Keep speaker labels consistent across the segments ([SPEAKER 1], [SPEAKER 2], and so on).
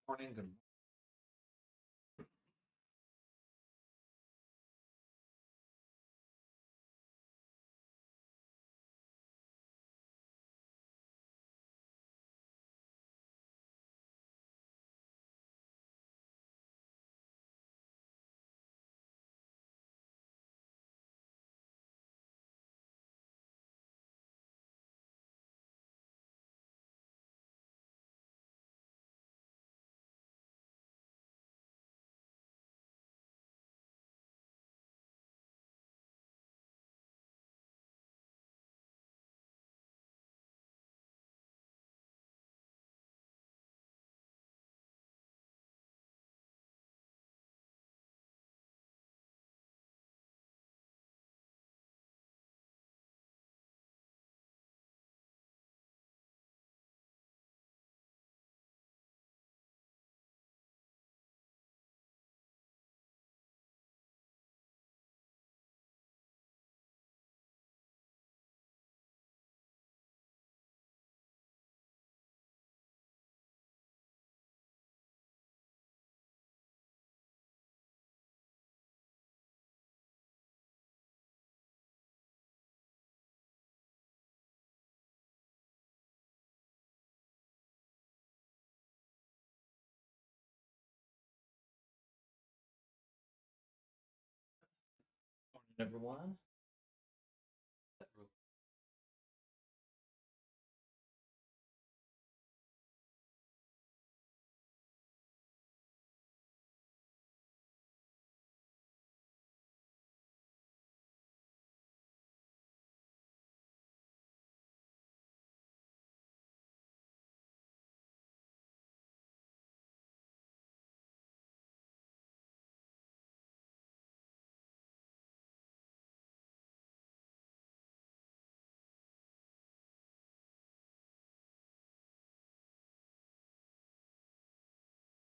[SPEAKER 1] Morning, good morning, everyone.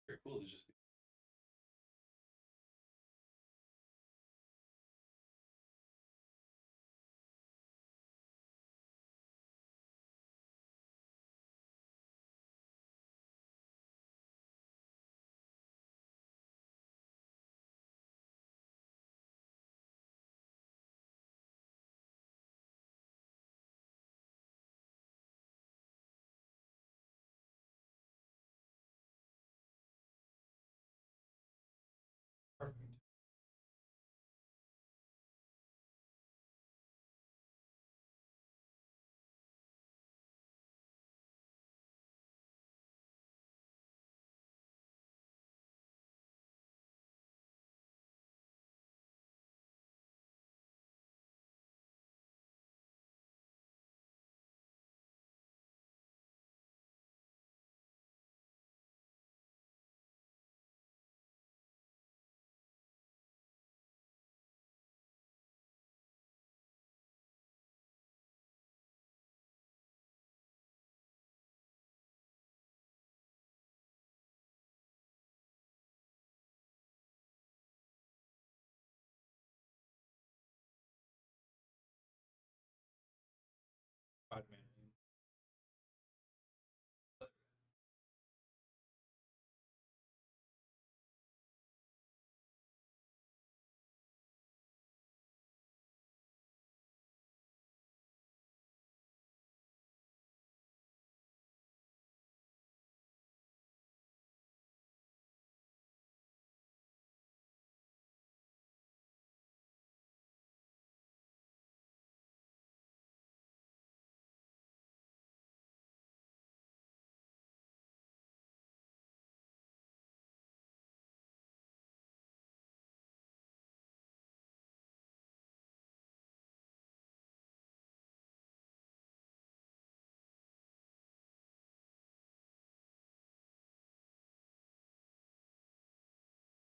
[SPEAKER 1] Very cool to just be. Perfect. Man.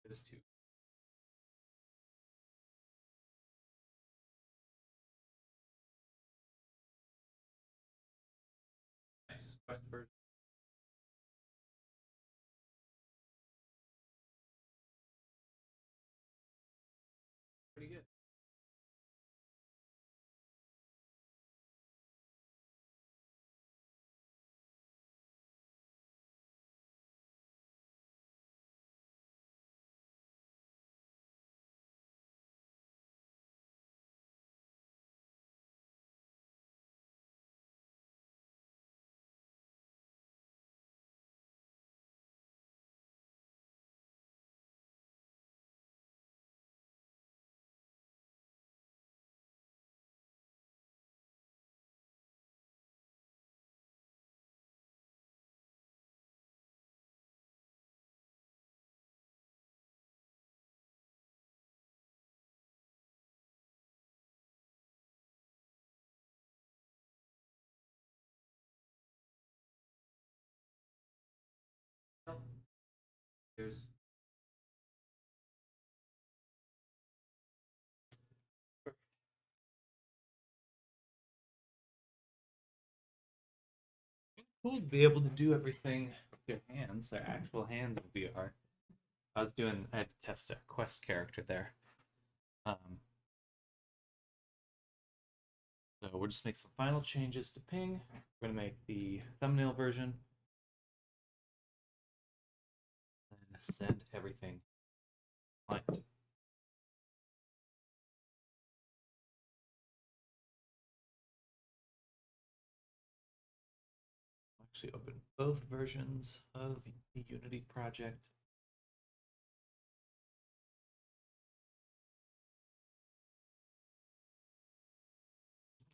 [SPEAKER 1] This too. Nice. Best version. Pretty good. Here's cool to be able to do everything with your hands, their actual hands in VR. I had to test a Quest character there. Um, so we'll just make some final changes to ping. We're gonna make the thumbnail version and send everything client. Actually open both versions of the Unity project.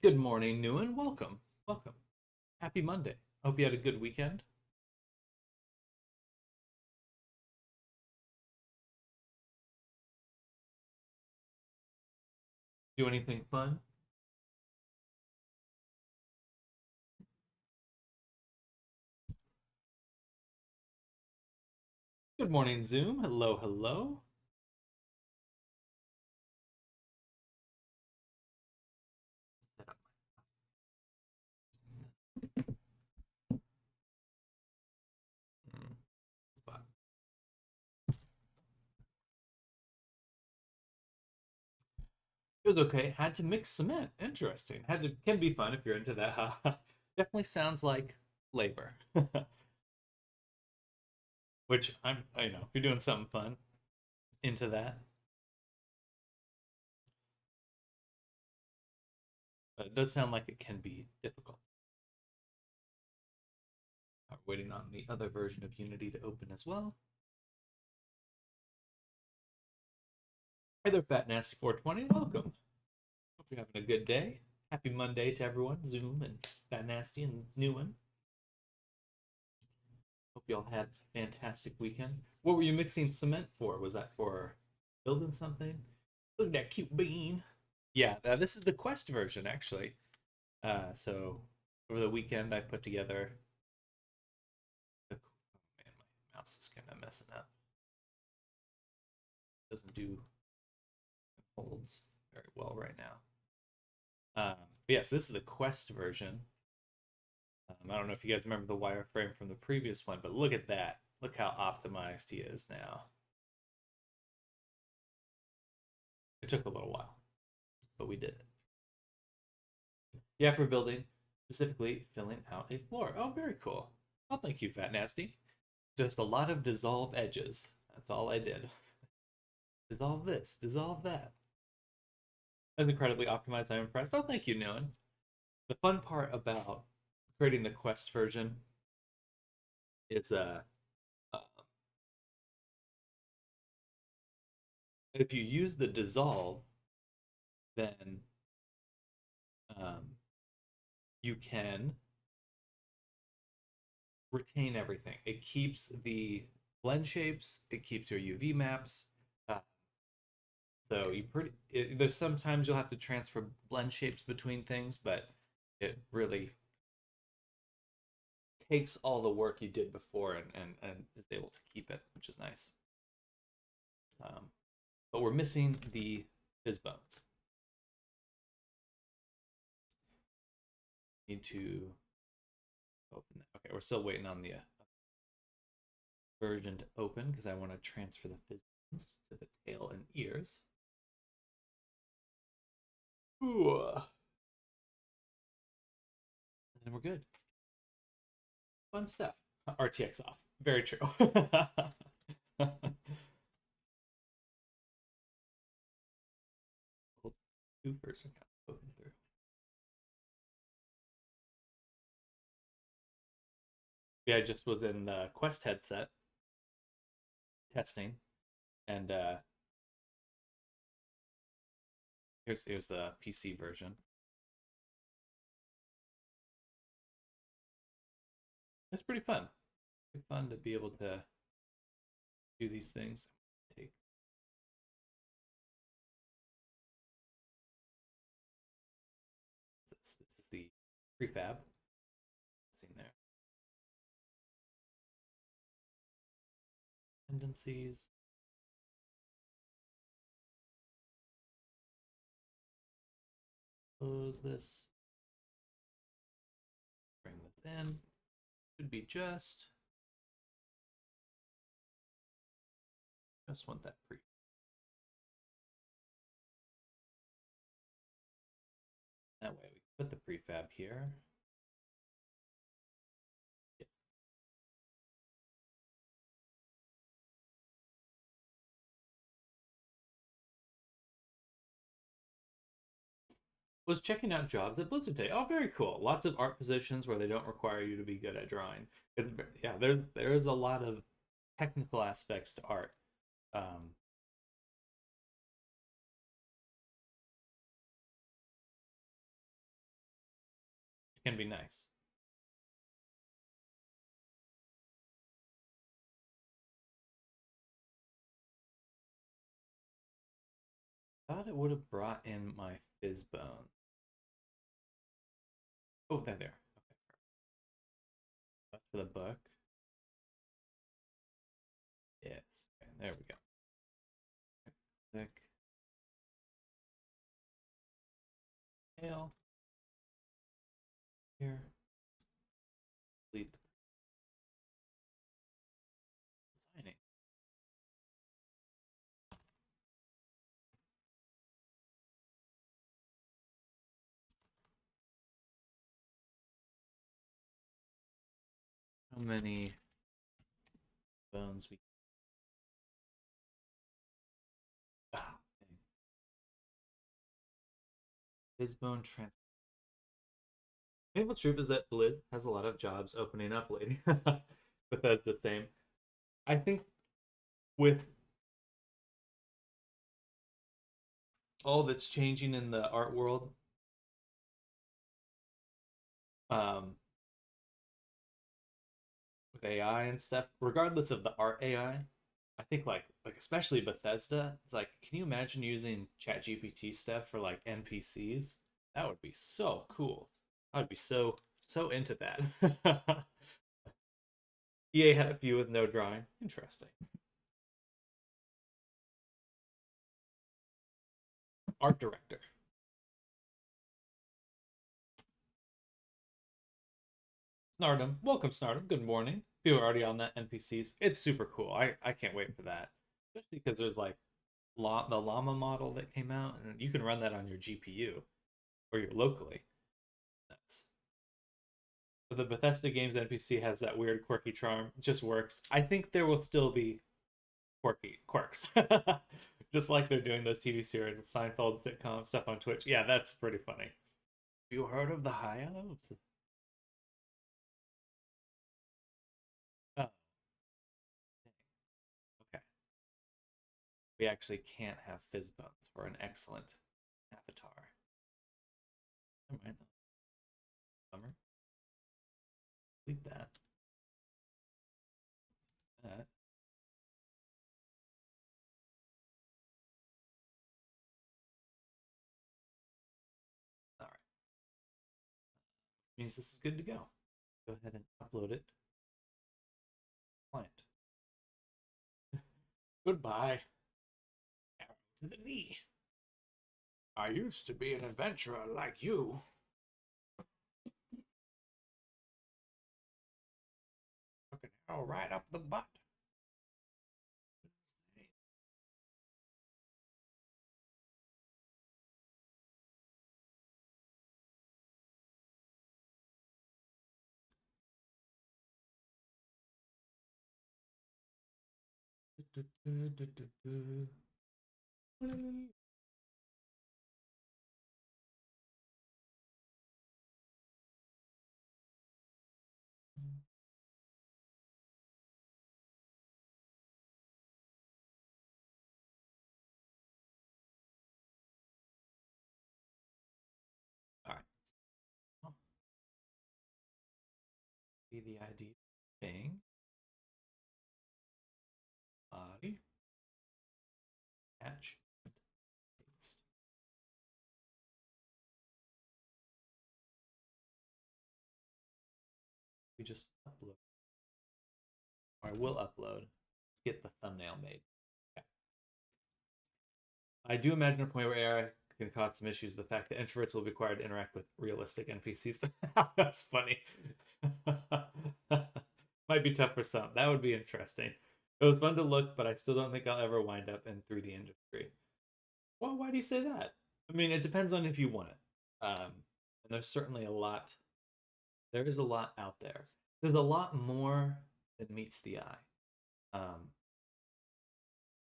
[SPEAKER 1] Good morning, Newen. Welcome. Welcome. Happy Monday. Hope you had a good weekend. Do anything fun? Good morning, Zoom. Hello, hello. Spot. It was okay. Had to mix cement. Interesting. Can be fun if you're into that. Definitely sounds like labor. Which I know if you're doing something fun, into that. But it does sound like it can be difficult. We're waiting on the other version of Unity to open as well. Hey there, Fat Nasty 420. Welcome. Hope you're having a good day. Happy Monday to everyone. Zoom and Fat Nasty and Newen. Hope you all had a fantastic weekend. What were you mixing cement for? Was that for building something? Look at that cute bean. Yeah, this is the Quest version, actually. So over the weekend, I put together. Oh man, my mouse is kind of messing up. Doesn't do holds very well right now. But yes, this is the Quest version. I don't know if you guys remember the wireframe from the previous one, but look at that. Look how optimized he is now. It took a little while, but we did it. Yeah, for building, specifically filling out a floor. Oh, very cool. Oh, thank you, Fat Nasty. Just a lot of dissolve edges. That's all I did. Dissolve this, dissolve that. That's incredibly optimized. I'm impressed. Oh, thank you, Noan. The fun part about creating the Quest version is if you use the dissolve, then you can retain everything. It keeps the blend shapes, it keeps your UV maps. So there's sometimes you'll have to transfer blend shapes between things, but it really takes all the work you did before and is able to keep it, which is nice. But we're missing the fizz bones. Need to open that. Okay, we're still waiting on the version to open because I want to transfer the fizz bones to the tail and ears. Ooh. And then we're good. Fun stuff. RTX off. Very true. Goofers are kind of poking through. Yeah, I just was in the Quest headset testing, and here's the PC version. It's pretty fun. Pretty fun to be able to do these things. Take this. This is the prefab. Seen there. Dependencies. Close this. Bring this in. Should be just want that pre. That way we put the prefab here. Yeah. Was checking out jobs at Blizzard today. Oh, very cool. Lots of art positions where they don't require you to be good at drawing. Yeah, there's a lot of technical aspects to art. Um, can be nice. Thought it would have brought in my fizz bone. Oh, there. Okay, that's for the book. Yes. Okay, there we go. Click. Tail. Here. Delete the signing. How many bones we ah, fizz bone trans. Maybe what's true is that Blizz has a lot of jobs opening up lately. But that's the same. I think with all that's changing in the art world, um, with AI and stuff, regardless of the art I think like especially Bethesda, it's like, can you imagine using ChatGPT stuff for like NPCs? That would be so cool. I'd be so into that. EA had a few with no drawing. Interesting. Art director. Snardom. Welcome, Snardom. Good morning. If you're already on that NPCs, it's super cool. I can't wait for that. Especially because there's like the llama model that came out, and you can run that on your GPU or your locally. That's but the Bethesda games NPC has that weird quirky charm. It just works. I think there will still be quirks. Just like they're doing those TV series of Seinfeld sitcom stuff on Twitch. Yeah, that's pretty funny. You heard of the Hyos? Oh, okay. We actually can't have fizz bones for an excellent avatar. Never mind though. Bummer. Delete that. That. All right. Means this is good to go. Go ahead and upload it. Client. Goodbye. Arrow to the knee. I used to be an adventurer like you. Took an arrow right up the butt. All right. Oh, be the ID thing. Body. Patch. Paste. We just upload. Or I will upload. get the thumbnail made. Okay. I do imagine a point where AI can cause some issues. The fact that introverts will be required to interact with realistic NPCs. That's funny. Might be tough for some. That would be interesting. It was fun to look, but I still don't think I'll ever wind up in 3D industry. Well, why do you say that? I mean, it depends on if you want it. And there's certainly a lot. There is a lot out there. There's a lot more than meets the eye.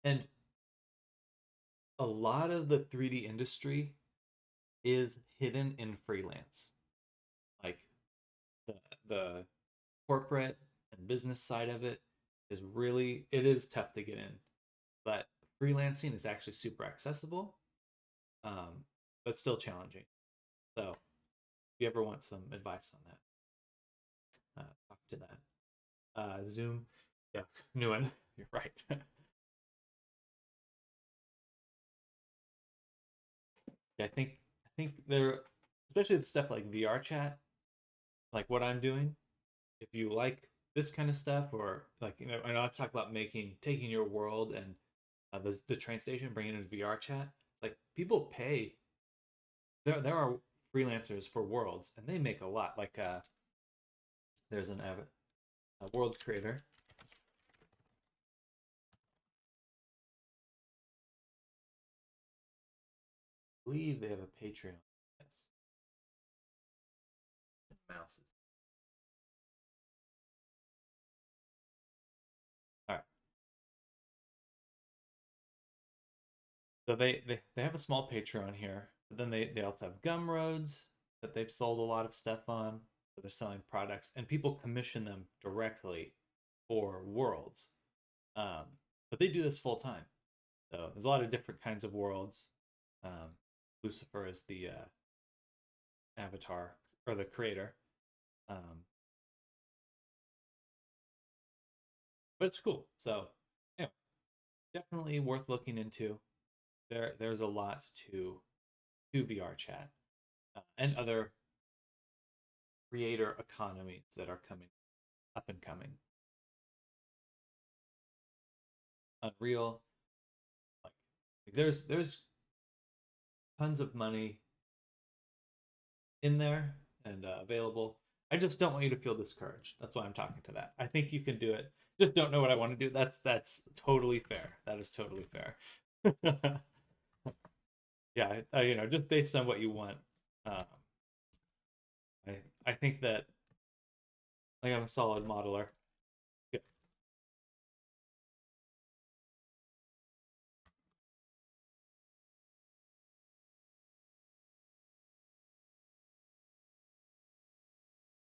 [SPEAKER 1] And a lot of the 3D industry is hidden in freelance. Like the the corporate and business side of it is tough to get in, but freelancing is actually super accessible, but still challenging. So if you ever want some advice on that, talk to that. Zoom, yeah, new one. You're right. Yeah, I think there, especially with stuff like VR chat, like what I'm doing. If you like this kind of stuff, or like I know I talk about taking your world and the train station, bringing it into VR chat. It's like people pay. There are freelancers for worlds, and they make a lot. Like there's a world creator. I believe they have a Patreon. Yes, mouses. All right. So they have a small Patreon here, but then they also have Gumroads that they've sold a lot of stuff on. So they're selling products, and people commission them directly for worlds. Um, but they do this full time. So there's a lot of different kinds of worlds. Lucifer is the avatar or the creator. Um, but it's cool. So yeah, definitely worth looking into. There's a lot to VR chat and other creator economies that are coming up and coming. Unreal, like there's tons of money in there and available. I just don't want you to feel discouraged. That's why I'm talking to that. I think you can do it. Just don't know what I want to do. That's totally fair. That is totally fair. Yeah, just based on what you want. Um, I think that like I'm a solid modeler. Yeah.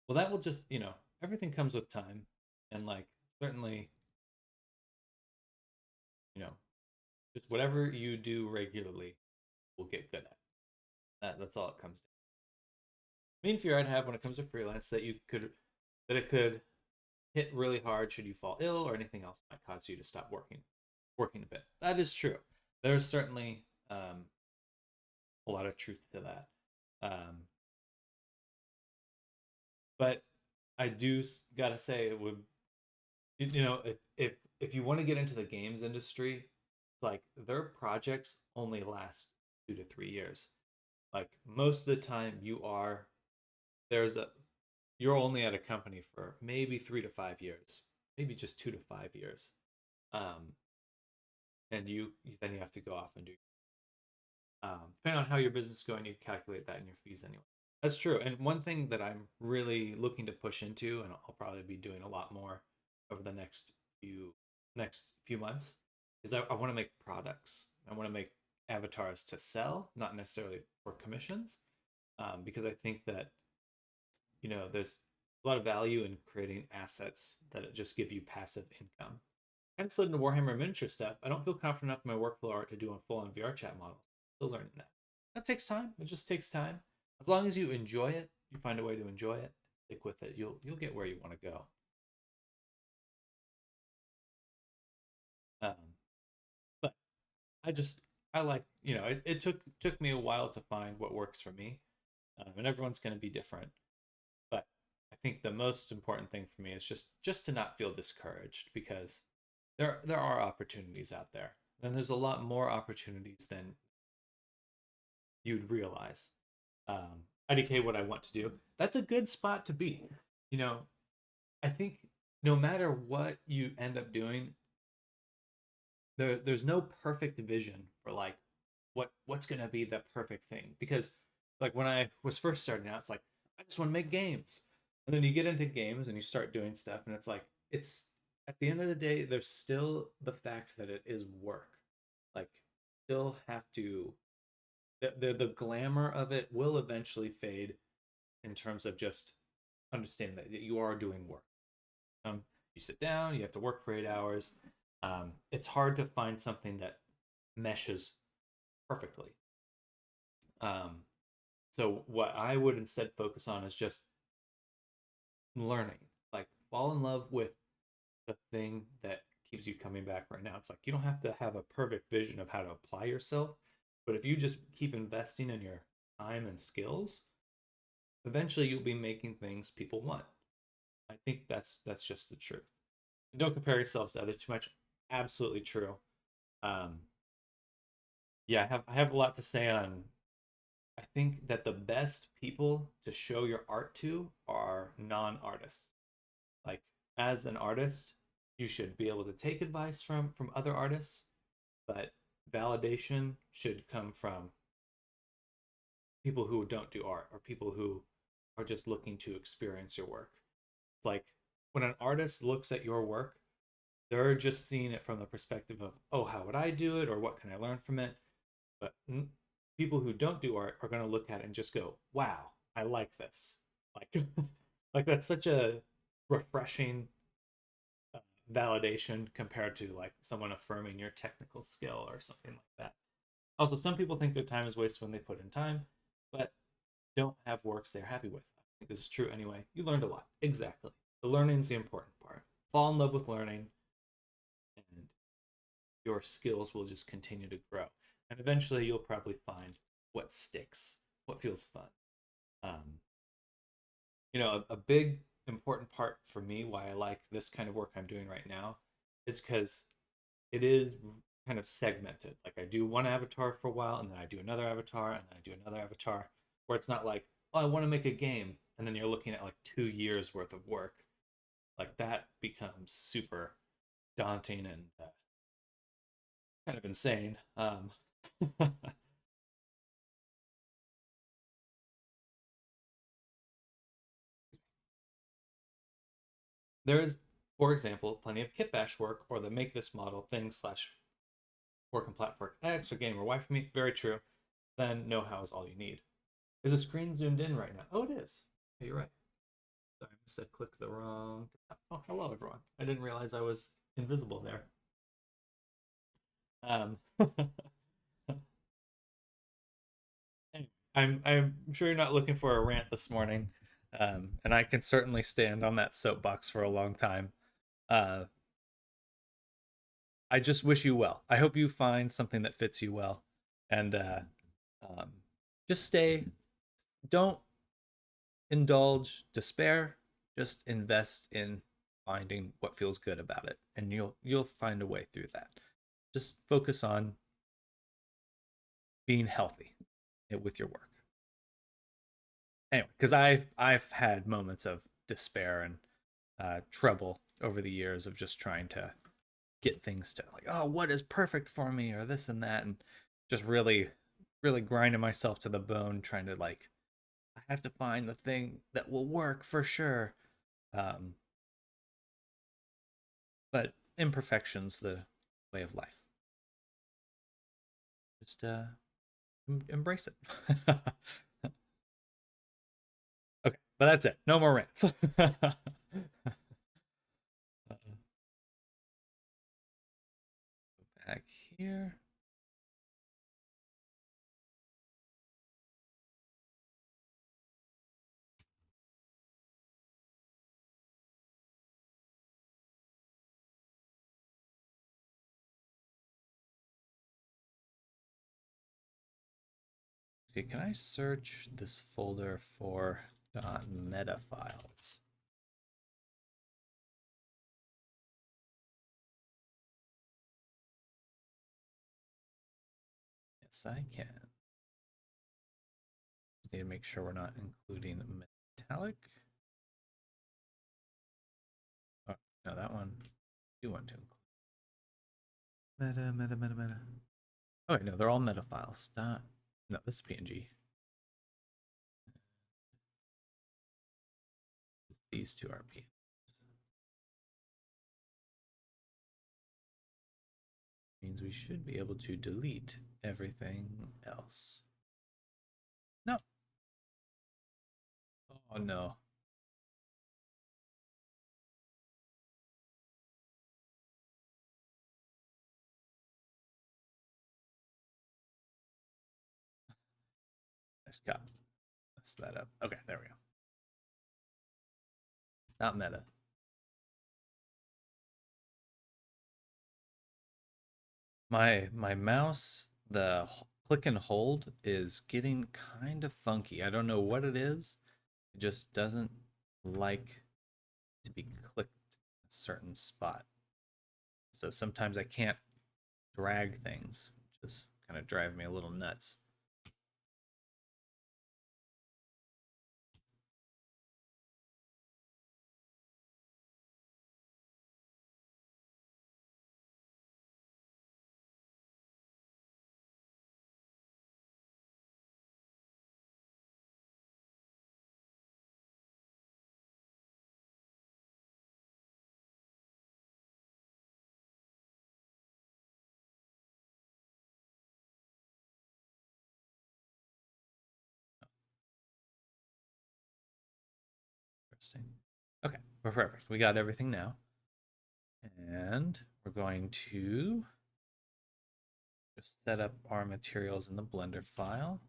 [SPEAKER 1] Well, that will just everything comes with time, and like certainly you know just whatever you do regularly will get good at. That's all it comes to. Main fear I'd have when it comes to freelance that it could hit really hard should you fall ill or anything else might cause you to stop working a bit. That is true. There's certainly a lot of truth to that. But I do gotta say it would if you want to get into the games industry, it's like their projects only last 2 to 3 years. Like most of the time there's a you're only at a company for maybe 3 to 5 years, maybe just 2 to 5 years. Um, and then you have to go off and do depending on how your business is going, you calculate that in your fees anyway. That's true. And one thing that I'm really looking to push into, and I'll probably be doing a lot more over the next few months, is I want to make products. I want to make avatars to sell, not necessarily for commissions, because I think that there's a lot of value in creating assets that just give you passive income. Kind of slid into Warhammer miniature stuff. I don't feel confident enough in my workflow art to do a full-on VR chat models. Still learning that. That takes time. It just takes time. As long as you enjoy it, you find a way to enjoy it, stick with it. You'll get where you want to go. Um, but I like it took me a while to find what works for me, and everyone's going to be different. But I think the most important thing for me is just to not feel discouraged because there are opportunities out there, and there's a lot more opportunities than you'd realize. IDK, what I want to do, that's a good spot to be. You know, I think no matter what you end up doing, there's no perfect vision for like what's gonna be the perfect thing. Because like when I was first starting out, it's like I just want to make games, and then you get into games and you start doing stuff, and it's like it's at the end of the day, there's still the fact that it is work. Like, still have to the glamour of it will eventually fade in terms of just understanding that you are doing work. You sit down, you have to work for 8 hours. It's hard to find something that meshes perfectly. Um, so what I would instead focus on is just learning. Like, fall in love with the thing that keeps you coming back right now. It's like you don't have to have a perfect vision of how to apply yourself, but if you just keep investing in your time and skills, eventually you'll be making things people want. I think that's just the truth. Don't compare yourselves to others too much. Absolutely true. Um, yeah, I have a lot to say on. I think that the best people to show your art to are non-artists. Like, as an artist, you should be able to take advice from other artists, but validation should come from people who don't do art or people who are just looking to experience your work. Like, when an artist looks at your work, they're just seeing it from the perspective of, oh, how would I do it, or what can I learn from it? But people who don't do art are going to look at it and just go, wow, I like this. Like, like that's such a refreshing uh, validation compared to like someone affirming your technical skill or something like that. Also, some people think their time is wasted when they put in time, but don't have works they're happy with. I think this is true anyway. You learned a lot. Exactly. The learning's the important part. Fall in love with learning, and your skills will just continue to grow. And eventually you'll probably find what sticks, what feels fun. Um, a big important part for me why I like this kind of work I'm doing right now is because it is kind of segmented. Like, I do one avatar for a while, and then I do another avatar, and then I do another avatar, where it's not like, oh, I want to make a game, and then you're looking at like 2 years worth of work. Like, that becomes super daunting and kind of insane. There is, for example, plenty of kit bash work or the make this model thing slash work in platform X or game or Y for me. Very true. Then know how is all you need. Is the screen zoomed in right now? Oh, it is. Okay, you're right. Sorry, I must have clicked the wrong. Oh, hello everyone. I didn't realize I was invisible there. Um, anyway, I'm sure you're not looking for a rant this morning, and I can certainly stand on that soapbox for a long time. Uh, I just wish you well. I hope you find something that fits you well, and um, just stay. Don't indulge despair. Just invest in finding what feels good about it, and you'll find a way through that. Just focus on being healthy with your work. Anyway, because I've had moments of despair and trouble over the years of just trying to get things to like, oh, what is perfect for me or this and that, and just really grinding myself to the bone trying to like, I have to find the thing that will work for sure. um but imperfection's the way of life. Just embrace it. Okay, but that's it, no more rants. Back here. Okay, can I search this folder for .meta files? Yes, I can. Just need to make sure we're not including metallic. Oh, no, that one you want to include. Meta. Oh, wait, no, they're all meta files. Not, no, this is PNG. These two are PNGs. Means we should be able to delete everything else. No. Oh, no. Nice job. Mess that up. Okay, there we go. Not meta. My mouse, the click and hold is getting kind of funky. I don't know what it is. It just doesn't like to be clicked in a certain spot. So sometimes I can't drag things, which is kind of drive me a little nuts. Interesting. Okay, we're perfect. We got everything now. And we're going to just set up our materials in the Blender file.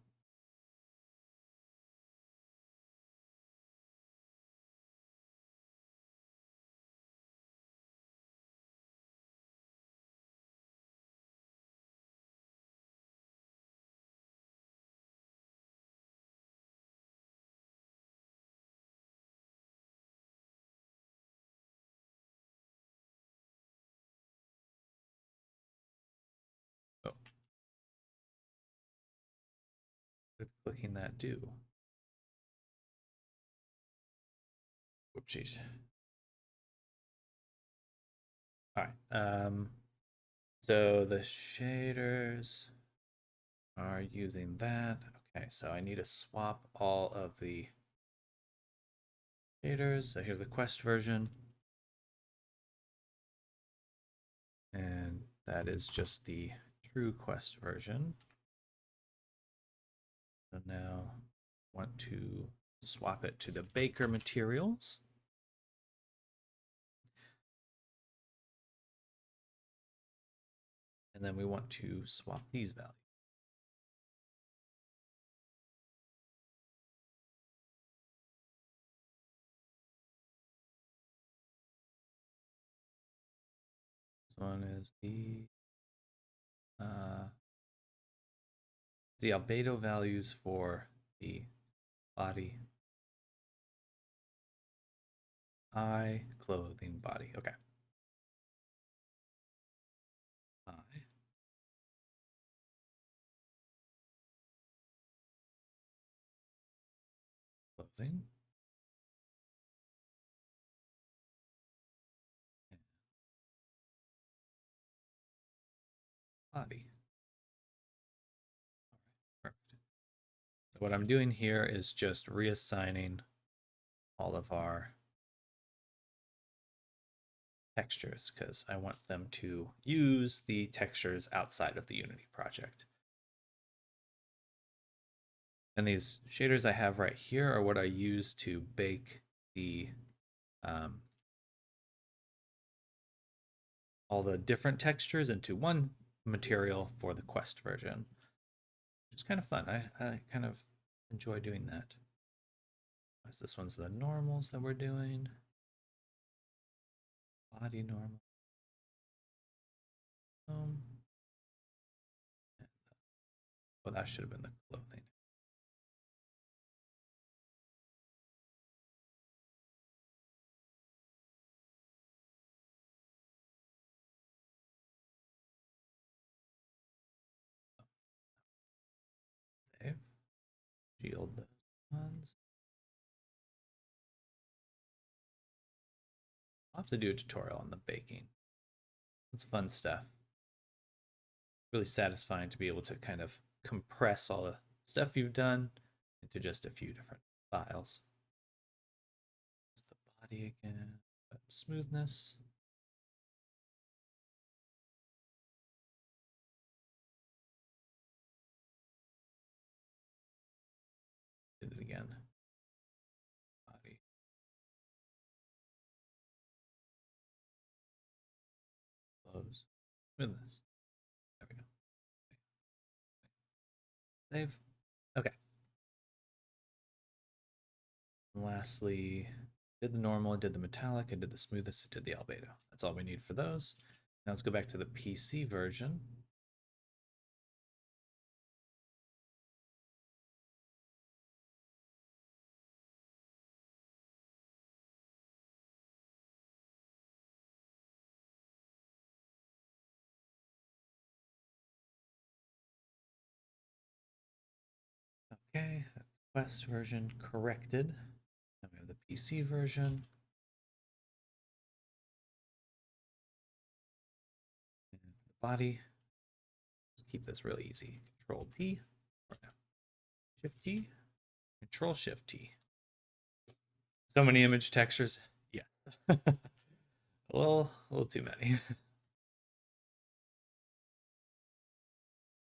[SPEAKER 1] Oh, what did clicking that do? Whoopsies. All right. So the shaders are using that. Okay, so I need to swap all of the shaders. So here's the Quest version. And that is just the true Quest version. So now want to swap it to the Baker materials. And then we want to swap these values. This one is the albedo values for the body, eye, clothing, body. Okay. Eye, clothing, and body. All right, perfect. So what I'm doing here is just reassigning all of our textures because I want them to use the textures outside of the Unity project. And these shaders I have right here are what I use to bake the all the different textures into one material for the Quest version, which is kind of fun. I kind of enjoy doing that. This one's the normals that we're doing. Body normal. Well, that should have been the clothing. shield those ones. I'll have to do a tutorial on the baking. It's fun stuff. Really satisfying to be able to kind of compress all the stuff you've done into just a few different files. It's the body again, smoothness. Did it again. Body. Close. Smoothness. There we go. Save. Okay. And lastly, did the normal, did the metallic, I did the smoothest, I did the albedo. That's all we need for those. Now let's go back to the PC version. Okay, that's the Quest version corrected. Now we have the PC version. And the body. Let's keep this really easy. Control T. Or no, Shift T. Control Shift T. So many image textures. Yeah. a little too many.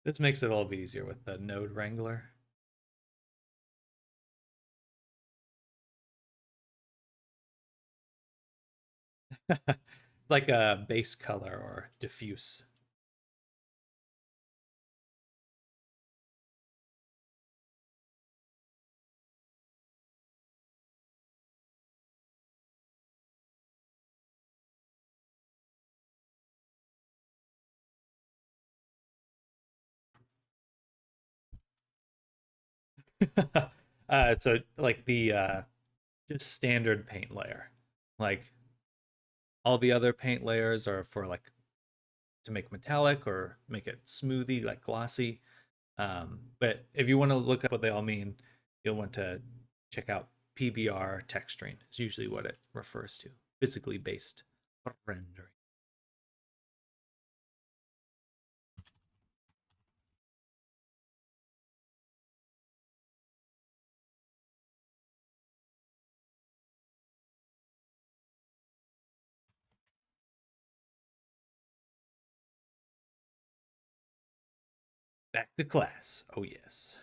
[SPEAKER 1] This makes it a little bit easier with the node wrangler. Like a base color or diffuse. So like the just standard paint layer. Like all the other paint layers are for like to make metallic or make it smoothie, like glossy. But if you want to look up what they all mean, you'll want to check out PBR texturing. Is usually what it refers to. Physically based rendering. Back to class. Oh yes.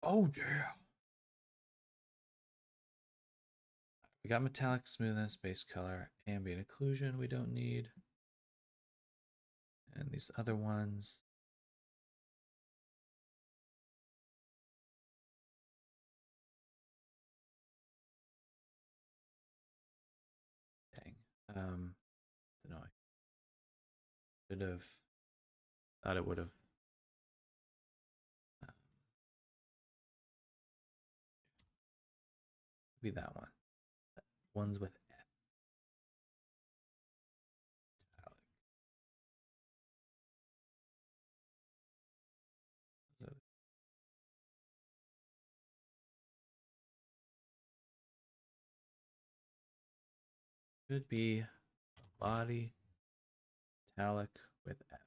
[SPEAKER 1] Oh yeah. We got metallic, smoothness, base color, ambient occlusion we don't need. And these other ones. Dang. It's annoying. Should have thought it would have. Be that one. Ones with F. So should be a body metallic with F.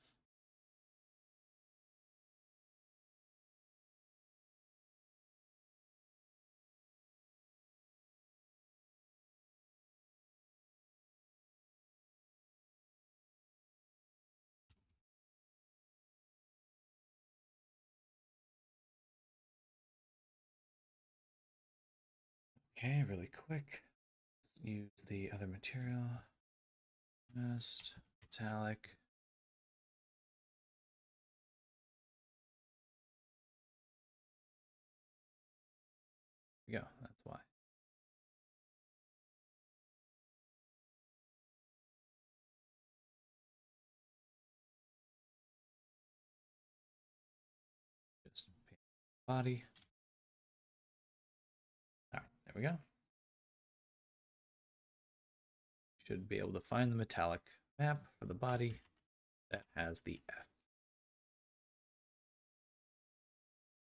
[SPEAKER 1] Okay, really quick. Let's use the other material. Just metallic. There we go. That's why. Just paint body. All right, there we go. Should be able to find the metallic map for the body that has the F.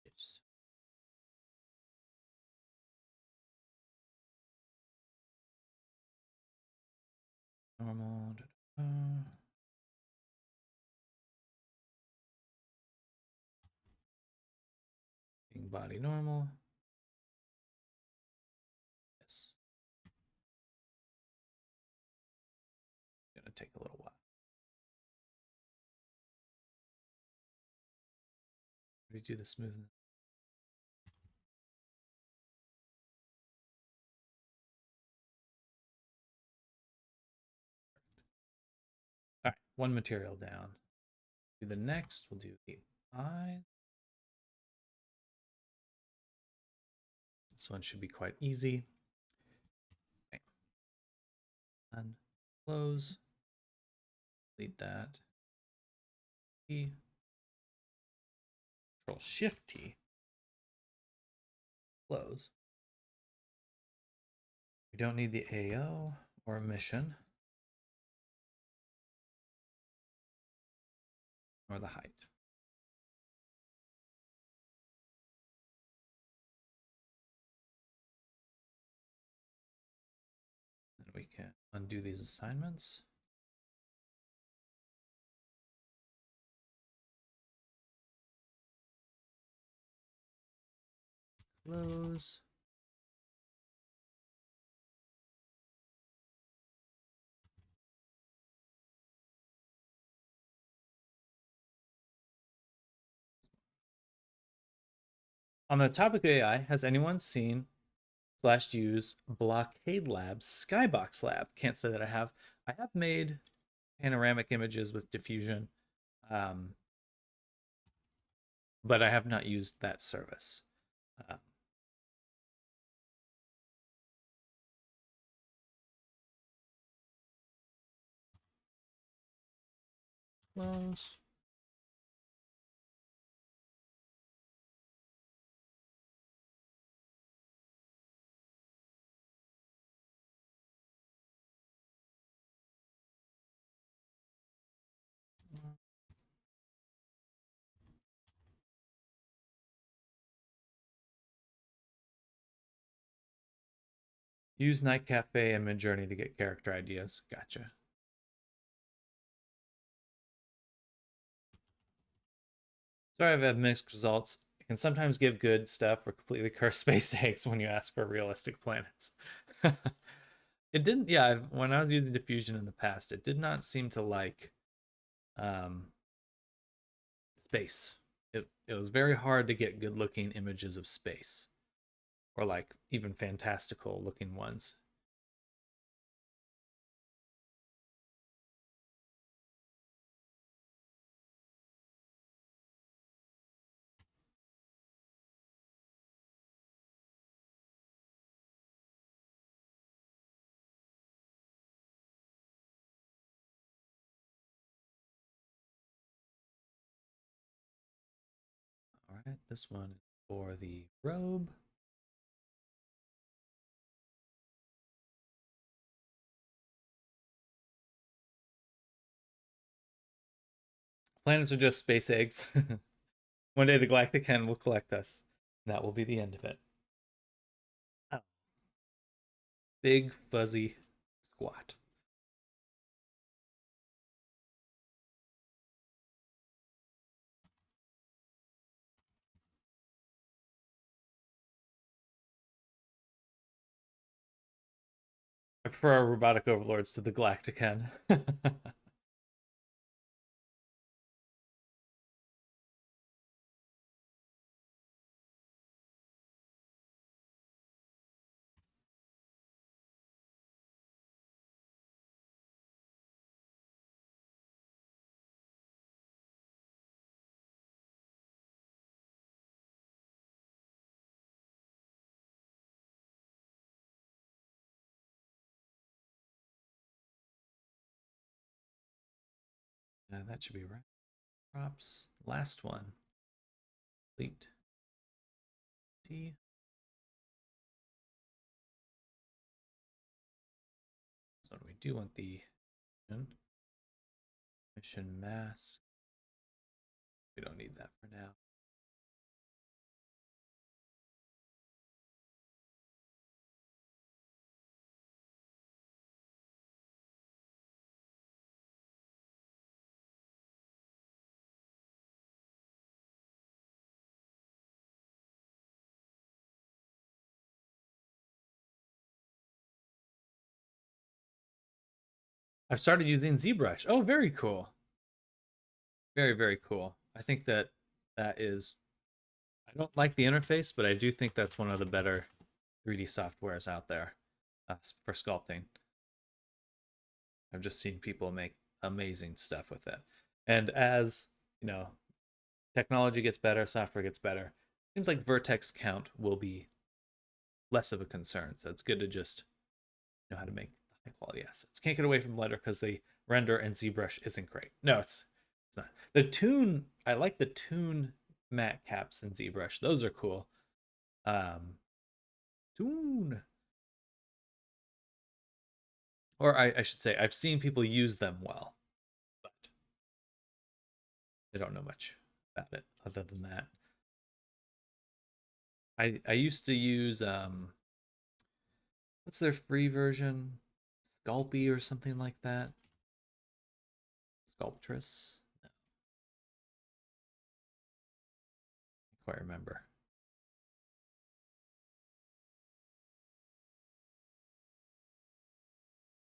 [SPEAKER 1] Yes. normal. Being body normal. Yes. Gonna take a little while. How do you do the smoothing? All right, one material down. Do the next. We'll do the eye. This one should be quite easy. Okay. And close. Delete that. T. Control Shift T. Close. We don't need the AO or emission or the height. And we can undo these assignments. Close. On the topic of AI, has anyone seen / use Blockade Labs Skybox Lab? Can't say that I have. I have made panoramic images with diffusion, but I have not used that service. Close. Use Night Cafe and Midjourney to get character ideas. Gotcha. Sorry, I've had mixed results. It can sometimes give good stuff or completely curse space eggs when you ask for realistic planets. It didn't, yeah, when I was using diffusion in the past, it did not seem to like space. It was very hard to get good looking images of space or like even fantastical looking ones. All right, this one is for the robe. Planets are just space eggs. One day the Galactic Hen will collect us. That will be the end of it. Oh. Big, fuzzy, squat. I prefer our robotic overlords to the Galactic Hen. That should be right. Props. Last one. Complete. T. So we do want the mission mask. We don't need that for now. I've started using ZBrush. Oh, very cool. Very, very cool. I think that that is. I don't like the interface, but I do think that's one of the better 3D softwares out there for sculpting. I've just seen people make amazing stuff with it. And as, you know, technology gets better, software gets better, seems like vertex count will be less of a concern. So it's good to just know how to make high quality assets. Can't get away from Blender because the render and ZBrush isn't great. No, it's not. The Toon, I like the Toon matte caps in ZBrush. Those are cool. Toon. Or I should say, I've seen people use them well, but I don't know much about it other than that. I used to use what's their free version? Sculpey or something like that. Sculptress. No, I quite remember.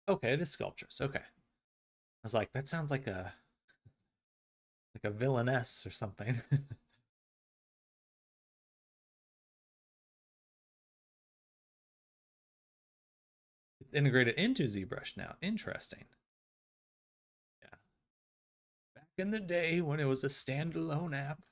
[SPEAKER 1] Okay, it is Sculptress. Okay. I was like, that sounds like a villainess or something. It's integrated into ZBrush now. Interesting. Yeah. Back in the day when it was a standalone app.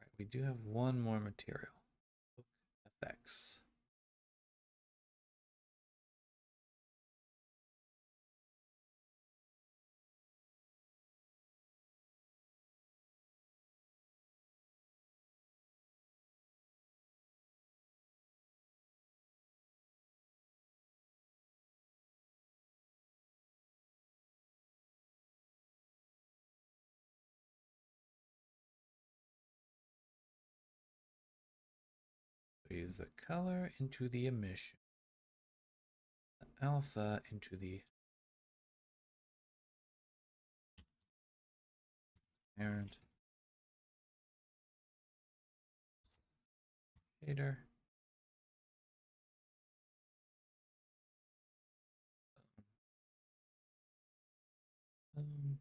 [SPEAKER 1] Right, we do have one more material. Effects. We use the color into the emission, the alpha into the parent shader. Um,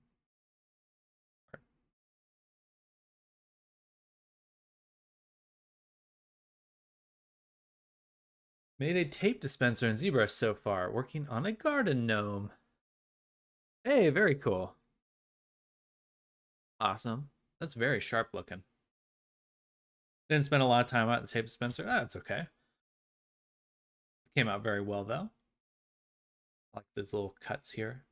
[SPEAKER 1] Made a tape dispenser in ZBrush so far, working on a garden gnome. Hey, very cool. Awesome. That's very sharp looking. Didn't spend a lot of time out the tape dispenser. That's okay. Came out very well though. I like these little cuts here.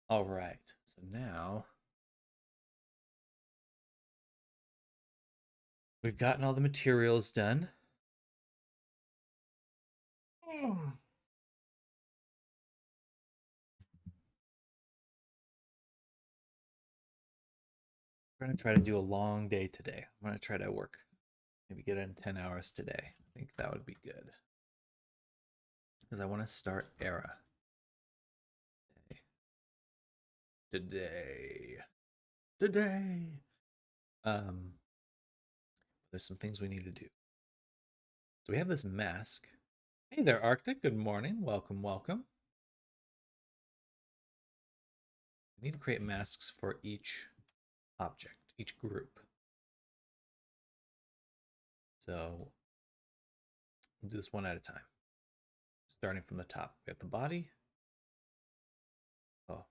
[SPEAKER 1] All right. So now we've gotten all the materials done. We're going to try to do a long day today. I'm going to try to work, maybe get in 10 hours today. I think that would be good. Because I want to start Era today. Today. Um, there's some things we need to do. So we have this mask. Hey there, Arctic. Good morning. Welcome, welcome. We need to create masks for each object, each group. So we'll do this one at a time. Starting from the top, we have the body. Oh.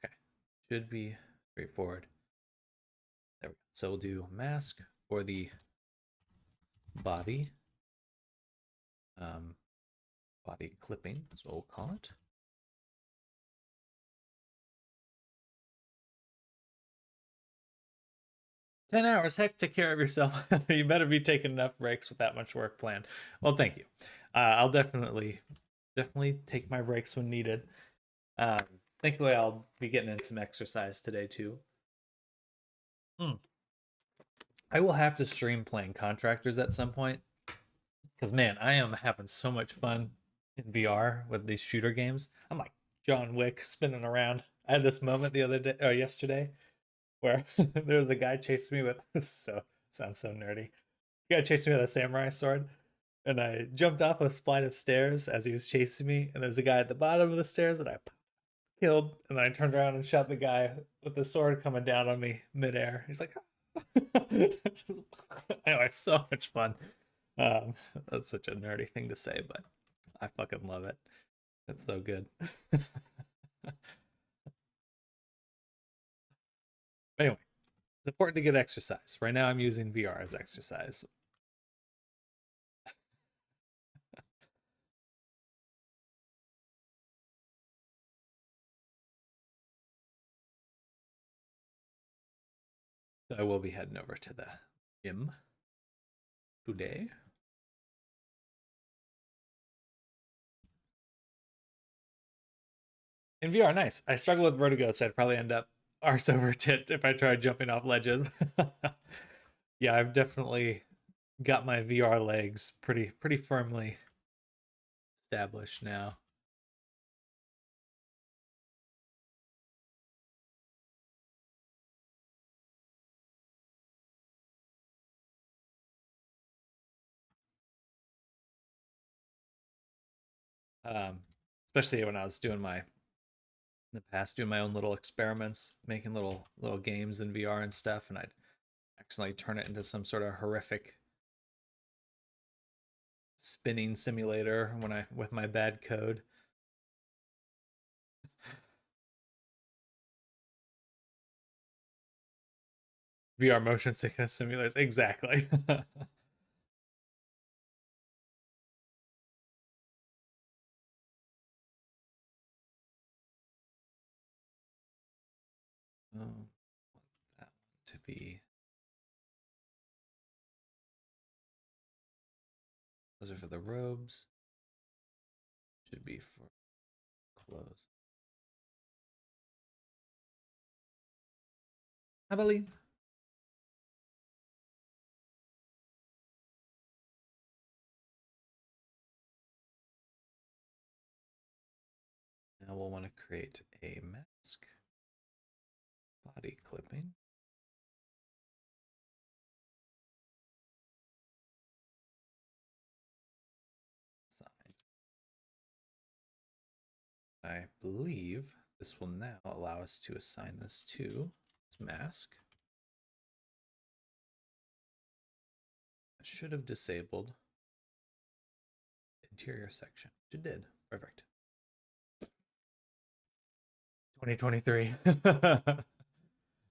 [SPEAKER 1] Okay. Should be straightforward. There we go. So we'll do mask for the body. Body clipping is what we'll call it. $10. Heck, take care of yourself. You better be taking enough breaks with that much work planned. Well, thank you. I'll definitely take my breaks when needed. Thankfully, I'll be getting in some exercise today too. I will have to stream playing Contractors at some point because man, I am having so much fun in VR with these shooter games. I'm like John Wick spinning around. I had this moment the other day or yesterday where there was a guy chasing me with so sounds so nerdy. The guy chased me with a samurai sword, and I jumped off a flight of stairs as he was chasing me, and there's a guy at the bottom of the stairs that I killed, and I turned around and shot the guy with the sword coming down on me midair. He's like, anyway, it's so much fun. That's such a nerdy thing to say, but I fucking love it. It's so good. Anyway, it's important to get exercise. Right now, I'm using VR as exercise. So I will be heading over to the gym today. In VR, nice. I struggle with vertigo, so I'd probably end up arse over tit if I tried jumping off ledges. Yeah, I've definitely got my VR legs pretty firmly established now. Especially when I was doing my in the past doing my own little experiments, making little games in VR and stuff, and I'd accidentally turn it into some sort of horrific spinning simulator when I with my bad code. VR motion sickness simulators, exactly. Oh, that one to be. Those are for the robes. Should be for clothes. I believe. Now we'll want to create a mask. Body clipping. Sign. I believe this will now allow us to assign this to this mask. I should have disabled interior section. It did. Perfect. 2023.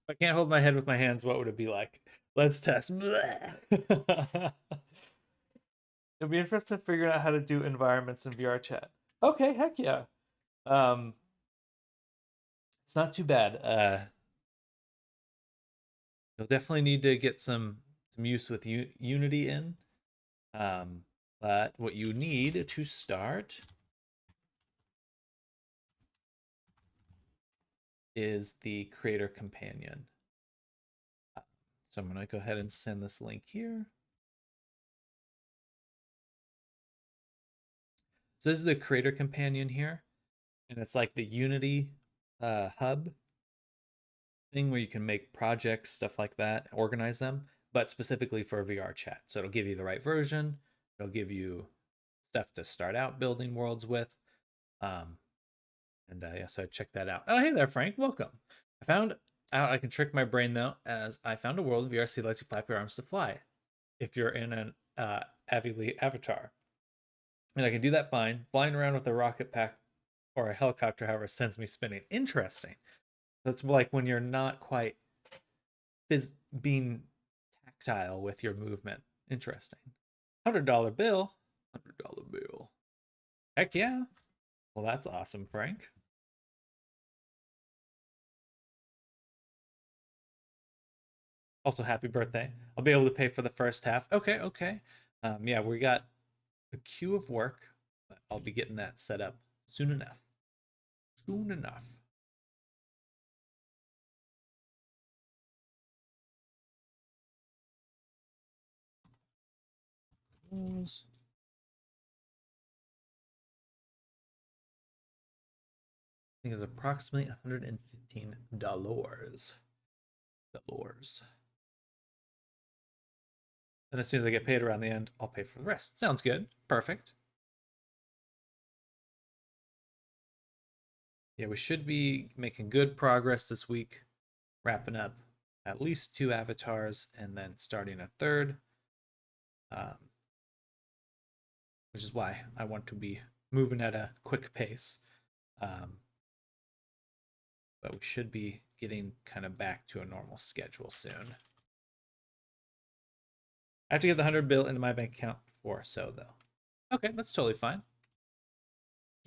[SPEAKER 1] If I can't hold my head with my hands, what would it be like? Let's test. It'll be interesting figuring out how to do environments in VR chat. Okay, heck yeah. It's not too bad. You'll definitely need to get some use with Unity in. But what you need to start is the creator companion. So I'm going to go ahead and send this link here. So this is the creator companion here, and it's like the Unity hub thing where you can make projects, stuff like that, organize them, but specifically for VR chat. So it'll give you the right version. It'll give you stuff to start out building worlds with. Yeah, so check that out. Oh, hey there, Frank. Welcome. I found out I can trick my brain though, as I found a world VRC lets you flap your arms to fly if you're in an Avili avatar. And I can do that fine. Flying around with a rocket pack or a helicopter, however, sends me spinning. Interesting. That's like when you're not quite being tactile with your movement. Interesting. $100 bill. $100 bill. Heck yeah. Well, that's awesome, Frank. Also, happy birthday. I'll be able to pay for the first half. Okay, okay. Yeah, we got a queue of work, but I'll be getting that set up soon enough. Soon enough. Close. I think it's approximately $115. Dollars. And as soon as I get paid around the end, I'll pay for the rest. Sounds good. Perfect. Yeah, we should be making good progress this week, wrapping up at least 2 avatars and then starting a third, um, which is why I want to be moving at a quick pace. But we should be getting kind of back to a normal schedule soon. I have to get the 100 bill into my bank account before so, though. Okay, that's totally fine.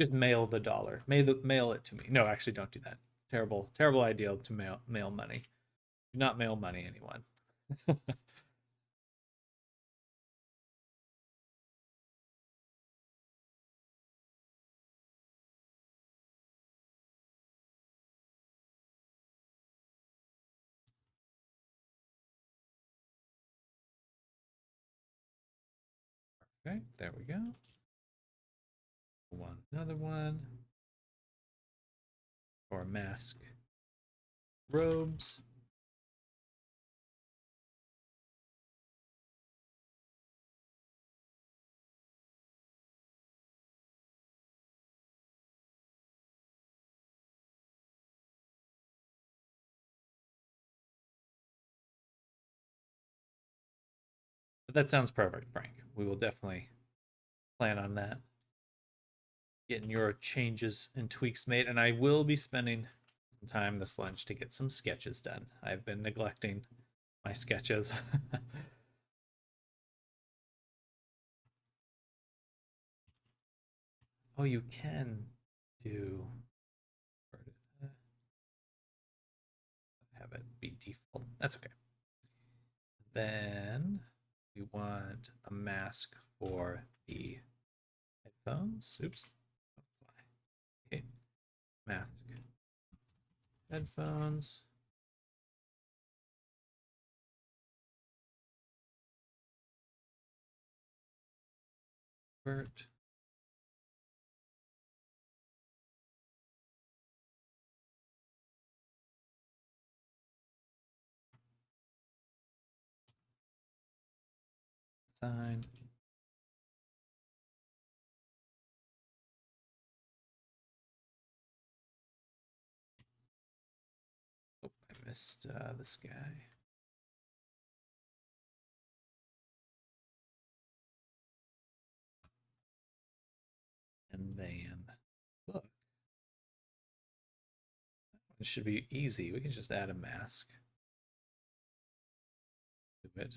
[SPEAKER 1] Just mail the dollar. Mail it to me. No, actually, don't do that. Terrible idea to mail money. Do not mail money, anyone. Okay, there we go. Another one. Or mask. Robes. But that sounds perfect, Frank. We will definitely plan on that. Getting your changes and tweaks made, and I will be spending some time this lunch to get some sketches done. I've been neglecting my sketches. Oh, you can do have it be default. That's okay. Then we want a mask for the headphones. Oops. Okay. Mask. Headphones. Bert. Sign. Oh, I missed this guy. And then book. It should be easy. We can just add a mask to it.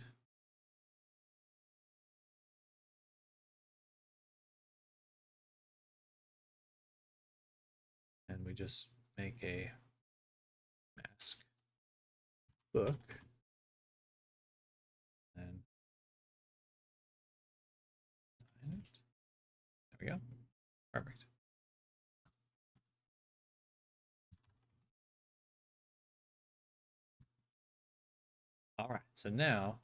[SPEAKER 1] And we just make a mask book. And sign it. There we go. Perfect. All right, so now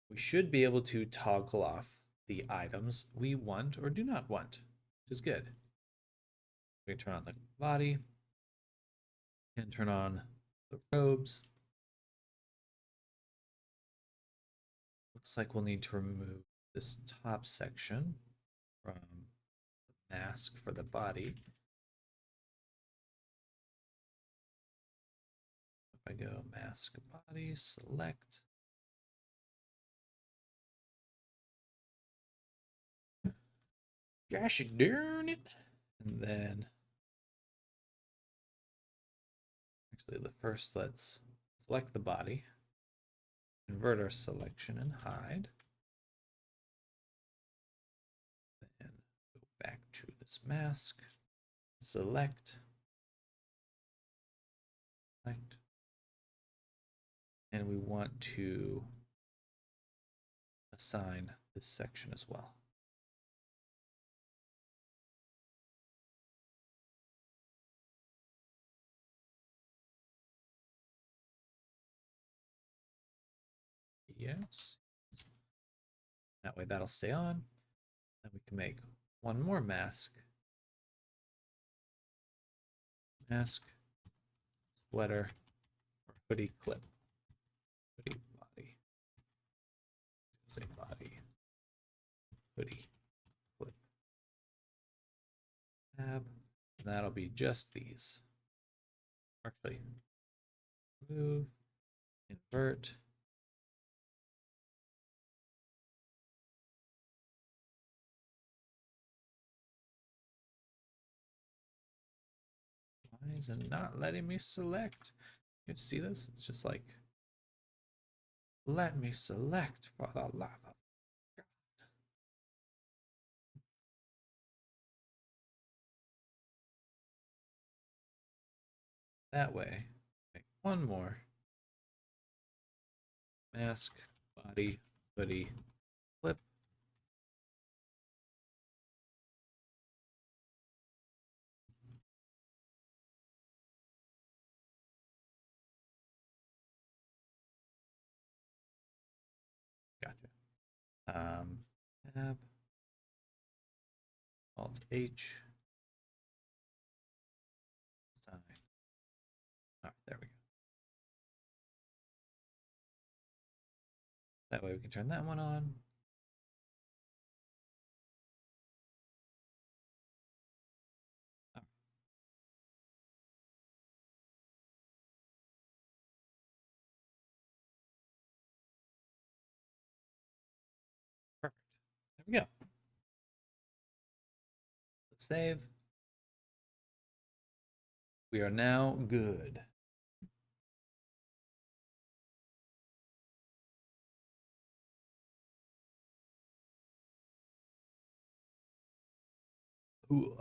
[SPEAKER 1] we should be able to toggle off the items we want or do not want, which is good. We can turn on the body and turn on the robes. Looks like we'll need to remove this top section from the mask for the body. If I go mask body, select. Gosh darn it. And then actually the first let's select the body. Invert our selection and hide. Then go back to this mask. Select. Select. And we want to assign this section as well. Yes. That way that'll stay on. Then we can make one more mask. Mask, sweater, or hoodie clip. Hoodie body. Say body. Hoodie clip. Tab. And that'll be just these. Actually, move, invert. Why is it not letting me select? You can see this? It's just like, let me select for the love of God. That way, make one more. Mask, body, hoodie, clip. Gotcha. Tab, Alt H, sign. All right, there we go. That way we can turn that one on. Perfect. There we go. Let's save. We are now good. Ooh.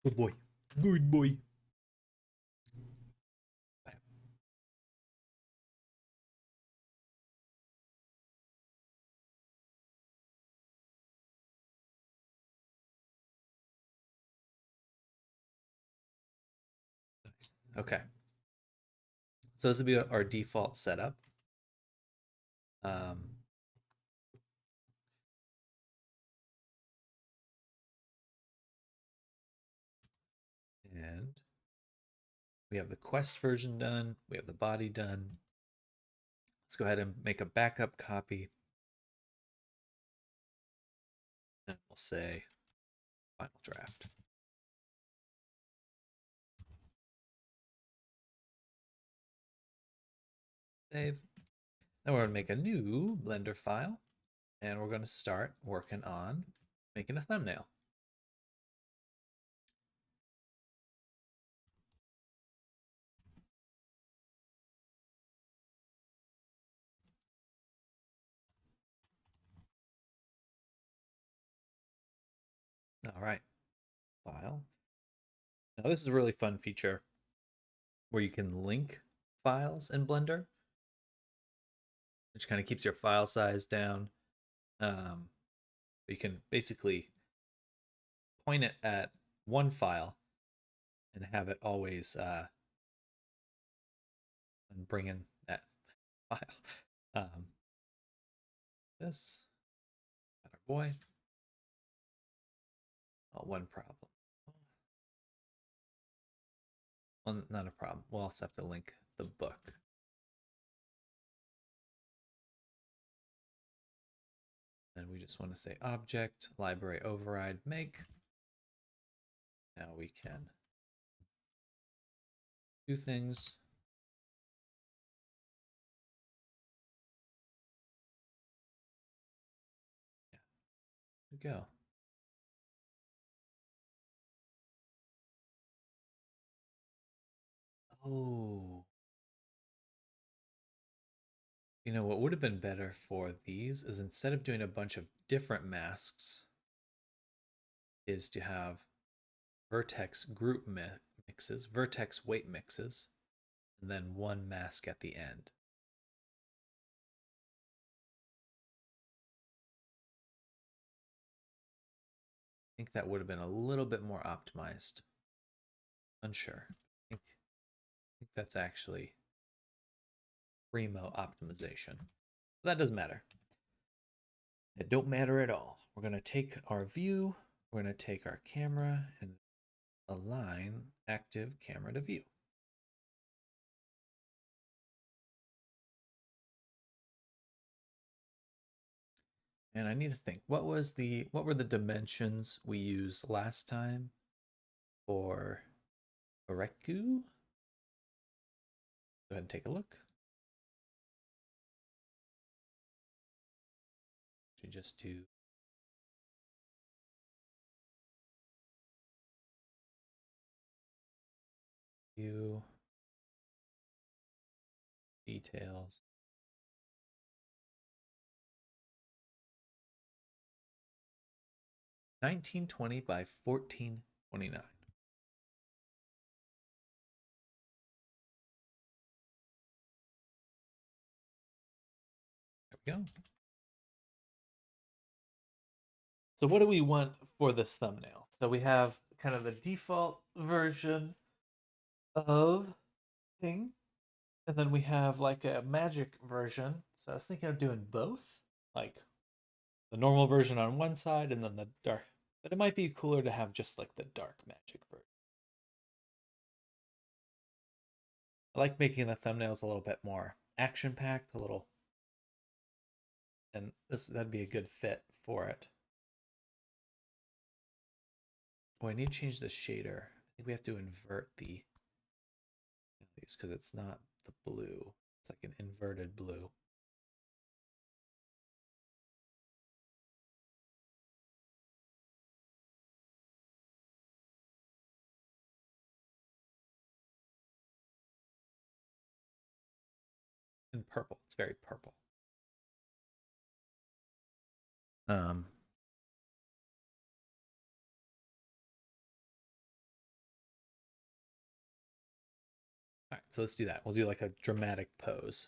[SPEAKER 1] Good boy. Good boy. Nice. Okay. So this will be our default setup. And we have the quest version done. We have the body done. Let's go ahead and make a backup copy. And we'll say final draft. Save. Then we're going to make a new Blender file. And we're going to start working on making a thumbnail. All right. File. Now this is a really fun feature where you can link files in Blender, which kind of keeps your file size down. You can basically point it at one file and have it always and bring in that file. This, got our boy. Oh, one problem. Well, not a problem. We'll also have to link the book. And we just want to say object, library override, make. Now we can do things. Yeah, there we go. Oh. You know, what would have been better for these is instead of doing a bunch of different masks, is to have vertex group mixes, vertex weight mixes, and then one mask at the end. I think that would have been a little bit more optimized. Unsure. I think that's actually primo optimization. That doesn't matter. It don't matter at all. We're going to take our view, we're going to take our camera and align active camera to view. And I need to think, what were the dimensions we used last time for Oreku? Go ahead and take a look. Should just do view details. 1920 by 1429. There we go. So what do we want for this thumbnail? So we have kind of the default version of thing, and then we have like a magic version. So I was thinking of doing both, like the normal version on one side and then the dark. But it might be cooler to have just like the dark magic version. I like making the thumbnails a little bit more action packed, a little, and that'd be a good fit for it. Oh, I need to change the shader. I think we have to invert the values because it's not the blue. It's like an inverted blue. And purple. It's very purple. Um, all right, so let's do that. We'll do like a dramatic pose.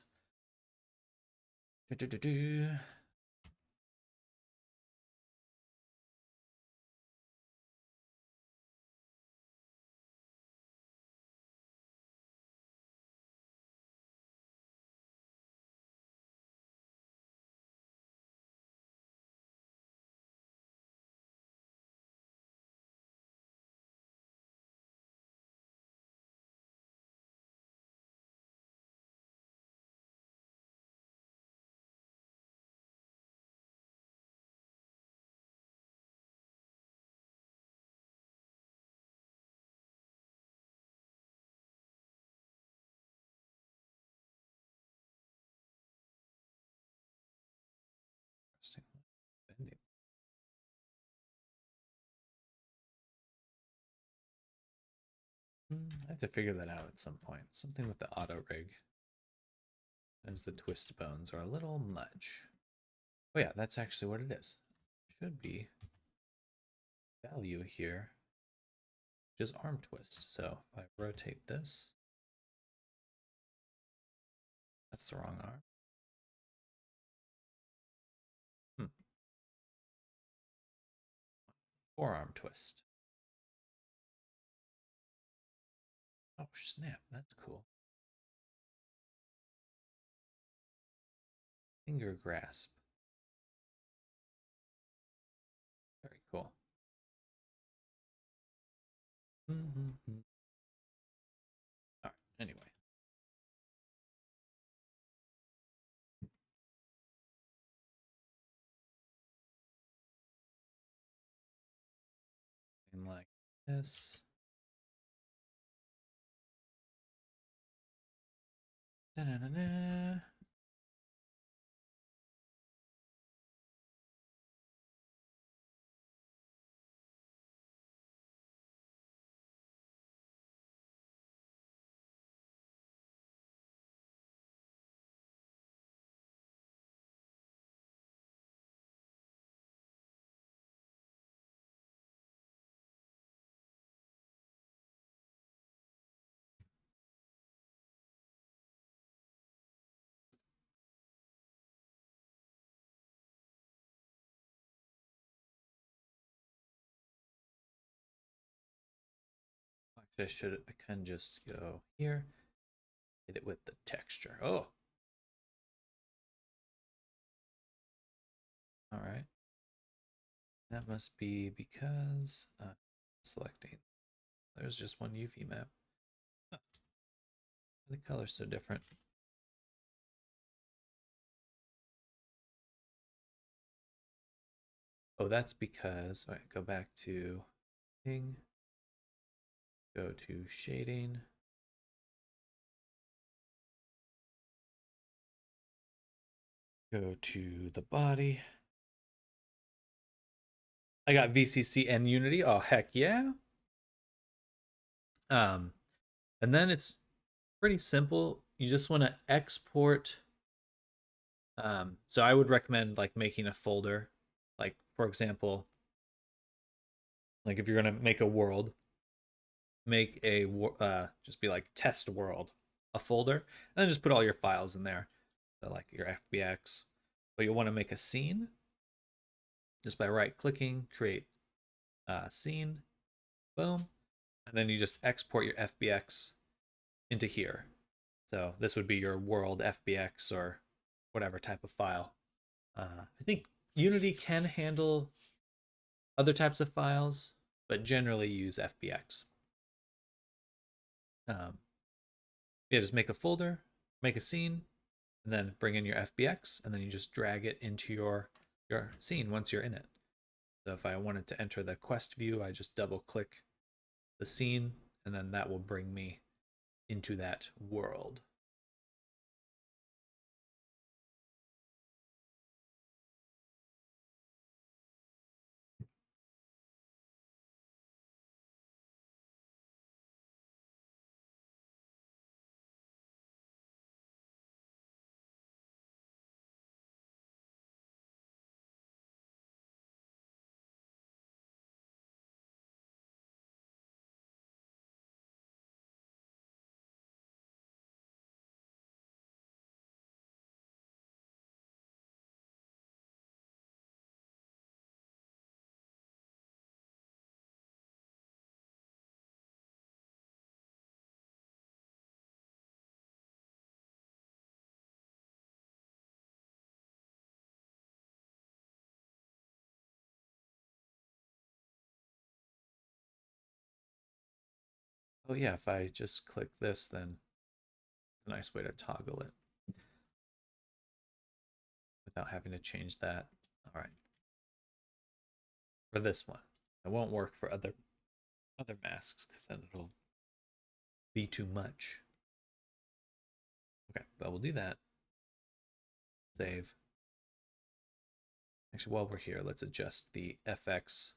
[SPEAKER 1] Bending. I have to figure that out at some point. Something with the auto rig. Sometimes the twist bones are a little much. Oh yeah, that's actually what it is. Should be value here, which is arm twist. So if I rotate this, that's the wrong arm. Forearm twist. Oh snap, that's cool. Finger grasp. Very cool. All right, anyway. And like this. Da-na-na-na. I can just go here, hit it with the texture. Oh, all right. That must be because selecting. There's just one UV map. Huh. The color's so different. Oh, that's because, all right, go back to thing, go to shading. Go to the body. I got VCC and Unity. Oh, heck yeah. Um, and then it's pretty simple. You just want to export. So I would recommend like making a folder. Like for example, like if you're gonna make a world, make a just be like test world, a folder, and then just put all your files in there. So like your FBX. But you'll want to make a scene just by right clicking, create scene, boom, and then you just export your FBX into here. So this would be your world FBX or whatever type of file. I think Unity can handle other types of files, but generally use FBX. Yeah, just make a folder, make a scene, and then bring in your FBX, and then you just drag it into your scene once you're in it. So if I wanted to enter the quest view, I just double click the scene, and then that will bring me into that world. Oh yeah, if I just click this, then it's a nice way to toggle it without having to change that. All right. For this one, it won't work for other masks because then it'll be too much. Okay, but we'll do that. Save. Actually, while we're here, let's adjust the FX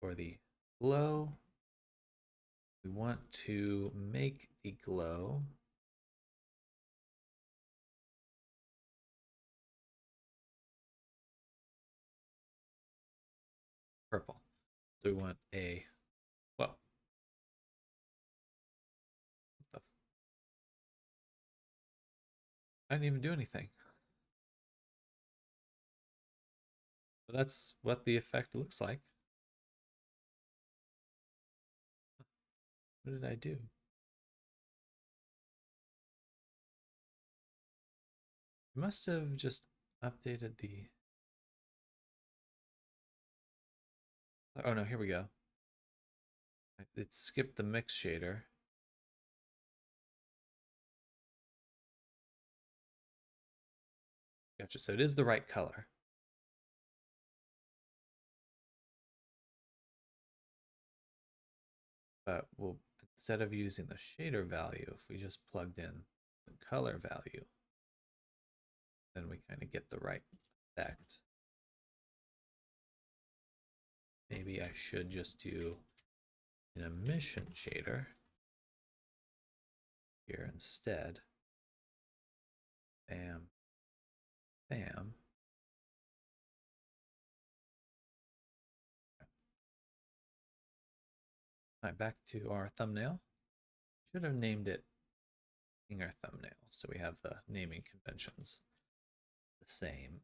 [SPEAKER 1] for the glow. We want to make the glow purple. So we want a, well, I didn't even do anything. But that's what the effect looks like. What did I do? I must have just updated the, oh no, here we go. It skipped the mix shader. Gotcha, so it is the right color. But we'll, instead of using the shader value, if we just plugged in the color value, then we kind of get the right effect. Maybe I should just do an emission shader here instead. Bam, bam. All right, back to our thumbnail. Should have named it our thumbnail, so we have the naming conventions the same.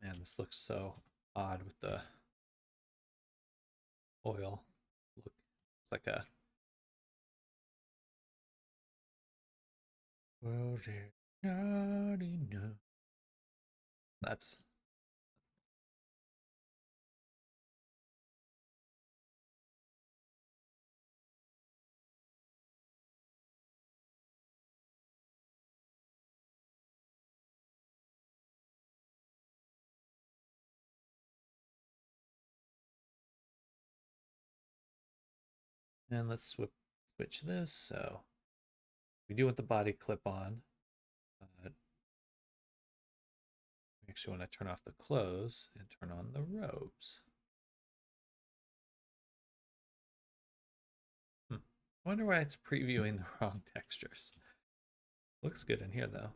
[SPEAKER 1] And this looks so odd with the oil. Look, it's like a well, not enough. That's and let's switch this. So we do want the body clip on. We actually want to turn off the clothes and turn on the robes. I wonder why it's previewing the wrong textures. Looks good in here though.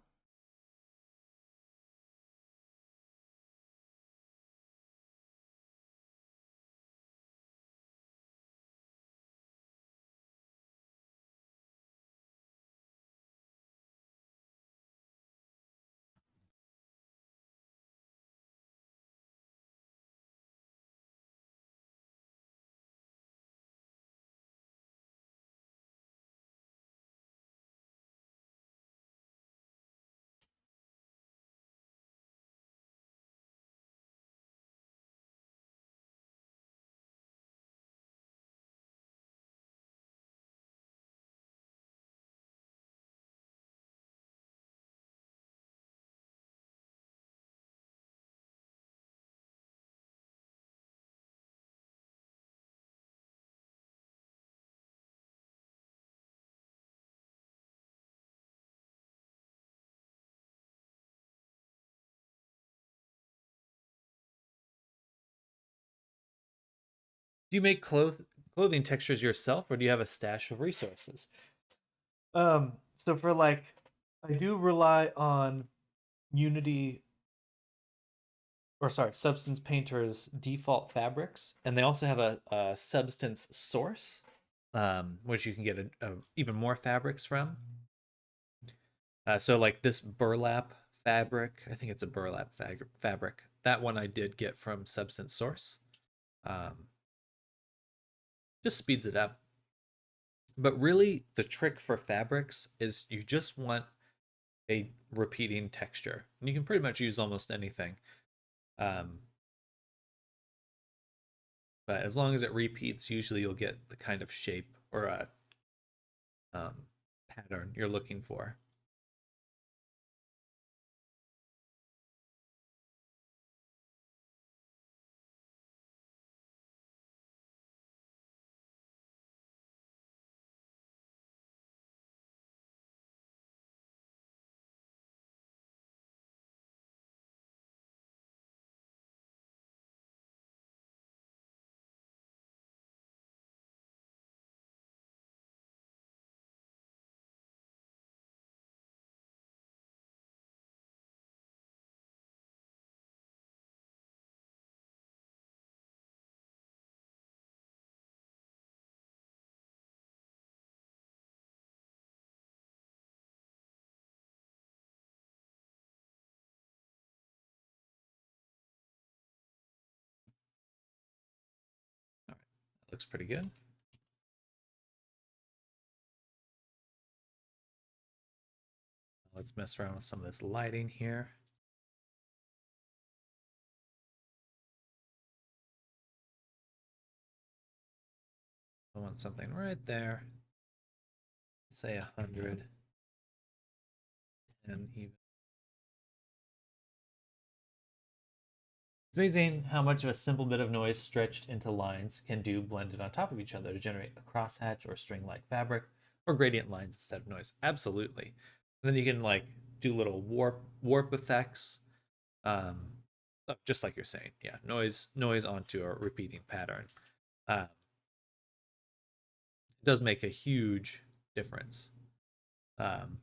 [SPEAKER 1] Do you make clothing textures yourself, or do you have a stash of resources? So for like, I do rely on Unity, or sorry, Substance Painter's default fabrics, and they also have a Substance source, which you can get even more fabrics from. So like this burlap fabric, I think it's a burlap fabric. That one I did get from Substance Source. Um, just speeds it up. But really, the trick for fabrics is you just want a repeating texture. And you can pretty much use almost anything. Um, but as long as it repeats, usually you'll get the kind of shape or a um, pattern you're looking for. All right, that looks pretty good. Let's mess around with some of this lighting here. I want something right there. Say 100. And even. It's amazing how much of a simple bit of noise stretched into lines can do blended on top of each other to generate a crosshatch or string-like fabric or gradient lines instead of noise. Absolutely. And then you can like do little warp effects, um, just like you're saying. Yeah, noise onto a repeating pattern. It does make a huge difference. Um,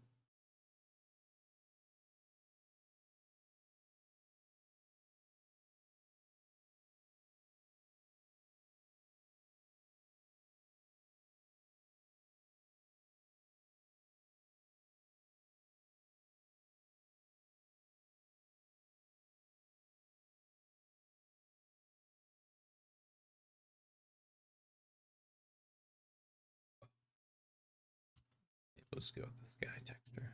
[SPEAKER 1] Let's go with the sky texture.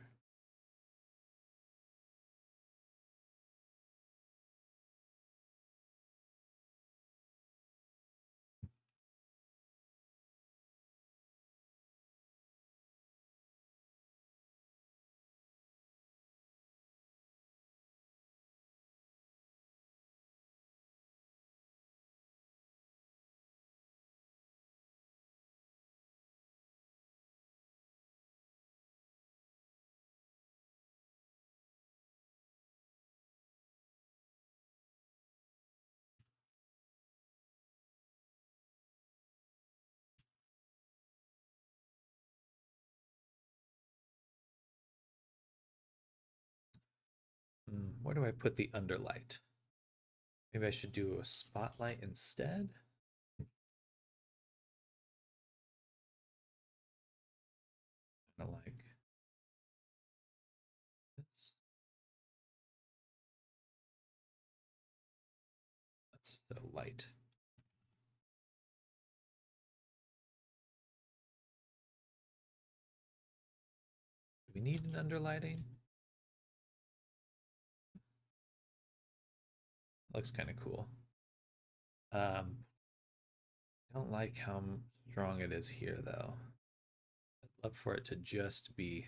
[SPEAKER 1] Where do I put the underlight? Maybe I should do a spotlight instead. Kind of like this. That's so light. Do we need an underlighting? Looks kind of cool. I don't like how strong it is here, though. I'd love for it to just be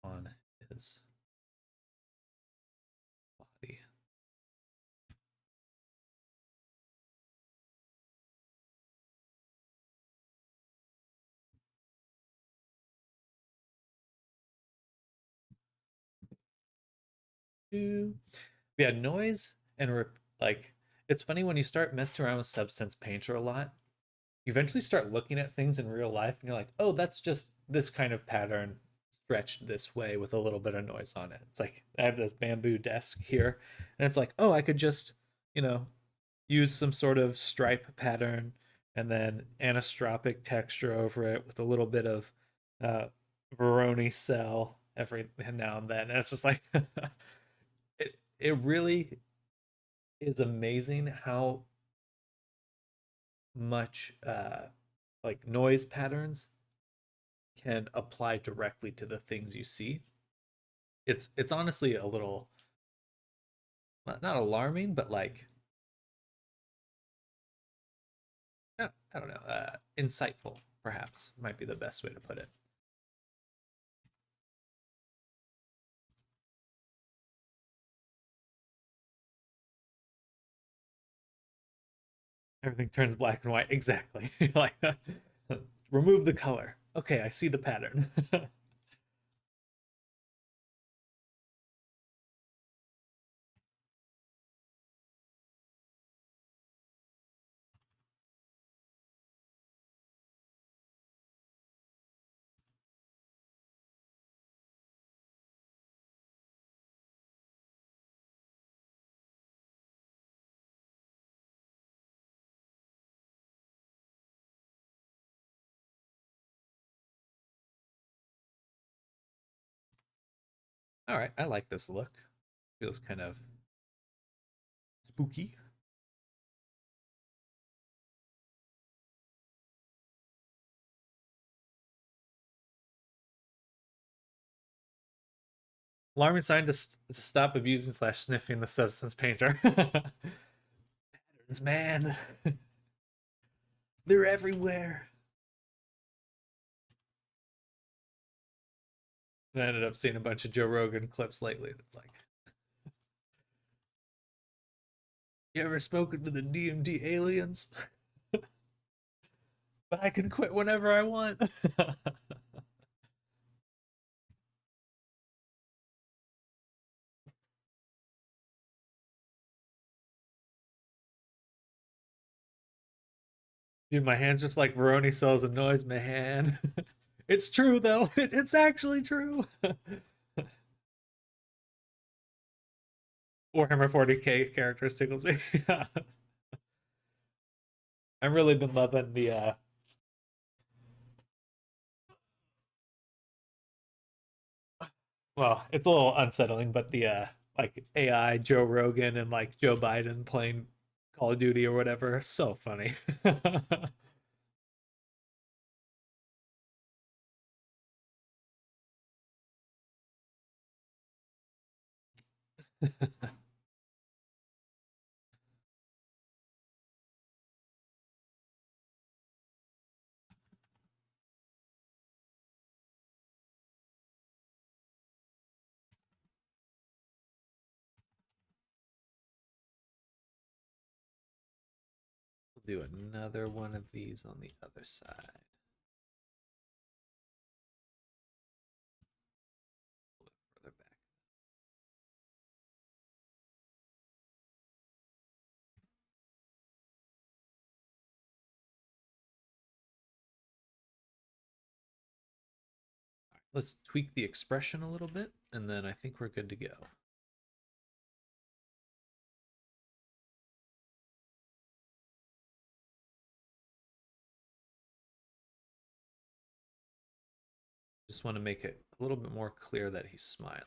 [SPEAKER 1] on his body. Yeah, noise and like it's funny when you start messing around with Substance Painter a lot, you eventually start looking at things in real life and you're like, oh, that's just this kind of pattern stretched this way with a little bit of noise on it. It's like I have this bamboo desk here, and it's like, oh, I could just, you know, use some sort of stripe pattern and then anisotropic texture over it with a little bit of uh, Veroni cell every now and then. And it's just like it really is amazing how much like noise patterns can apply directly to the things you see. It's honestly a little not alarming, but like I don't know, insightful perhaps might be the best way to put it. Everything turns black and white exactly. Like remove the color. Okay, I see the pattern. All right, I like this look. Feels kind of spooky. Alarming sign to stop abusing slash sniffing the substance painter. Patterns, man. They're everywhere. I ended up seeing a bunch of Joe Rogan clips lately. It's like, you ever spoken to the DMD aliens? But I can quit whenever I want. Dude, my hands just like Veroni cells and noise, man. It's true though. It's actually true. Warhammer 40k characters tickles me. I've really been loving the well, it's a little unsettling, but the like AI Joe Rogan and like Joe Biden playing Call of Duty or whatever, so funny. We'll do another one of these on the other side. A little further back. All right, let's tweak the expression a little bit, and then I think we're good to go. Just want to make it a little bit more clear that he's smiling.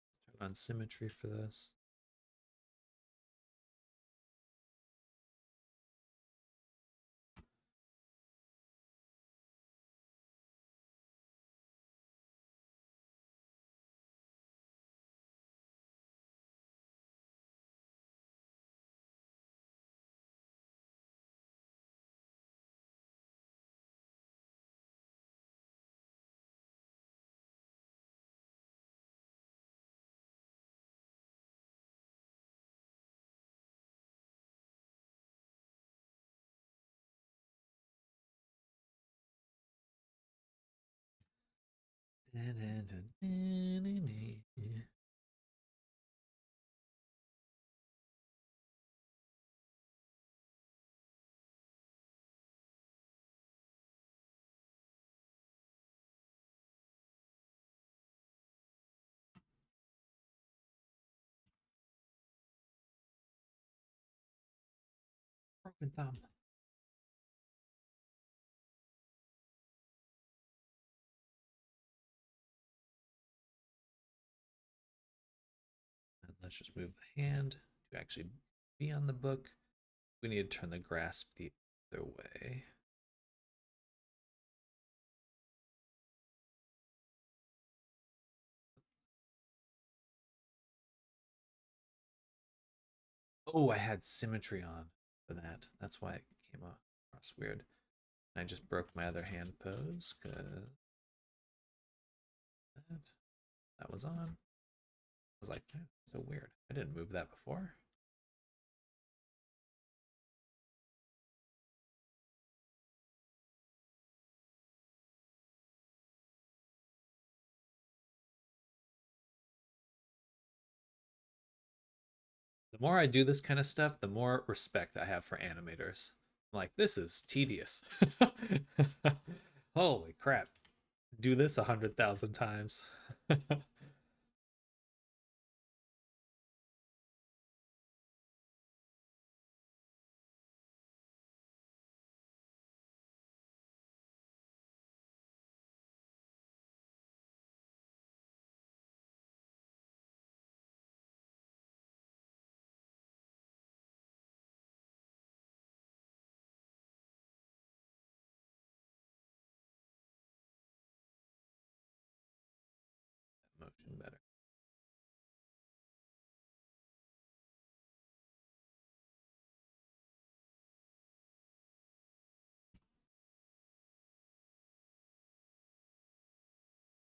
[SPEAKER 1] Let's turn on symmetry for this. Broken thumb. And let's just move the hand to actually be on the book. We need to turn the grasp the other way. Oh, I had symmetry on for that. That's why it came across weird. And I just broke my other hand pose because that was on. I was like, so weird. I didn't move that before. The more I do this kind of stuff, the more respect I have for animators. I'm like, this is tedious. Holy crap. Do this 100,000 times. Motion better.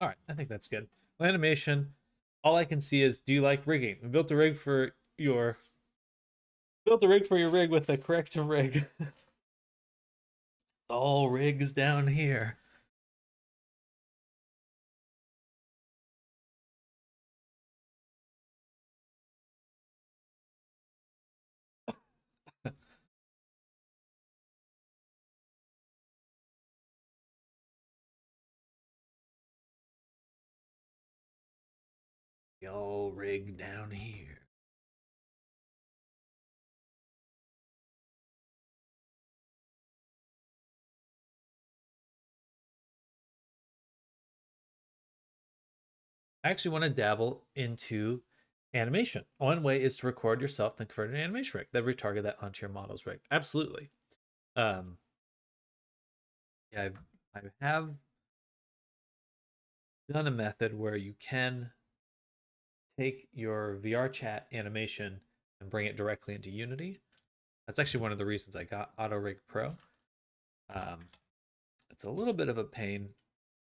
[SPEAKER 1] All right, I think that's good. Well, animation, all I can see is, do you like rigging? We built a rig for your rig with the correct rig. All rigs down here. All rig down here. I actually want to dabble into animation. One way is to record yourself and convert an animation rig, then retarget that onto your model's rig. Absolutely. Yeah, I have done a method where you can take your VR chat animation and bring it directly into Unity. That's actually one of the reasons I got AutoRig Pro. Um, it's a little bit of a pain.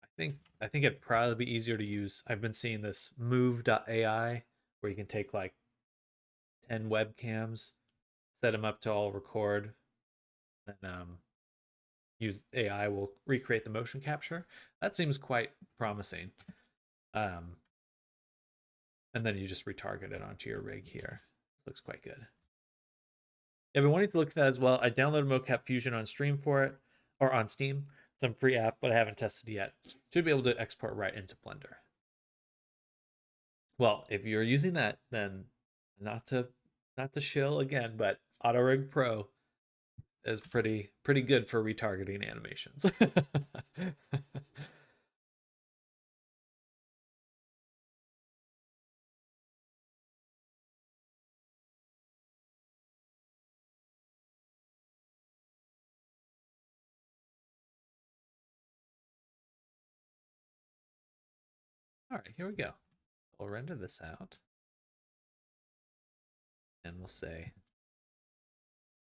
[SPEAKER 1] I think it'd probably be easier to use. I've been seeing this move.ai where you can take like 10 webcams, set them up to all record, and use AI will recreate the motion capture. That seems quite promising. Um, and then you just retarget it onto your rig here. This looks quite good. I've been wanting to look at that as well. I downloaded mocap fusion on stream for it, or on Steam, some free app, but I haven't tested yet. Should be able to export right into Blender. Well, if you're using that, then not to shill again, but AutoRig Pro is pretty good for retargeting animations. All right, here we go. We'll render this out, and we'll say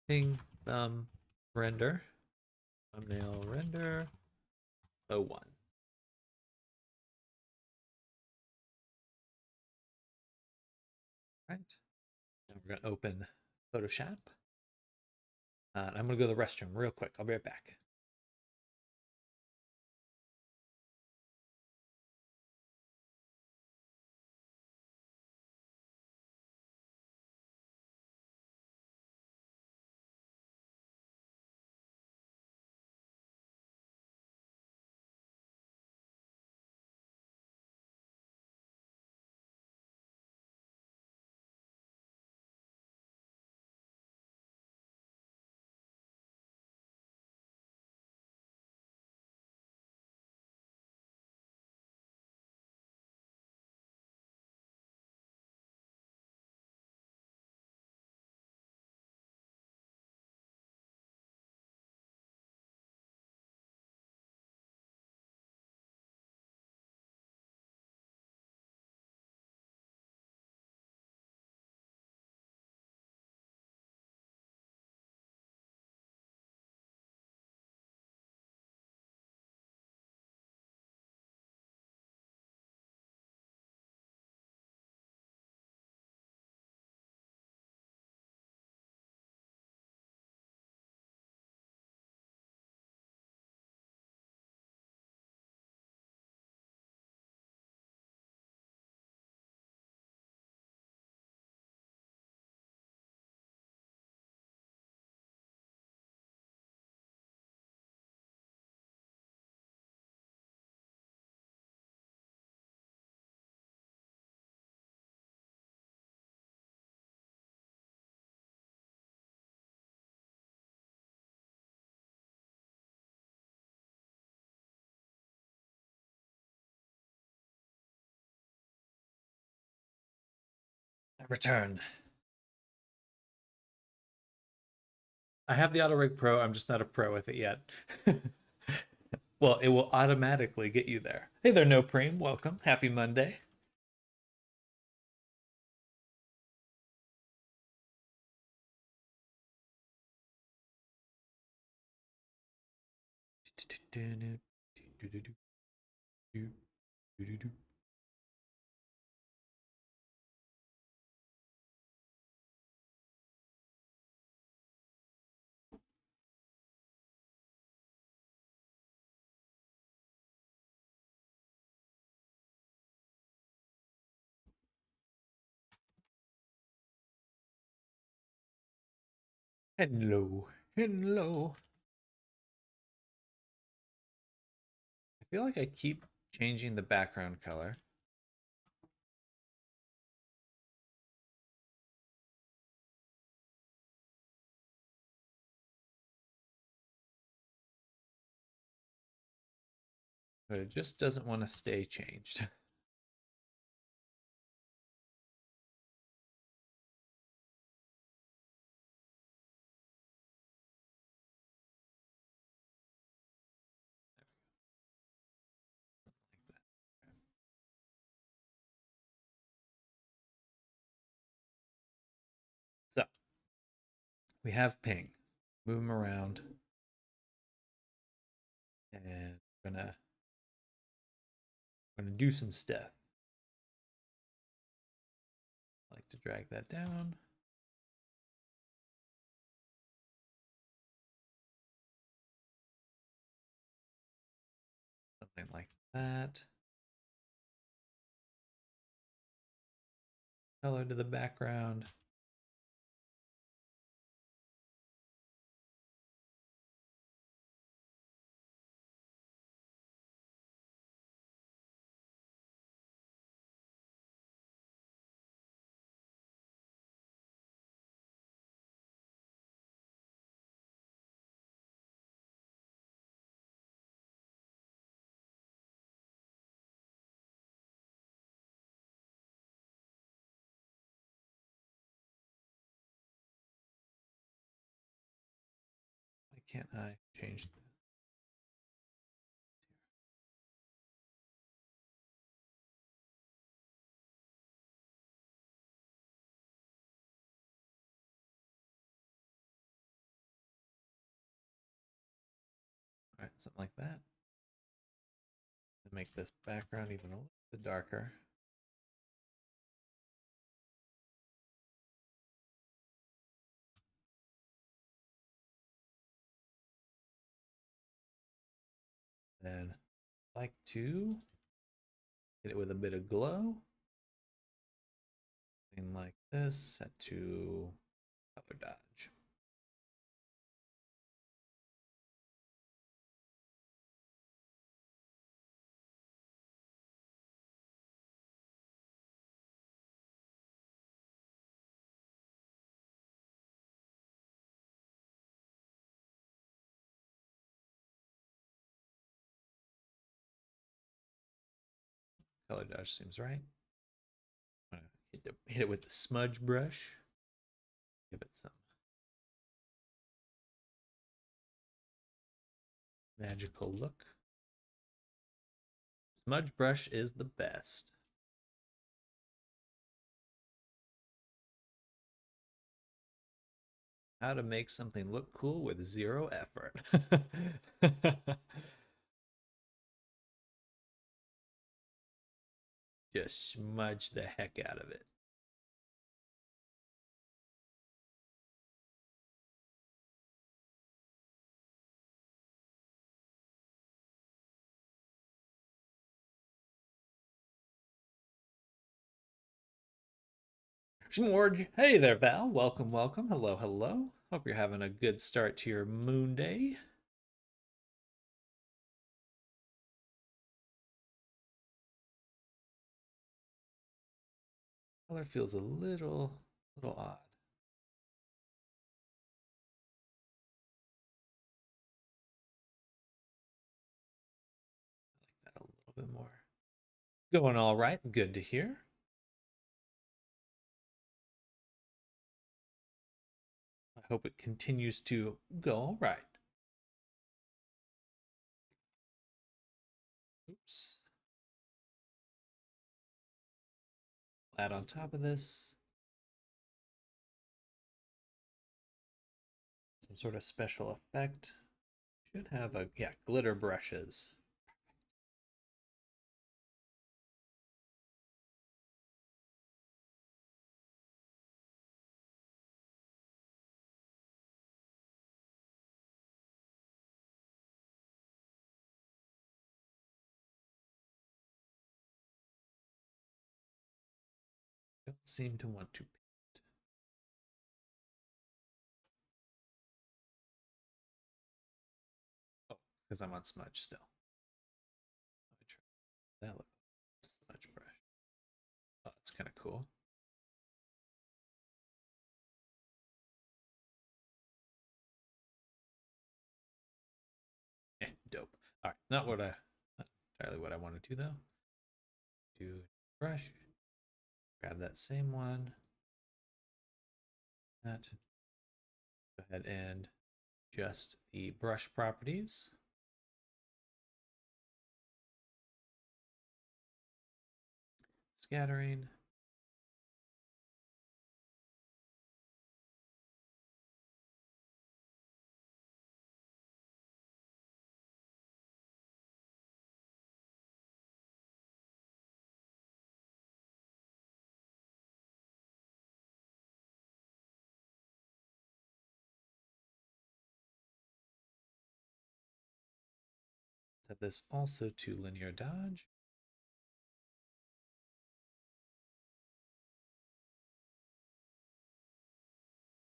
[SPEAKER 1] ping thumb render, thumbnail render 01. All right. Now we're gonna open Photoshop. I'm gonna go to the restroom real quick. I'll be right back. I return. I have the AutoRig Pro. I'm just not a pro with it yet. Well, it will automatically get you there. Hey there, No Preem. Welcome. Happy Monday. Hello. Hello. I feel like I keep changing the background color. But it just doesn't want to stay changed. we have ping. Move him around. And we're gonna do some stuff. I like to drag that down. Something like that. Color to the background. Why can't I change the... All right, something like that. To make this background even a little bit darker. Then I like to hit it with a bit of glow. Something like this, set to color dodge. Color dodge seems right. I'm gonna hit it with the smudge brush. Give it some magical look. Smudge brush is the best. How to make something look cool with zero effort. Just smudge the heck out of it. Smorge. Hey there, Val. Welcome, welcome. Hello, hello. Hope you're having a good start to your moon day. Color feels a little odd. I like that a little bit more. Going all right. Good to hear. I hope it continues to go all right. Oops. Add on top of this some sort of special effect. Should have a, yeah, glitter brushes. Don't seem to want to paint. Oh, because I'm on smudge still. Let me try that. Look, smudge brush. Oh, that's kind of cool. Dope. All right, not entirely what I want to do though. Do brush. Grab that same one. That. Go ahead and adjust the brush properties. Scattering. Set this also to linear dodge.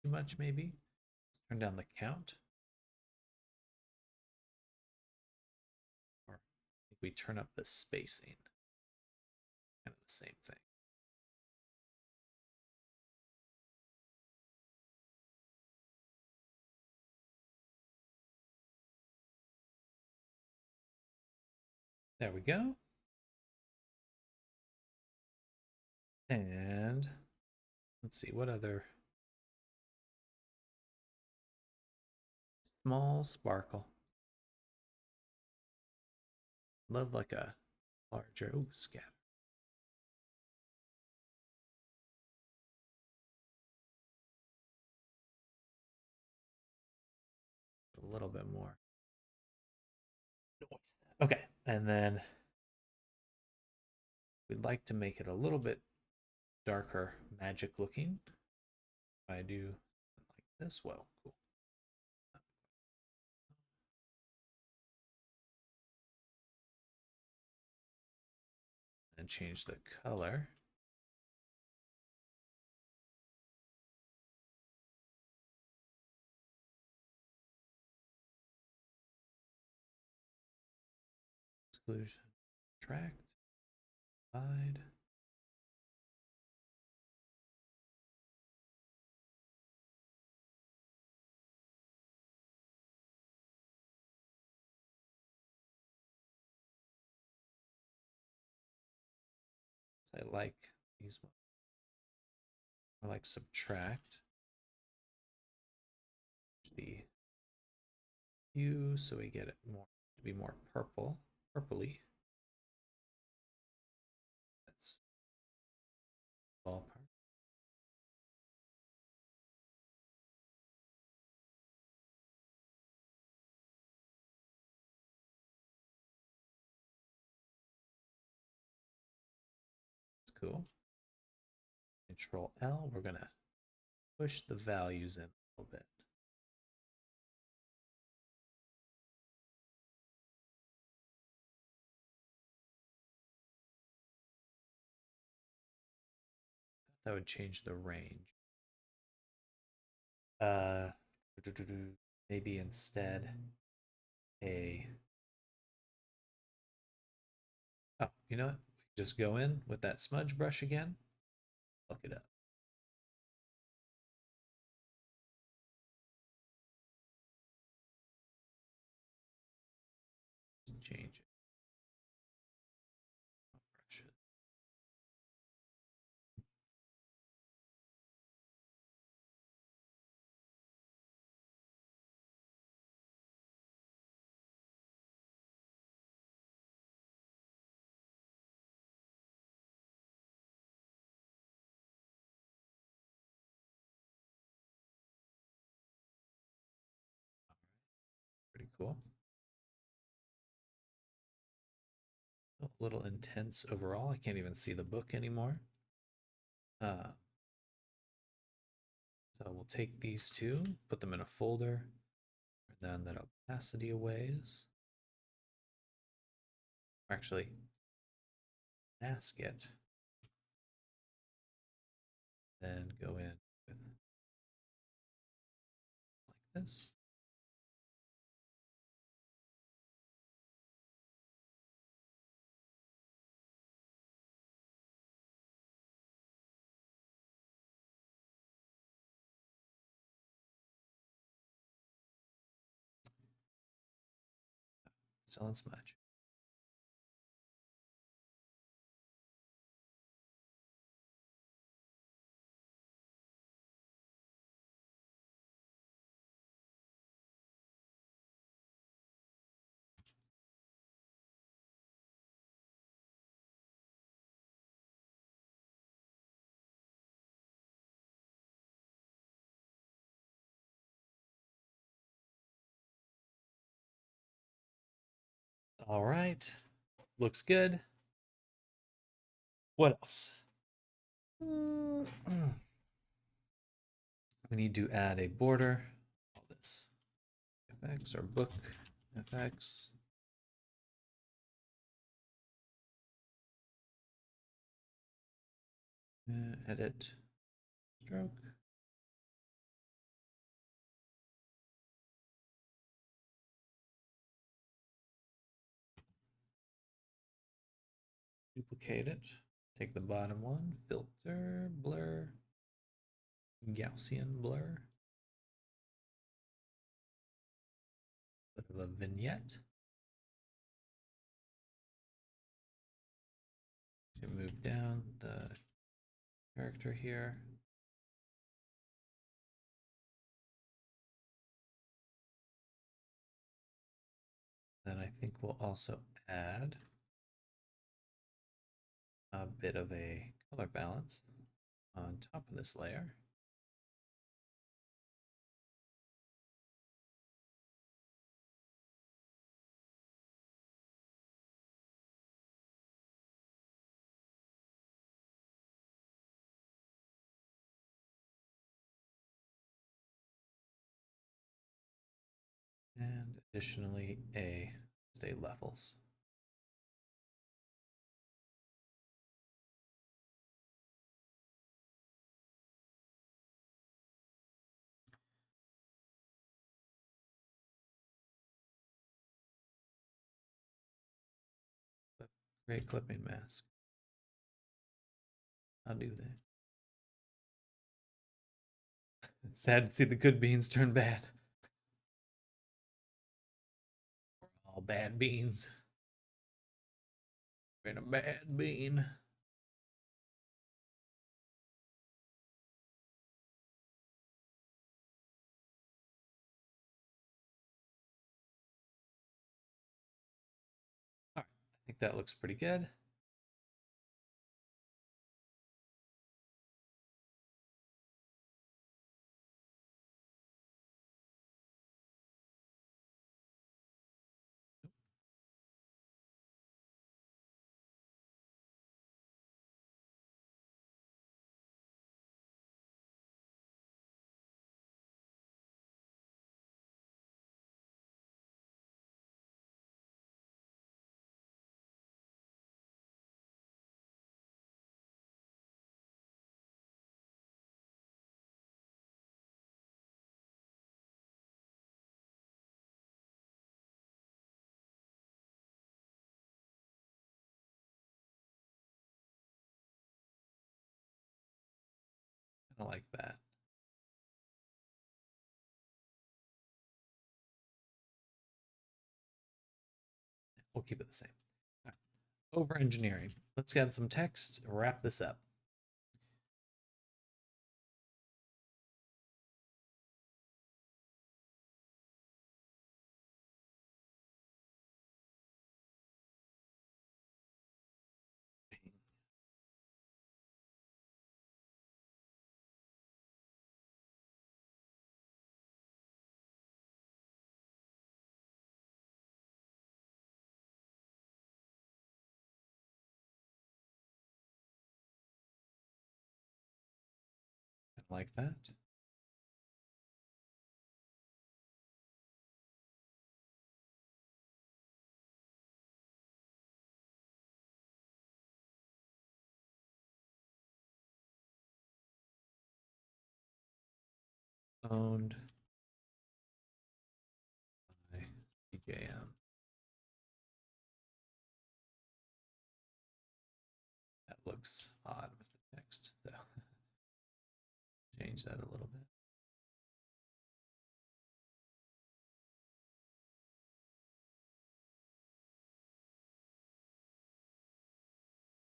[SPEAKER 1] Too much, maybe. Let's turn down the count. Or I think we turn up the spacing. Kind of the same thing. There we go. And let's see, what other small sparkle. Love like a larger scatter. A little bit more noise. Okay, and then we'd like to make it a little bit darker magic looking. If I do like this, well, cool. And change the color. Exclusion, subtract, divide. I like these ones. I like subtract. The hue so we get it more to be more purpley. That's ballpark. That's cool. Control L, we're gonna push the values in a little bit. That would change the range. Maybe instead a, oh, you know what? We can just go in with that smudge brush again, look it up. Change it. Brush it. Pretty cool. A little intense overall. I can't even see the book anymore. So we'll take these two, put them in a folder, turn down that opacity a ways. Actually, mask it. Then go in with like this. Still smudge. All right, looks good. What else? We need to add a border. All this FX or book FX. Edit stroke. Duplicate it. Take the bottom one, filter, blur, Gaussian blur. Bit of a vignette. To move down the character here. Then I think we'll also add a bit of a color balance on top of this layer. And additionally, a stay levels. Great clipping mask. I'll do that. It's sad to see the good beans turn bad. We're all bad beans. Been a bad bean. All right, I think that looks pretty good. I like that. We'll keep it the same. All right. Over engineering. Let's add some text, wrap this up. Like that. Owned by CJM. That looks odd with the text, so change that a little bit.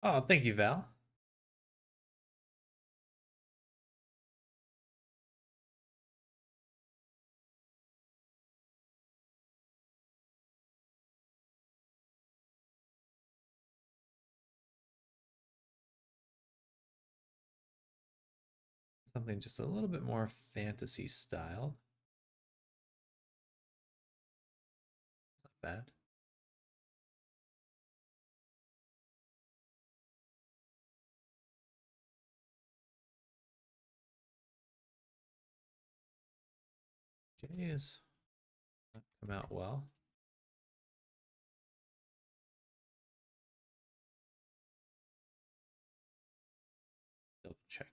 [SPEAKER 1] Oh, thank you, Val. Something just a little bit more fantasy styled. It's not bad. J is come out well. Still check.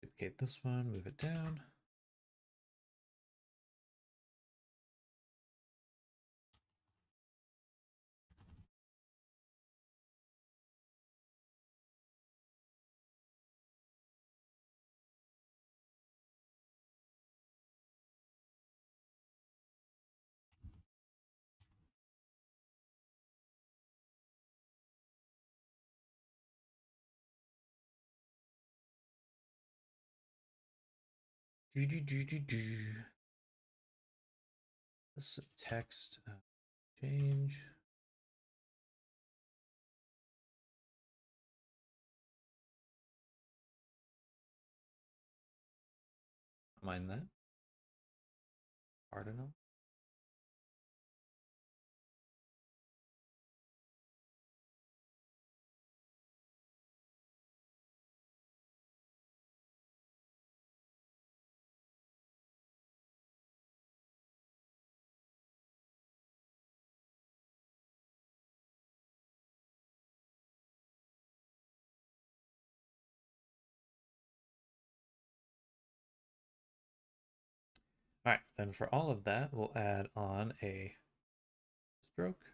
[SPEAKER 1] Duplicate this one, move it down. This text change. Mind that. Cardinal. All right, then for all of that, we'll add on a stroke.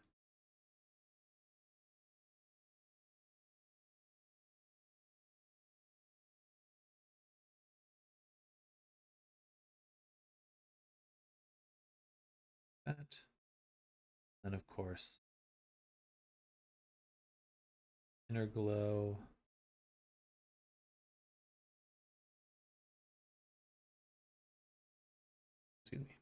[SPEAKER 1] That. Then, of course, inner glow. Excuse me.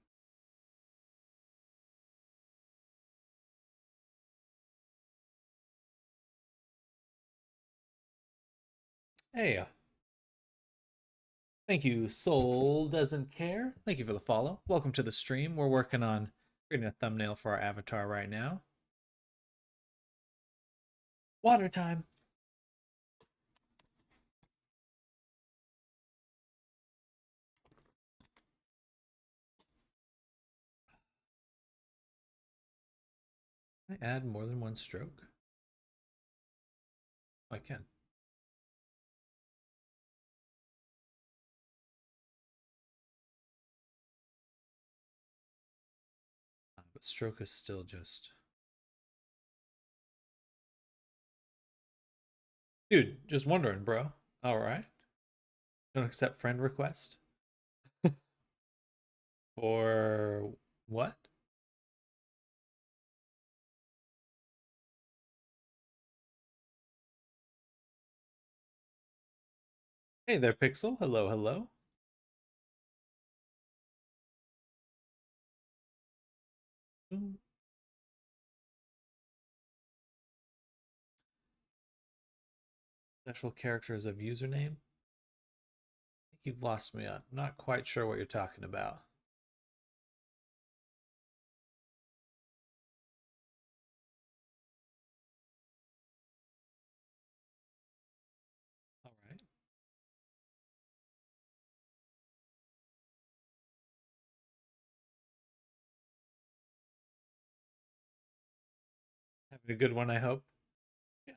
[SPEAKER 1] Hey, thank you, Soul Doesn't Care. Thank you for the follow. Welcome to the stream. We're working on creating a thumbnail for our avatar right now. Water time. Can I add more than one stroke? Oh, I can. But stroke is still just... Dude, just wondering, bro. All right. Don't accept friend request. For what? Hey there, Pixel. Hello, hello. Special characters of username. I think you've lost me. I'm not quite sure what you're talking about. All right. Having a good one, I hope. Yeah,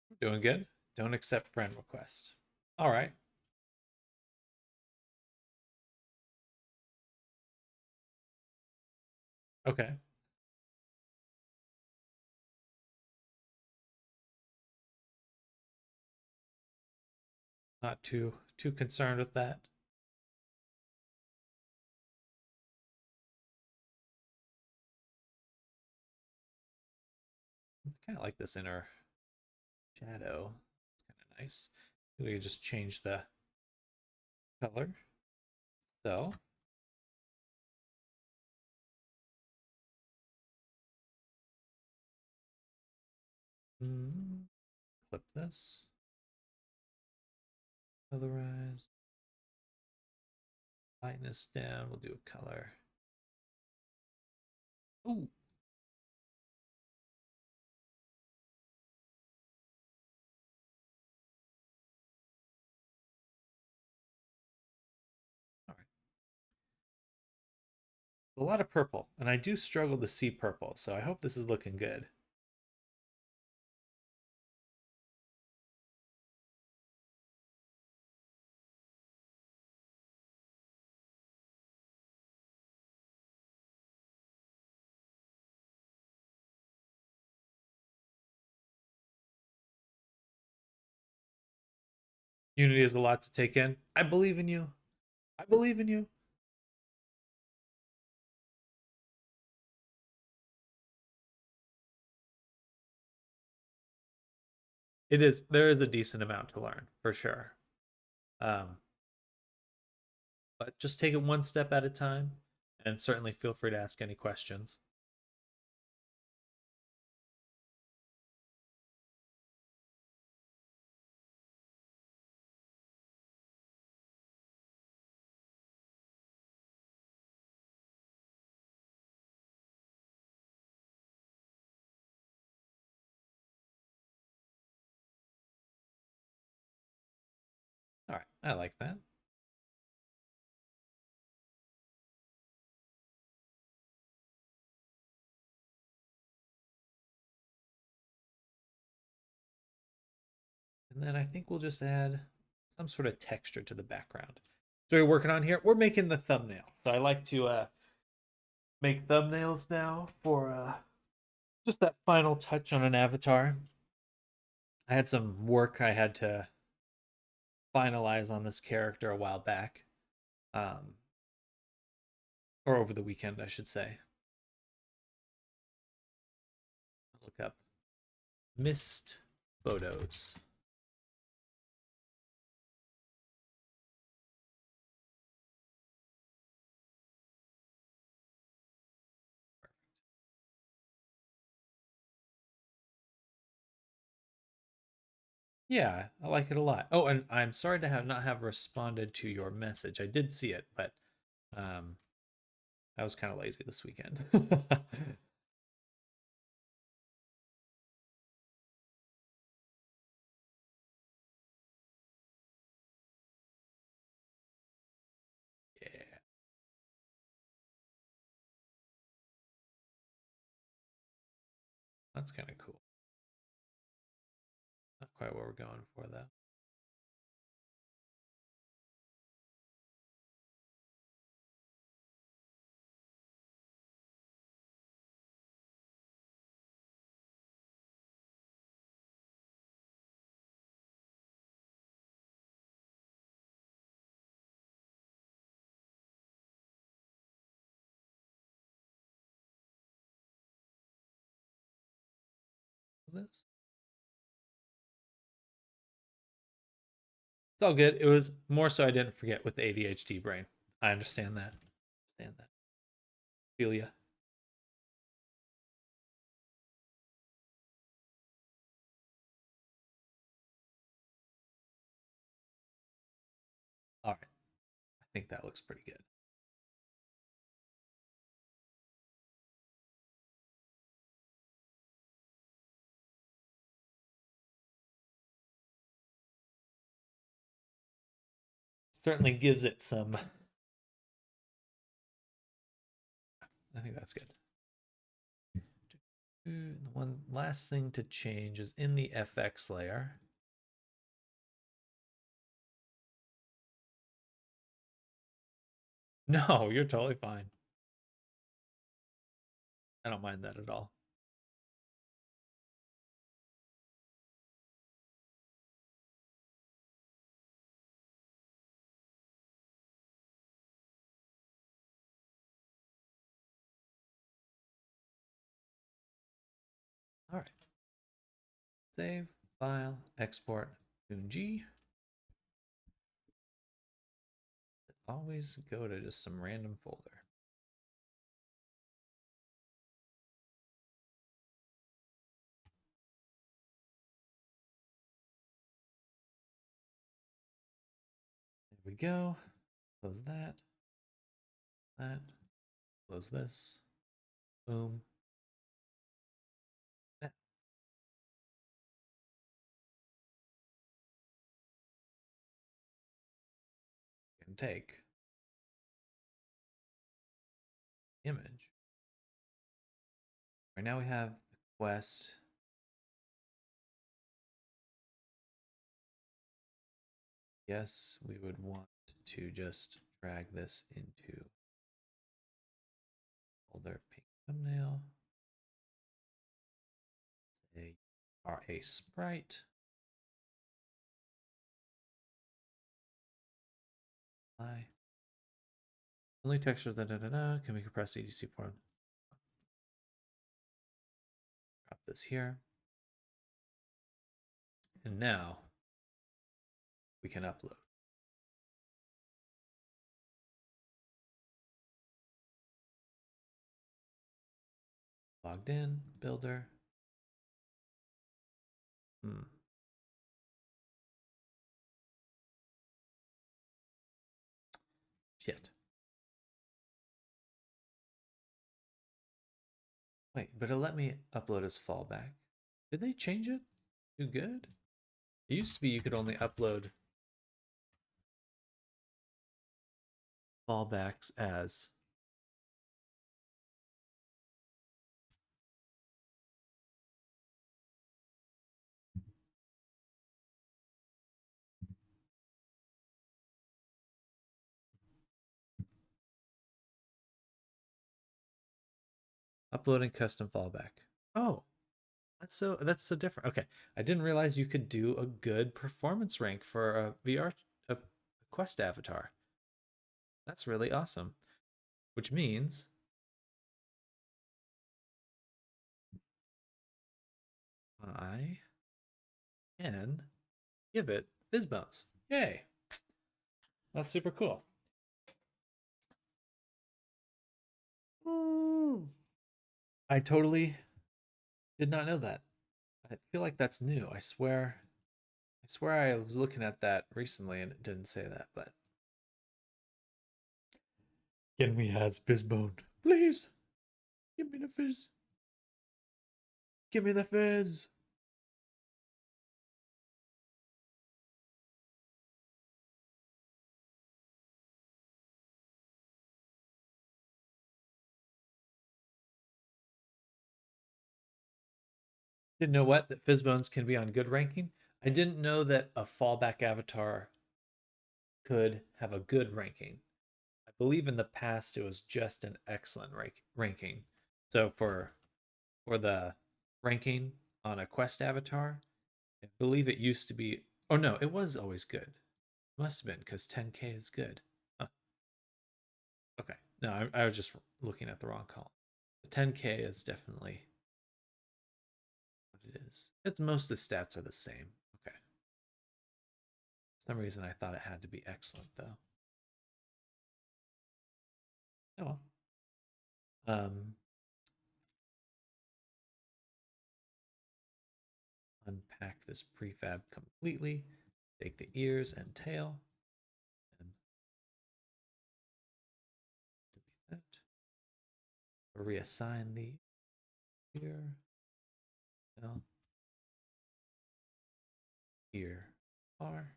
[SPEAKER 1] we're doing good. Don't accept friend request. All right. Okay. Not too concerned with that. I kind of like this inner shadow. It's kind of nice. We can just change the color. So clip this. Colorize. Lightness down. We'll do a color. Ooh. All right. A lot of purple, and I do struggle to see purple, so I hope this is looking good. Unity is a lot to take in. I believe in you. I believe in you. It is. There is a decent amount to learn for sure. Um, but just take it one step at a time, and certainly feel free to ask any questions. All right, I like that. And then I think we'll just add some sort of texture to the background. So we're working on here. We're making the thumbnail. So I like to make thumbnails now for just that final touch on an avatar. I had some work I had to finalize on this character a while back, um, or over the weekend, I should say. Look up mist photos. Yeah, I like it a lot. Oh, and I'm sorry to have not have responded to your message. I did see it, but um, I was kind of lazy this weekend. Yeah, that's kind of cool. Not quite what we're going for, though. This. It's all good. It was more so I didn't forget with the ADHD brain. I understand that. Understand that. Feel ya. All right. I think that looks pretty good. Certainly gives it some. I think that's good. One last thing to change is in the FX layer. No, you're totally fine. I don't mind that at all. All right. Save, file, export, G. Always go to just some random folder. There we go. Close that. that. Close this. Boom. Now, we can take image. Right now we have the quest. Yes, we would want to just drag this into folder pink thumbnail. Say are a sprite. Apply. Only texture can we compress EDC form. Drop this here. And now we can upload. Logged in, builder. Shit. Wait, but it let me upload as fallback. Did they change it? Too good? It used to be you could only upload fallbacks as uploading custom fallback. Oh, that's so different. Okay, I didn't realize you could do a good performance rank for a VR a Quest avatar. That's really awesome. Which means I can give it Fizzbones. Yay! That's super cool. Ooh. I totally did not know that. I feel like that's new. I swear I was looking at that recently and it didn't say that, but get me has Fizzbone. Please. Give me the fizz. Give me the fizz. Didn't know what that Fizzbones can be on good ranking. I didn't know that a fallback avatar could have a good ranking. I believe in the past it was just an excellent ranking. So for the ranking on a quest avatar, I believe it used to be. Oh no, it was always good. Must have been because 10K is good. Huh. Okay, no, I was just looking at the wrong column. The 10K is definitely what it is. It's most of the stats are the same. Okay. For some reason I thought it had to be excellent though. Oh well. Unpack this prefab completely. Take the ears and tail. And delete that. Reassign the ear. Tail. Ear. R.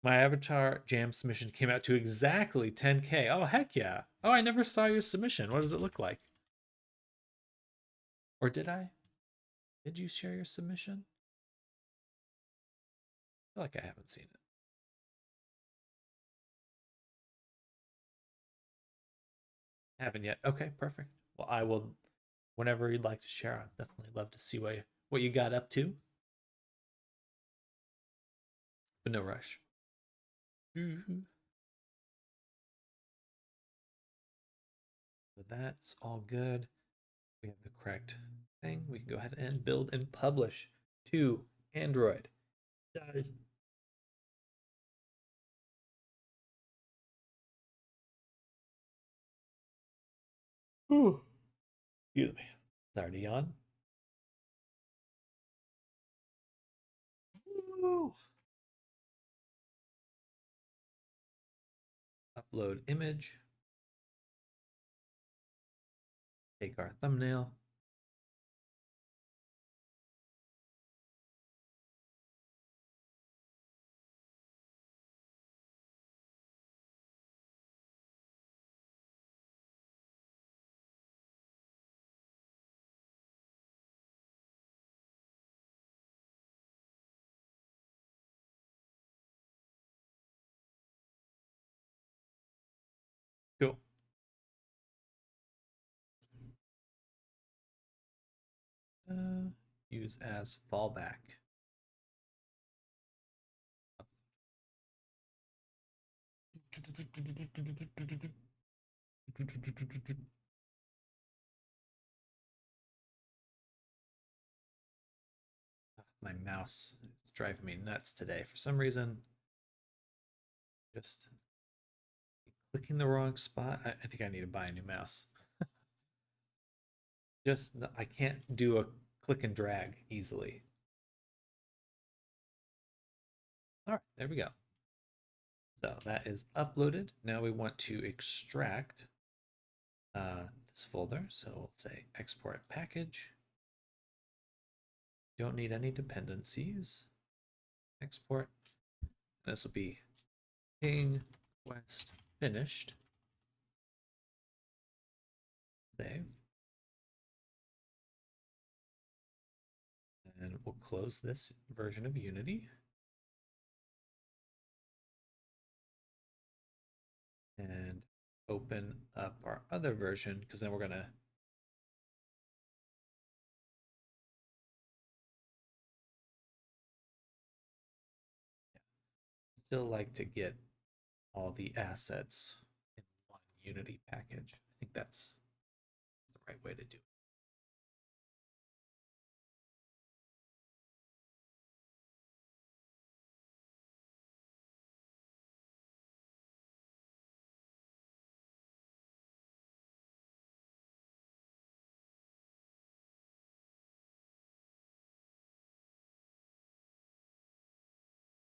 [SPEAKER 1] My avatar jam submission came out to exactly 10K. Oh, heck yeah. Oh, I never saw your submission. What does it look like? Or did I? Did you share your submission? I feel like I haven't seen it. Haven't yet. Okay, perfect. Well, I will, whenever you'd like to share, I'd definitely love to see what you got up to. But no rush. So that's all good. We have the correct thing. We can go ahead and build and publish to Android. Ooh. Excuse me. Sorry to yawn. Ooh. upload image, take our thumbnail, cool. Use as fallback. My mouse is driving me nuts today for some reason. Just clicking the wrong spot. I think I need to buy a new mouse. Just I can't do a click and drag easily. All right, there we go. So that is uploaded. Now we want to extract this folder. So we'll say export package. Don't need any dependencies. Export. This will be ping quest finished. Save. And we'll close this version of Unity. And open up our other version, because then we're going to still like to get all the assets in one Unity package. I think that's the right way to do it.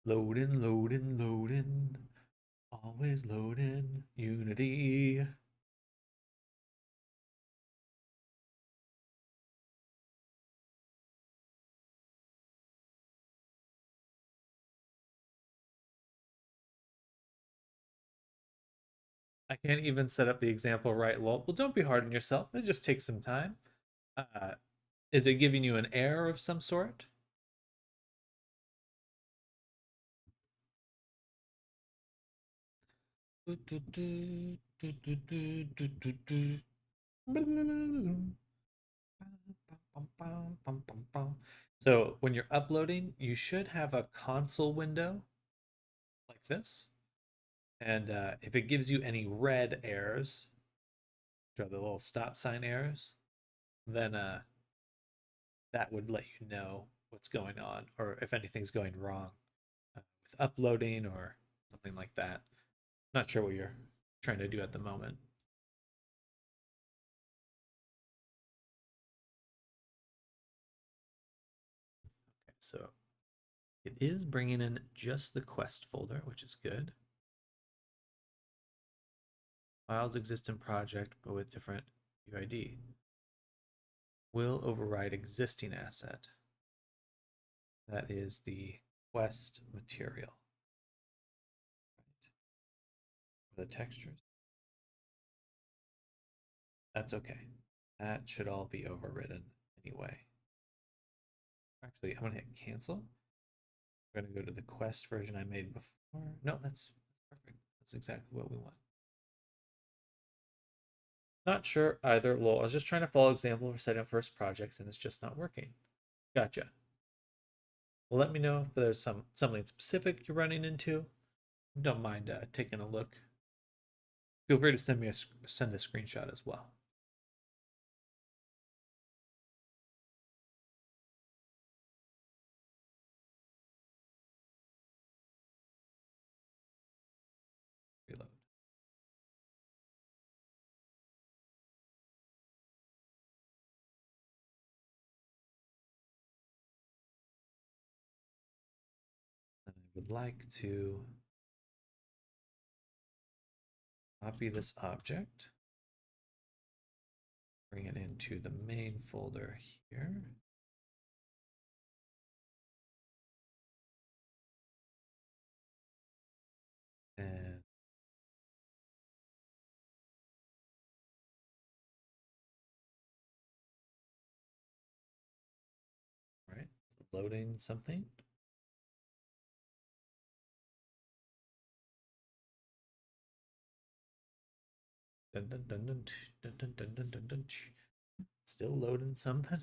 [SPEAKER 1] Loading, loading, loading. Always loading Unity. I can't even set up the example right. Well, don't be hard on yourself. It just takes some time. Is it giving you an error of some sort? So when you're uploading, you should have a console window like this. And if it gives you any red errors, which are the little stop sign errors, then that would let you know what's going on or if anything's going wrong with uploading or something like that. Not sure what you're trying to do at the moment. Okay, so it is bringing in just the quest folder, which is good. Files exist in project, but with different UID. Will override existing asset. That is the quest material. Right. The textures. That's okay. That should all be overridden anyway. Actually, I'm going to hit cancel. We're going to go to the quest version I made before. No, that's perfect. That's exactly what we want. Not sure either. Lol, I was just trying to follow example for setting up first projects and it's just not working. Gotcha. Well, let me know if there's something specific you're running into. Don't mind taking a look. Feel free to send a screenshot as well. Reload. And I would like to Copy this object. Bring it into the main folder here. And all right, it's loading something. Dun, dun, dun, dun, dun, dun, dun, dun, dun, dun. Still loading something.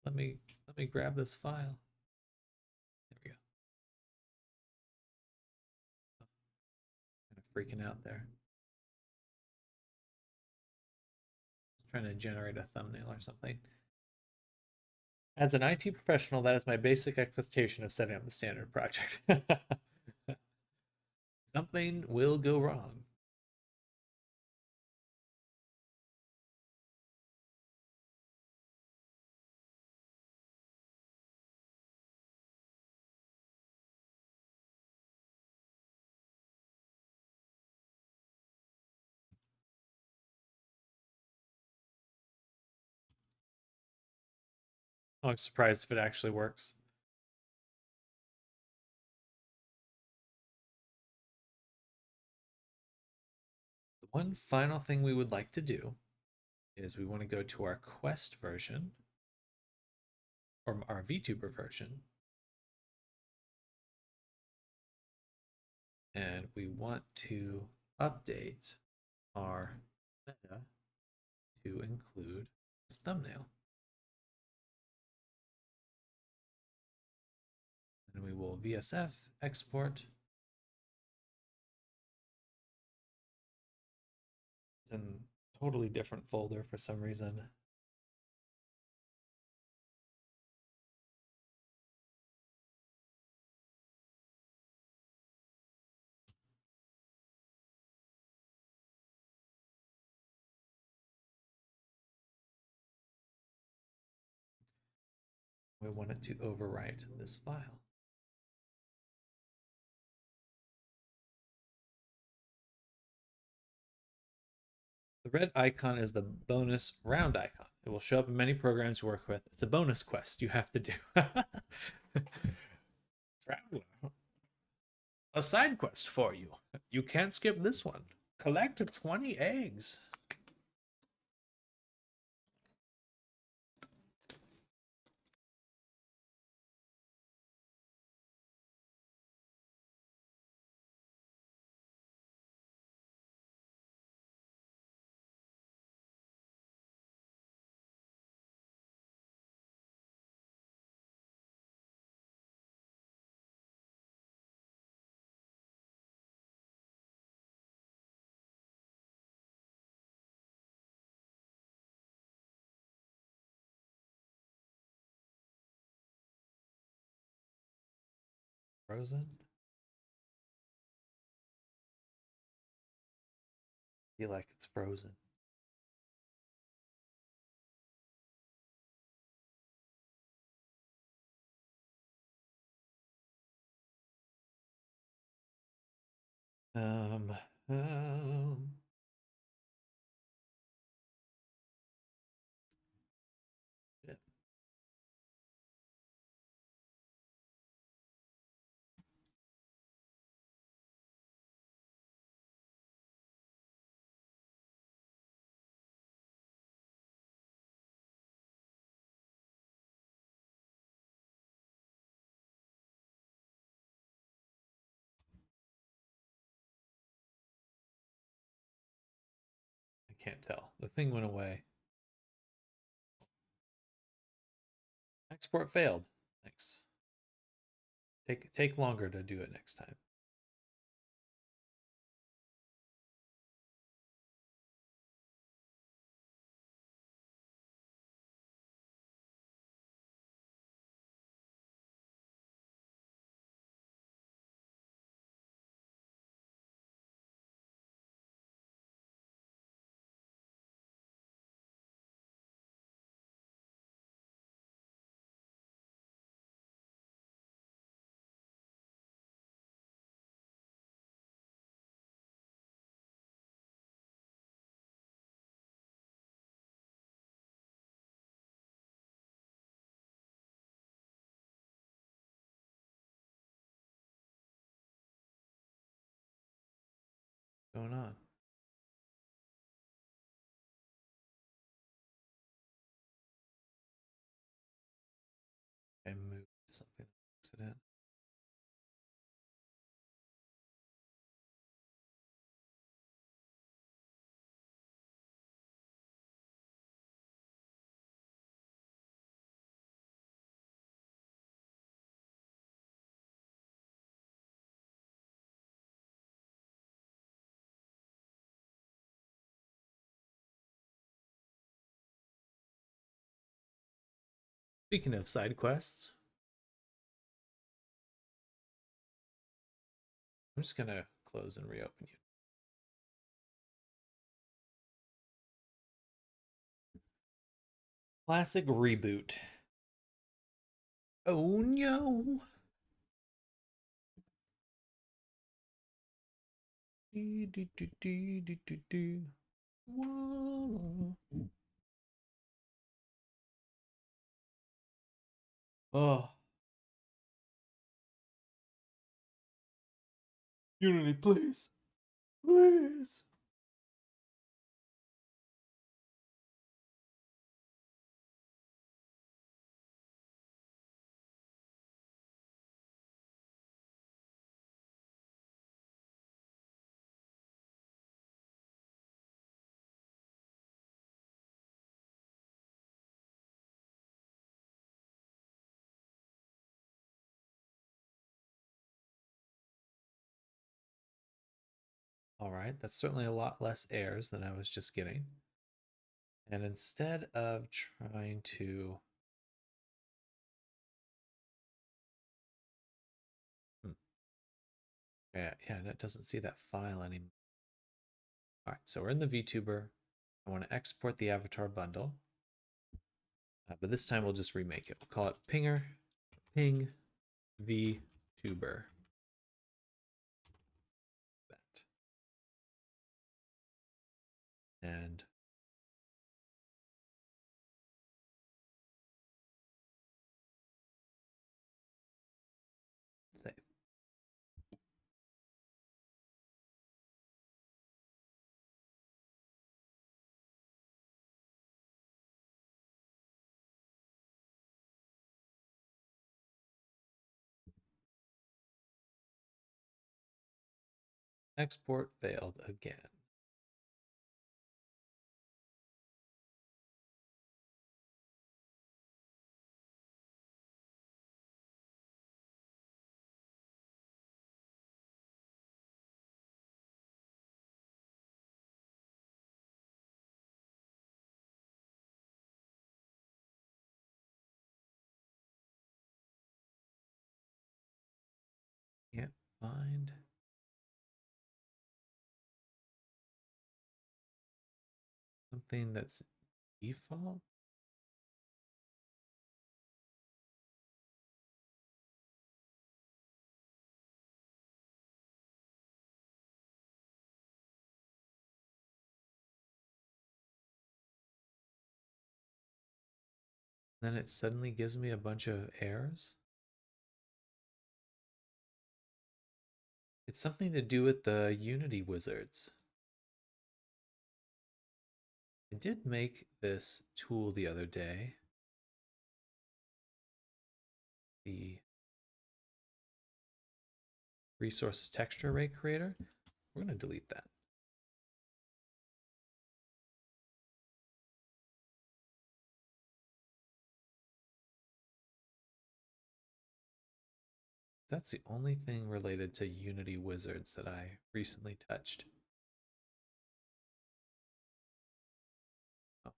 [SPEAKER 1] Let me grab this file. There we go. Kind of freaking out there. Trying to generate a thumbnail or something. As an IT professional, that is my basic expectation of setting up the standard project. Something will go wrong. I'm surprised if it actually works. The one final thing we would like to do is we want to go to our Quest version, or our VTuber version, and we want to update our meta to include this thumbnail. And we will VSF export. It's in a totally different folder for some reason. We want it to overwrite this file. The red icon is the bonus round icon. It will show up in many programs you work with. It's a bonus quest you have to do. Traveler. A side quest for you. You can't skip this one. Collect 20 eggs. Frozen? I feel like it's frozen. Um, um, yeah. I can't tell. The thing went away. Export failed. Thanks. Take longer to do it next time. I moved something on accident. Speaking of side quests, I'm just gonna close and reopen you. Classic reboot. Oh no. Oh, Unity, please. Please. All right, that's certainly a lot less errors than I was just getting. And instead of trying to... Yeah, it doesn't see that file anymore. All right, so we're in the VTuber. I want to export the avatar bundle. But this time we'll just remake it. We'll call it ping VTuber. That. And save. Export failed again. Can't find... something that's default? Then it suddenly gives me a bunch of errors. It's something to do with the Unity wizards. I did make this tool the other day. The resources texture array creator. We're going to delete that. That's the only thing related to Unity wizards that I recently touched. Oh.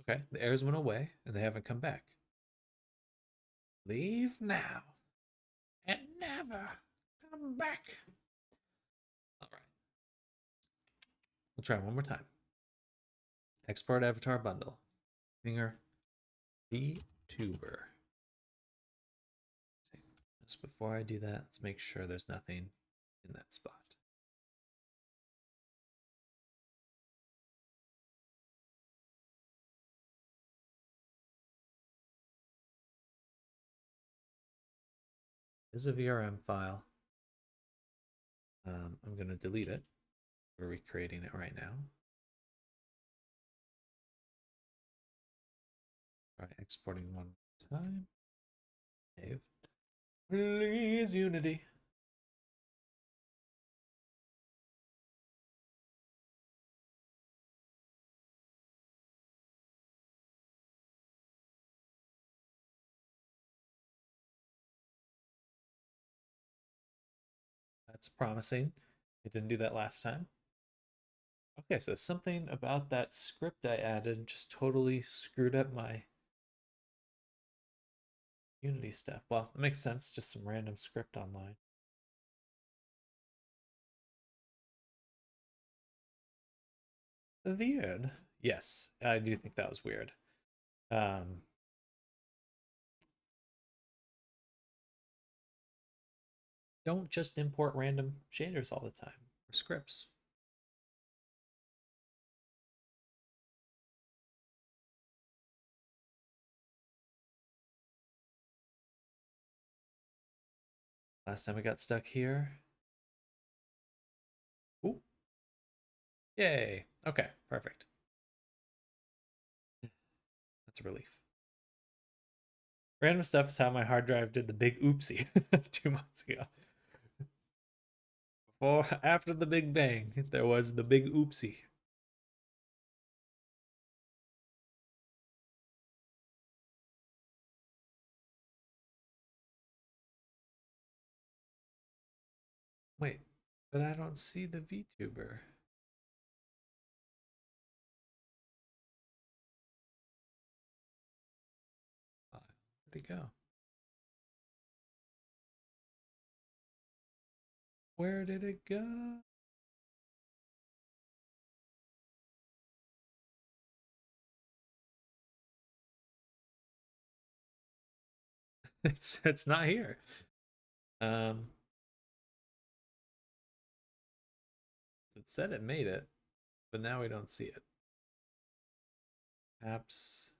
[SPEAKER 1] Okay, the errors went away and they haven't come back. Leave now and never come back. All right. We'll try one more time. Export avatar bundle. Finger VTuber. Just before I do that, let's make sure there's nothing in that spot. This is a VRM file. I'm going to delete it. We're recreating it right now. Exporting one time. Save. Please, Unity. That's promising. It didn't do that last time. Okay, so something about that script I added just totally screwed up my Unity stuff. Well, it makes sense, just some random script online. Weird. Yes, I do think that was weird. Um, don't just import random shaders all the time or scripts. Last time I got stuck here. Ooh. Yay. Okay, perfect. That's a relief. Random stuff is how my hard drive did the big oopsie 2 months ago. After the Big Bang, there was the big oopsie. Wait, but I don't see the VTuber. Where'd he go? Where did it go? It's not here. Um, it said it made it, but now we don't see it. Apps.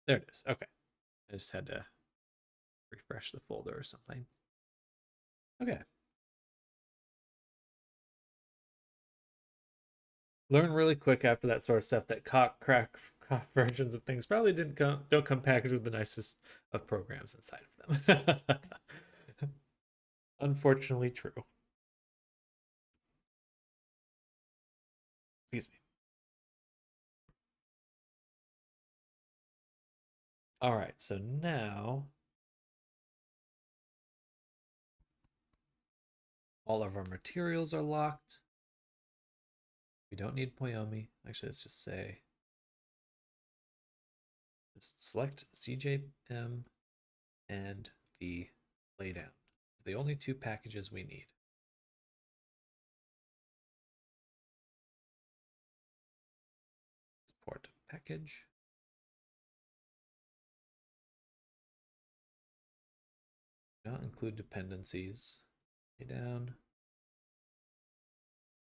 [SPEAKER 1] There it is. Okay. I just had to refresh the folder or something. Okay. Learn really quick after that sort of stuff that crack versions of things probably don't come packaged with the nicest of programs inside of them. Unfortunately true. Excuse me. All right, so now all of our materials are locked. We don't need Poyomi. Actually, let's just say, just select CJM and the laydown. It's the only two packages we need. Export package. Not include dependencies. Laydown.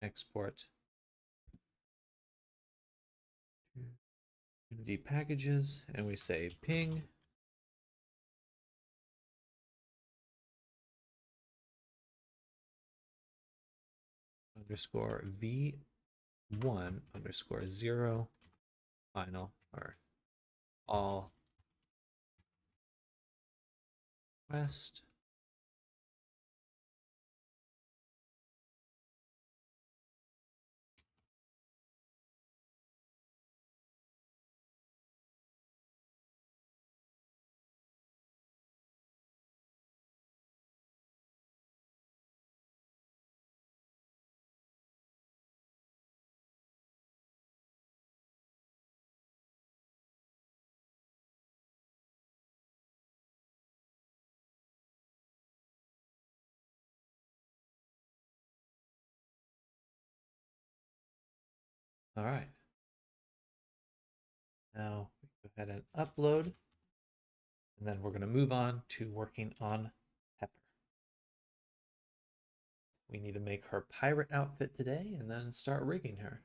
[SPEAKER 1] Export. Unity packages, and we say ping underscore v1 underscore 0 final or all request. All right. Now we go ahead and upload, and then we're going to move on to working on Pepper. We need to make her pirate outfit today and then start rigging her.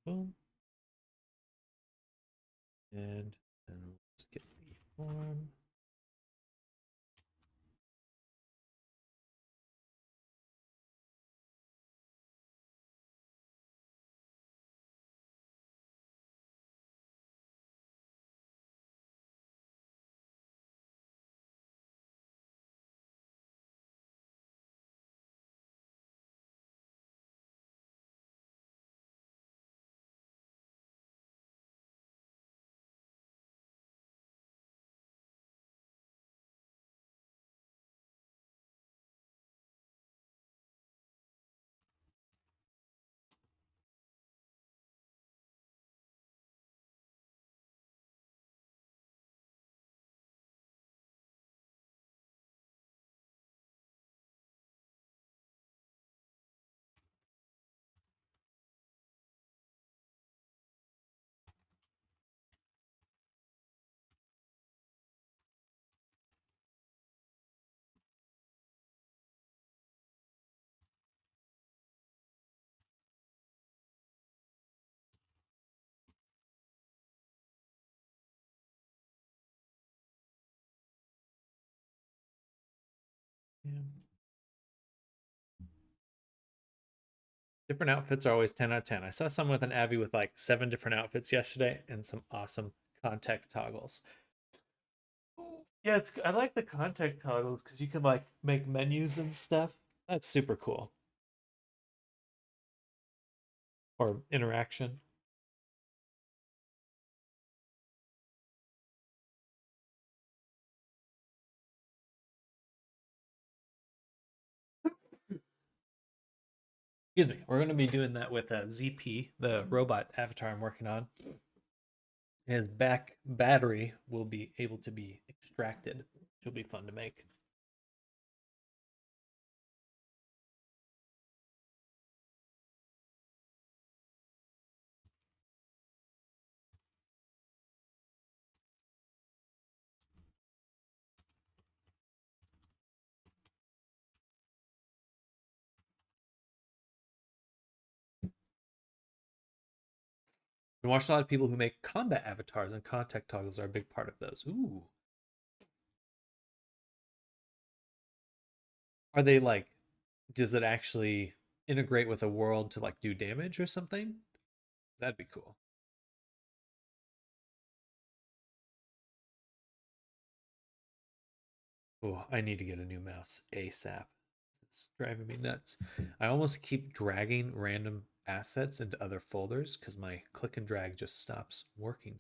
[SPEAKER 1] Boom. And then let's get the form. Yeah. Different outfits are always 10 out of 10. I saw some with an Abby with like 7 different outfits yesterday and some awesome context toggles. Yeah, I like the context toggles because you can like make menus and stuff. That's super cool. Or interaction. Excuse me. We're going to be doing that with ZP, the robot avatar I'm working on. His back battery will be able to be extracted, which will be fun to make. We watched a lot of people who make combat avatars, and contact toggles are a big part of those. Ooh. Are they like, does it actually integrate with a world to like do damage or something? That'd be cool. Oh, I need to get a new mouse ASAP. It's driving me nuts. I almost keep dragging random assets into other folders because my click and drag just stops working.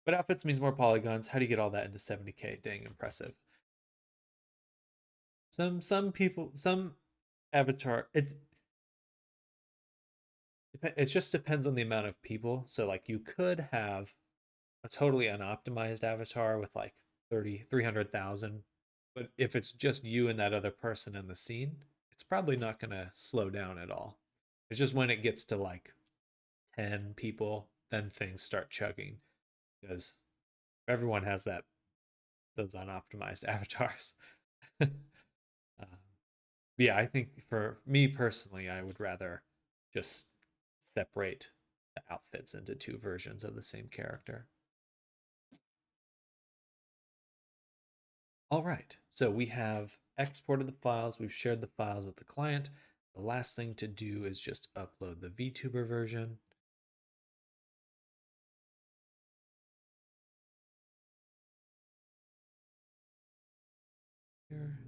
[SPEAKER 1] But outfits means more polygons. How do you get all that into 70K? Dang, impressive. Some people, some avatar, it just depends on the amount of people. So like you could have a totally unoptimized avatar with like 300,000, but if it's just you and that other person in the scene, it's probably not going to slow down at all. It's just when it gets to like 10 people, then things start chugging because everyone has those unoptimized avatars. uh, yeah, I think for me personally, I would rather just separate the outfits into two versions of the same character. All right, so we have exported the files, we've shared the files with the client. The last thing to do is just upload the VTuber version. Here.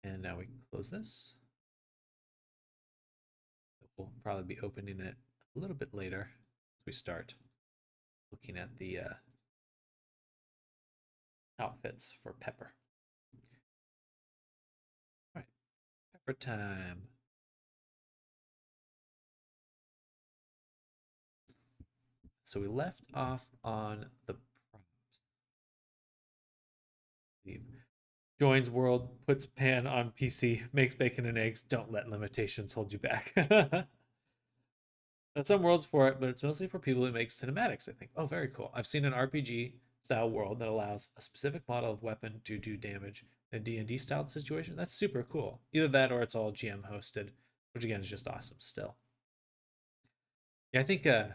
[SPEAKER 1] And now we can close this. We'll probably be opening it a little bit later as we start looking at the outfits for Pepper. All right, Pepper time. So we left off on the prompts. Joins world, puts pan on PC, makes bacon and eggs. Don't let limitations hold you back. some worlds for it, but it's mostly for people who make cinematics, I think. Oh, very cool. I've seen an RPG style world that allows a specific model of weapon to do damage in a D&D style situation. That's super cool. Either that or it's all GM hosted, which again is just awesome still. Yeah, I think I,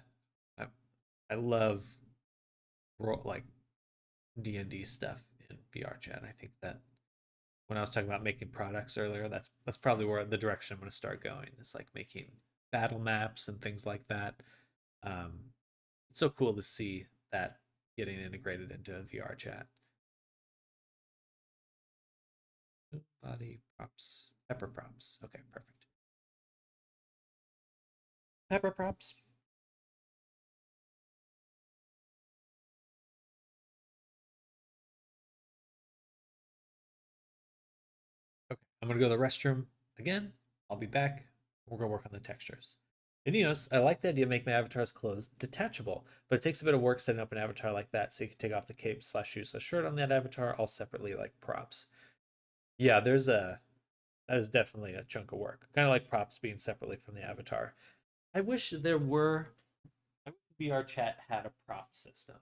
[SPEAKER 1] I love like D&D stuff in VR chat. I think that when I was talking about making products earlier, that's probably where the direction I'm going to start going. It's like making battle maps and things like that. Um, it's so cool to see that getting integrated into VR chat. Body props, pepper props. Okay, perfect. Pepper props. Okay, I'm gonna go to the restroom again. I'll be back. We're gonna work on the textures. Ineos, I like the idea of making my avatar's clothes detachable, but it takes a bit of work setting up an avatar like that so you can take off the cape slash shoes slash shirt on that avatar all separately like props. Yeah, that is definitely a chunk of work. Kind of like props being separately from the avatar. I wish there were I wish VR chat had a prop system.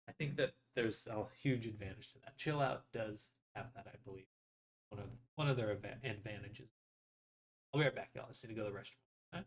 [SPEAKER 1] I think that there's a huge advantage to that. Chill Out does have that, I believe. One of their advantages. I'll be right back, y'all. I just need to go to the restroom. All right?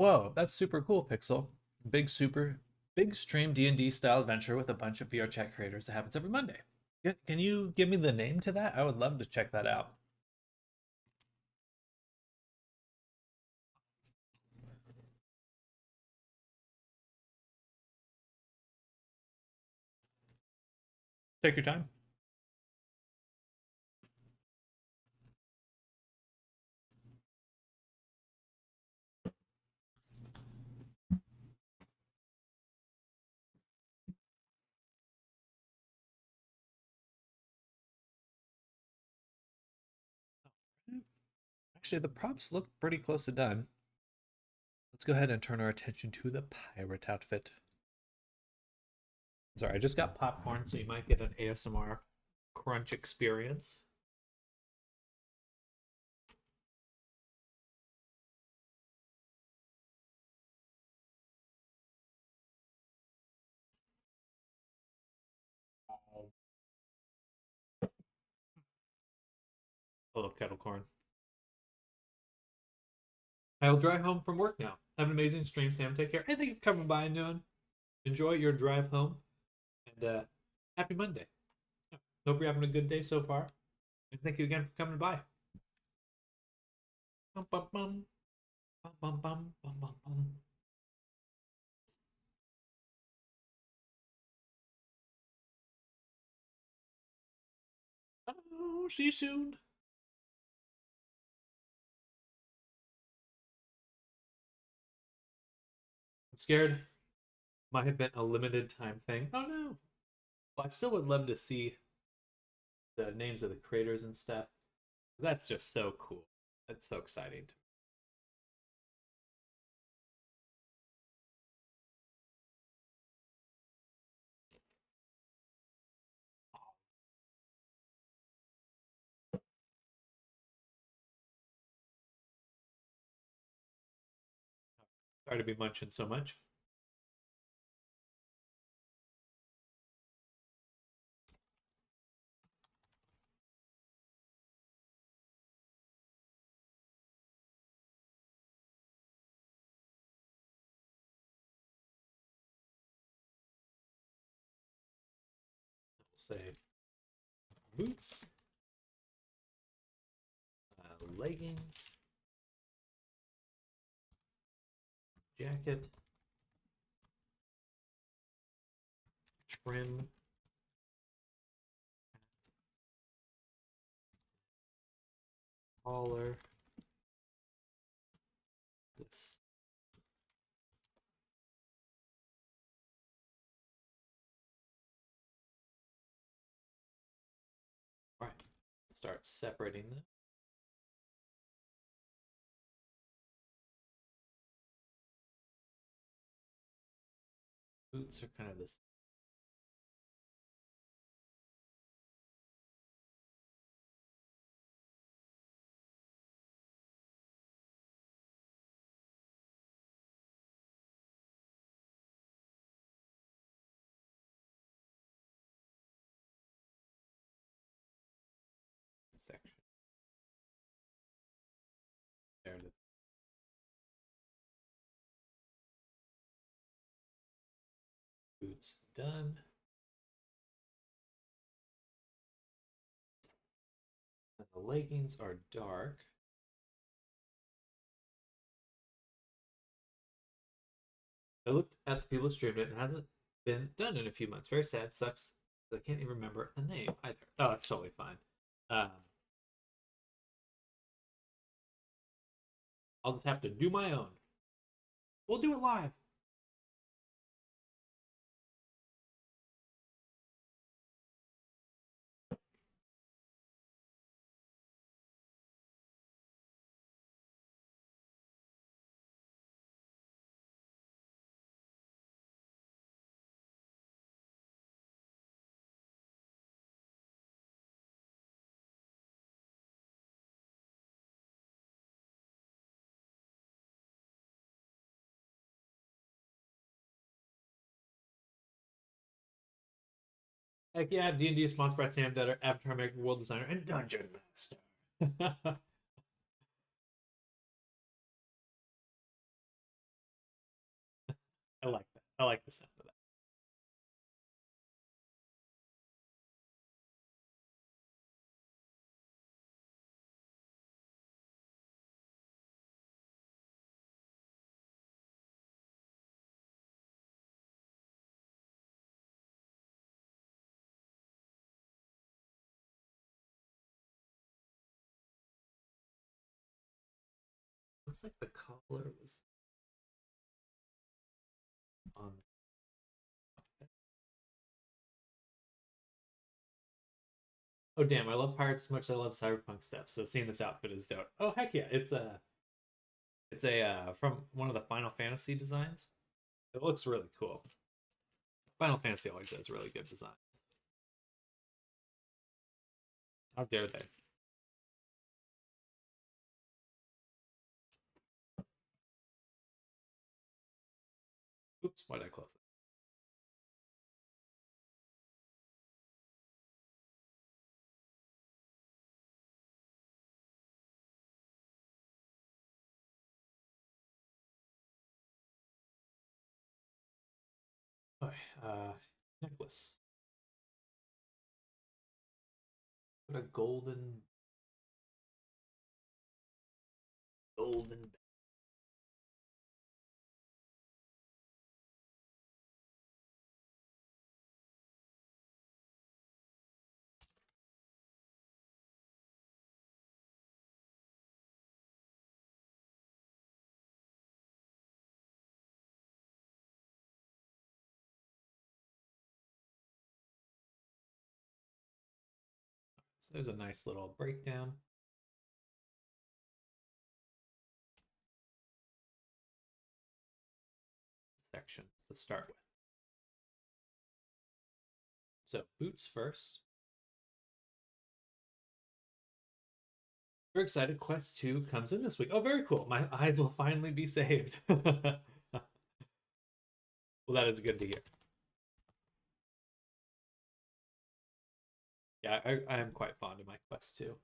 [SPEAKER 1] Whoa, that's super cool, Pixel. Big stream D&D style adventure with a bunch of VR chat creators that happens every Monday. Can you give me the name to that? I would love to check that out. Take your time. Actually, the props look pretty close to done. Let's go ahead and turn our attention to the pirate outfit. Sorry, I just got popcorn, so you might get an ASMR crunch experience. I love kettle corn. I will drive home from work now. Have an amazing stream, Sam. Take care. And thank you for coming by and doing. Enjoy your drive home. And happy Monday. Yeah. Hope you're having a good day so far. And thank you again for coming by. Bum, bum, bum. Bum, bum, bum, bum, bum, bum. Oh, see you soon. I'm scared. Might have been a limited time thing. Oh no. Well, I still would love to see the names of the creators and stuff. That's just so cool. That's so exciting. Sorry to be munching so much. We'll say boots, leggings, jacket, trim, collar, this. All right, start separating them. Boots are kind of this. Section. There, the boots done. And the leggings are dark. I looked at the people who streamed it and it hasn't been done in a few months. Very sad. Sucks. I can't even remember the name either. Oh, that's totally fine. I'll just have to do my own. We'll do it live. Heck yeah, D&D is sponsored by Sam Dutter, Avatar Maker, World Designer, and Dungeon Master. I like that. I like the sound of that. Looks like the collar was on. Oh damn! I love pirates as much as I love cyberpunk stuff. So seeing this outfit is dope. Oh heck yeah! It's a from one of the Final Fantasy designs. It looks really cool. Final Fantasy always has really good designs. How dare they? Oops, why did I close it? Okay, necklace. What a golden. So there's a nice little breakdown section to start with. So boots first. We're excited. Quest 2 comes in this week. Oh, very cool. My eyes will finally be saved. Well, that is good to hear. Yeah, I am quite fond of my Quest 2.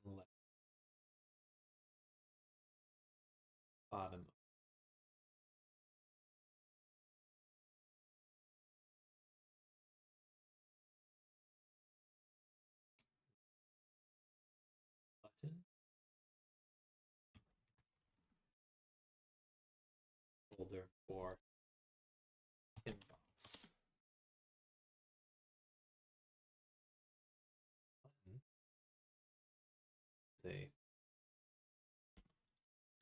[SPEAKER 1] Left, bottom button, folder for inbox. Button. Say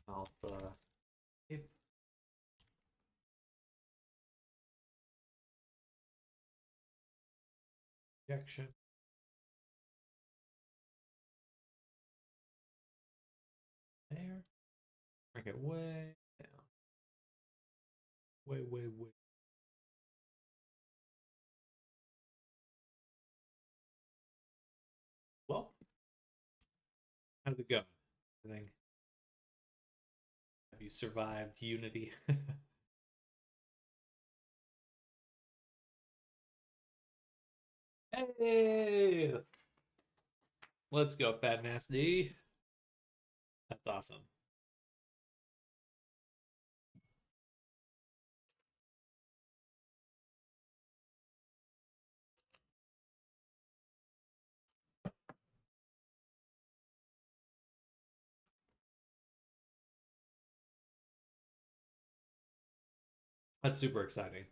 [SPEAKER 1] alpha tape. Projection. There. Bring it way down. Way, way, way. Well, how's it going? Everything? Have you survived Unity? Hey! Let's go, Fat Nasty. That's awesome. That's super exciting.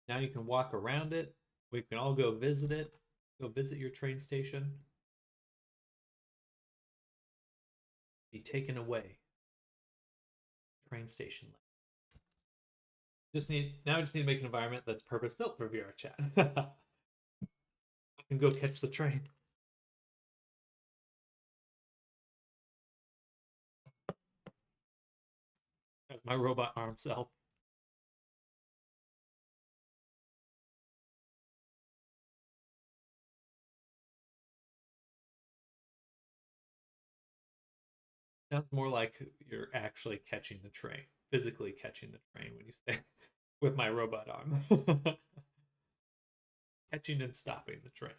[SPEAKER 1] Now you can walk around it. We can all go visit it. Go visit your train station. Be taken away. Train station. I just need to make an environment that's purpose built for VR chat. I can go catch the train. As my robot arm self. Sounds more like you're actually catching the train, physically catching the train when you say with my robot arm. Catching and stopping the train.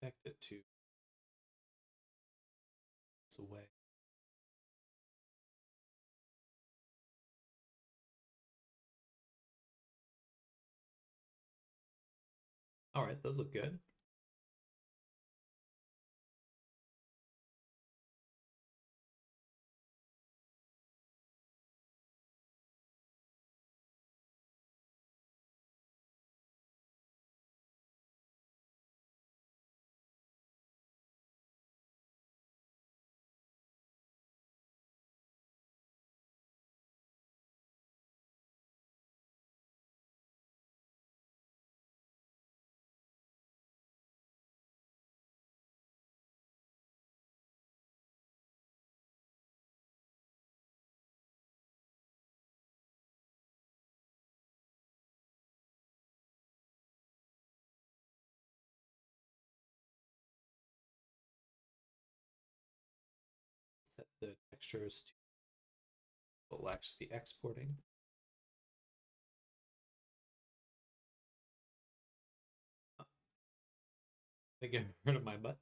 [SPEAKER 1] Expect it to it's away. All right, those look good. Set the textures to what will actually be exporting. I get rid of my buttons.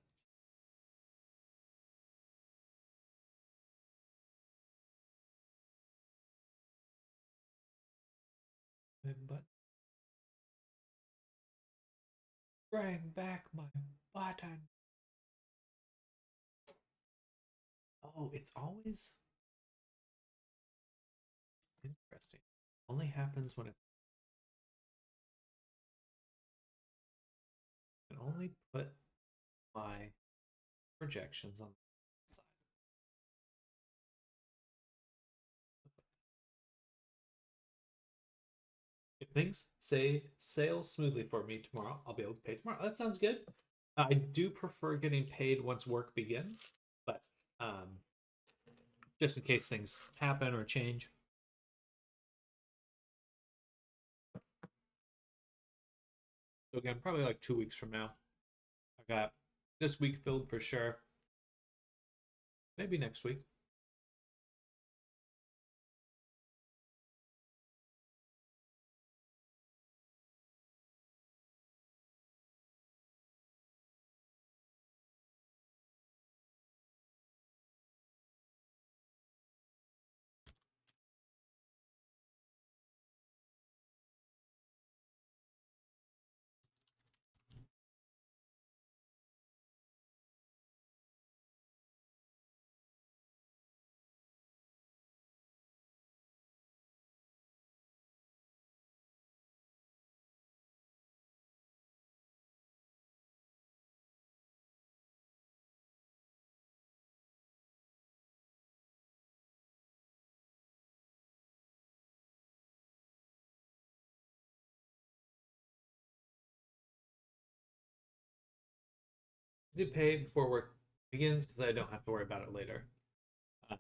[SPEAKER 1] My button. Bring back my button. Oh, it's always interesting. Only happens when it can only put my projections on the side. If things say sail smoothly for me tomorrow, I'll be able to pay tomorrow. That sounds good. I do prefer getting paid once work begins, but just in case things happen or change. So again, probably like 2 weeks from now. I got this week filled for sure. Maybe next week. Do pay before work begins because I don't have to worry about it later. Uh,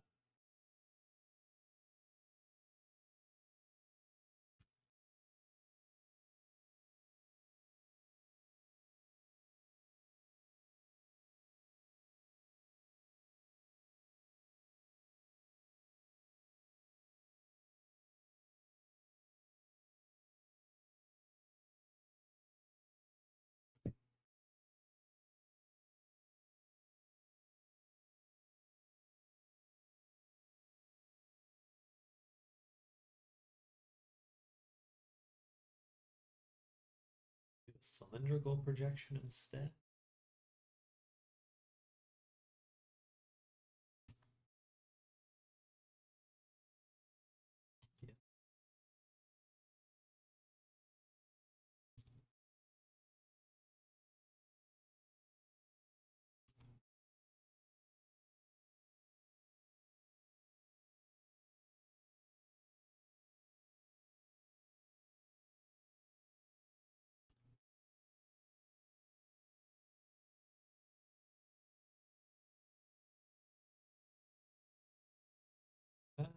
[SPEAKER 1] cylindrical projection instead. Yes. That. A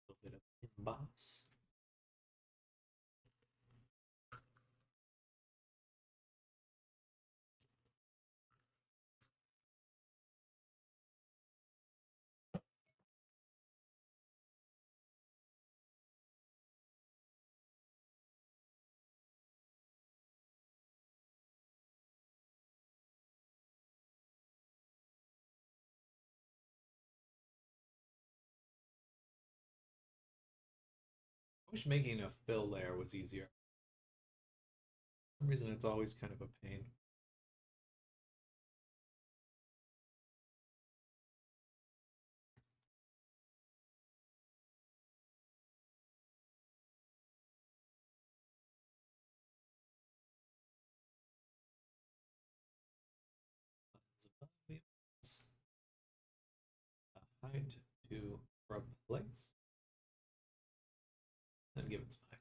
[SPEAKER 1] little bit of emboss. I wish making a fill layer was easier. For some reason, it's always kind of a pain. Height to replace and give it some height.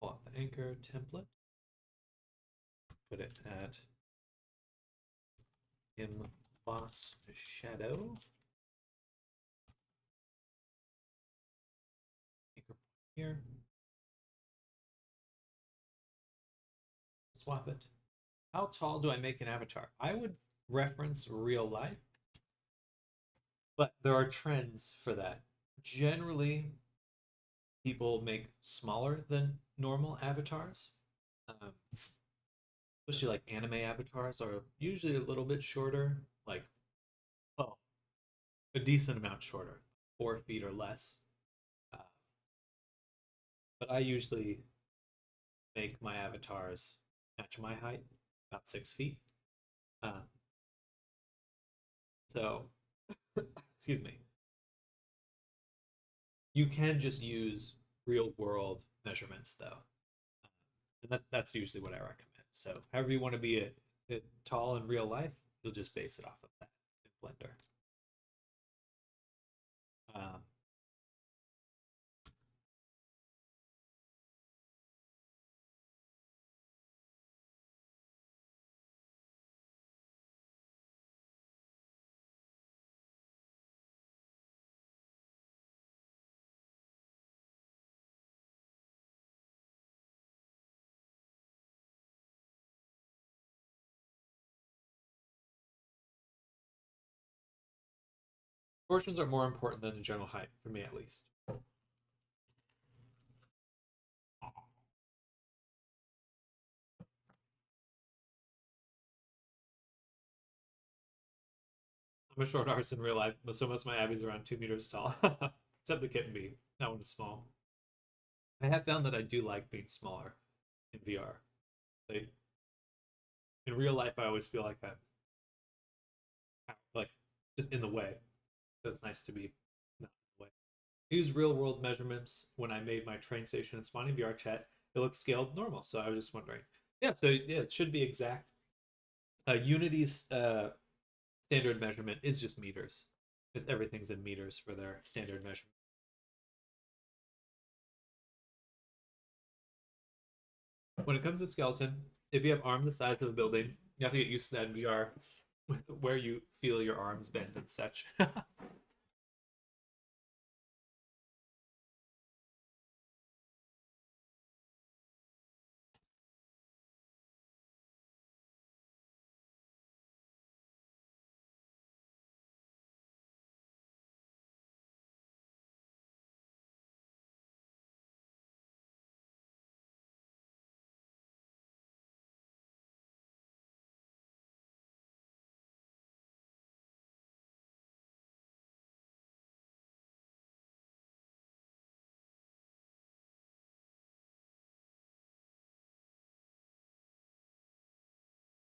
[SPEAKER 1] Pull out the anchor template, put it at emboss shadow. Anchor here. Swap it. How tall do I make an avatar? I would reference real life, but there are trends for that. Generally, people make smaller than normal avatars. Um, Especially like anime avatars are usually a little bit shorter, like, oh, a decent amount shorter, 4 feet or less. Uh, but I usually make my avatars match my height, about 6 feet. Uh, so, excuse me. You can just use real world measurements though, and that's usually what I recommend. So, however you want to be a tall in real life, you'll just base it off of that in Blender. Um, Proportions are more important than the general height, for me at least. I'm a short artist in real life, but so most of my Abby's around 2 meters tall. Except the kitten bee. That one is small. I have found that I do like being smaller in VR. Like, in real life, I always feel like I'm like just in the way. So it's nice to be not in the way. I used real world measurements when I made my train station in Spawning VR chat. It looked scaled normal, so I was just wondering. Yeah, so yeah, it should be exact. Unity's standard measurement is just meters. It's everything's in meters for their standard measurement. When it comes to skeleton, if you have arms the size of a building, You have to get used to that in VR with where you feel your arms bend and such.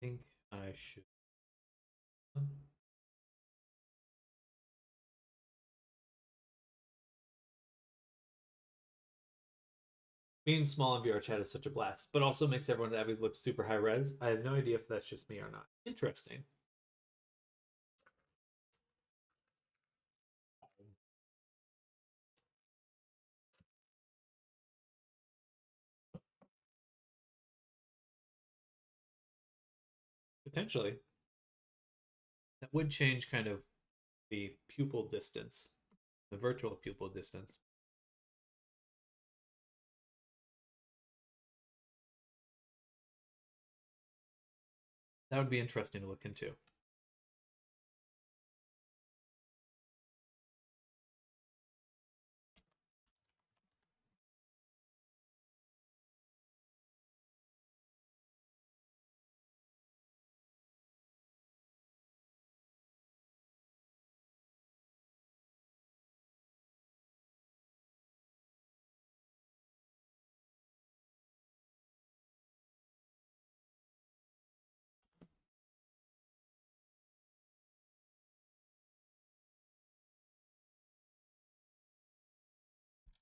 [SPEAKER 1] I think I should. Being small in VR chat is such a blast, but also makes everyone's avies look super high res. I have no idea if that's just me or not. Interesting. Potentially. That would change kind of the pupil distance, the virtual pupil distance. That would be interesting to look into.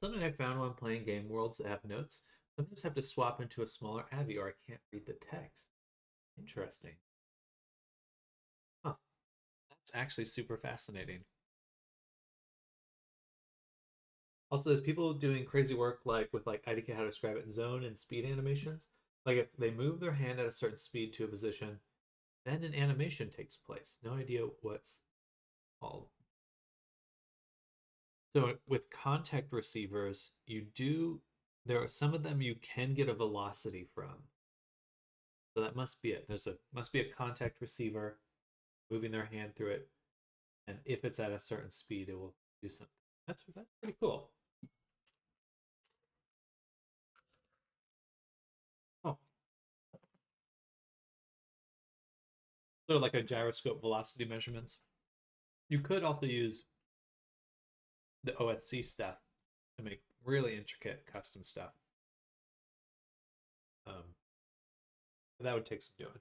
[SPEAKER 1] Something I found when playing game worlds that have notes, sometimes have to swap into a smaller Avi or I can't read the text. Interesting. Huh. That's actually super fascinating. Also, there's people doing crazy work like with like IDK how to describe it, zone and speed animations. Like if they move their hand at a certain speed to a position, then an animation takes place. No idea what's called. So with contact receivers, you do there are some of them you can get a velocity from. So that must be it. There's a must be a contact receiver moving their hand through it, and if it's at a certain speed, it will do something. That's pretty cool. Oh, sort of like a gyroscope velocity measurements. You could also use the OSC stuff to make really intricate custom stuff. Um, that would take some doing.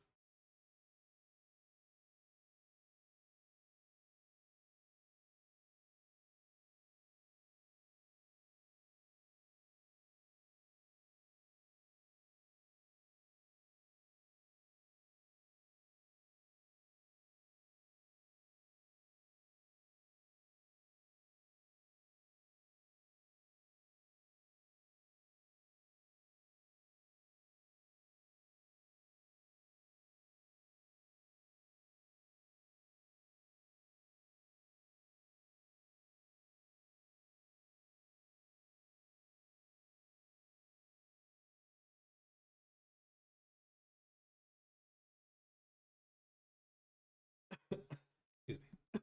[SPEAKER 1] Excuse me.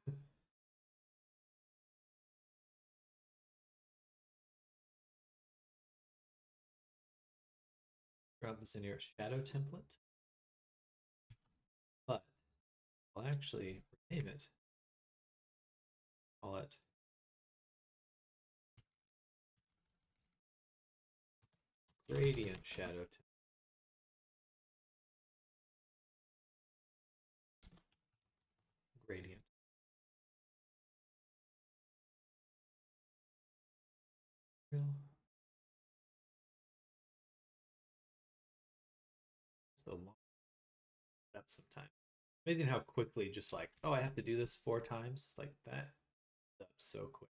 [SPEAKER 1] Drop this in your shadow template, but I'll actually rename it. Call it gradient shadow gradient. So long up sometime. Amazing how quickly just like, oh, I have to do this 4 times. It's like that. That's so quick.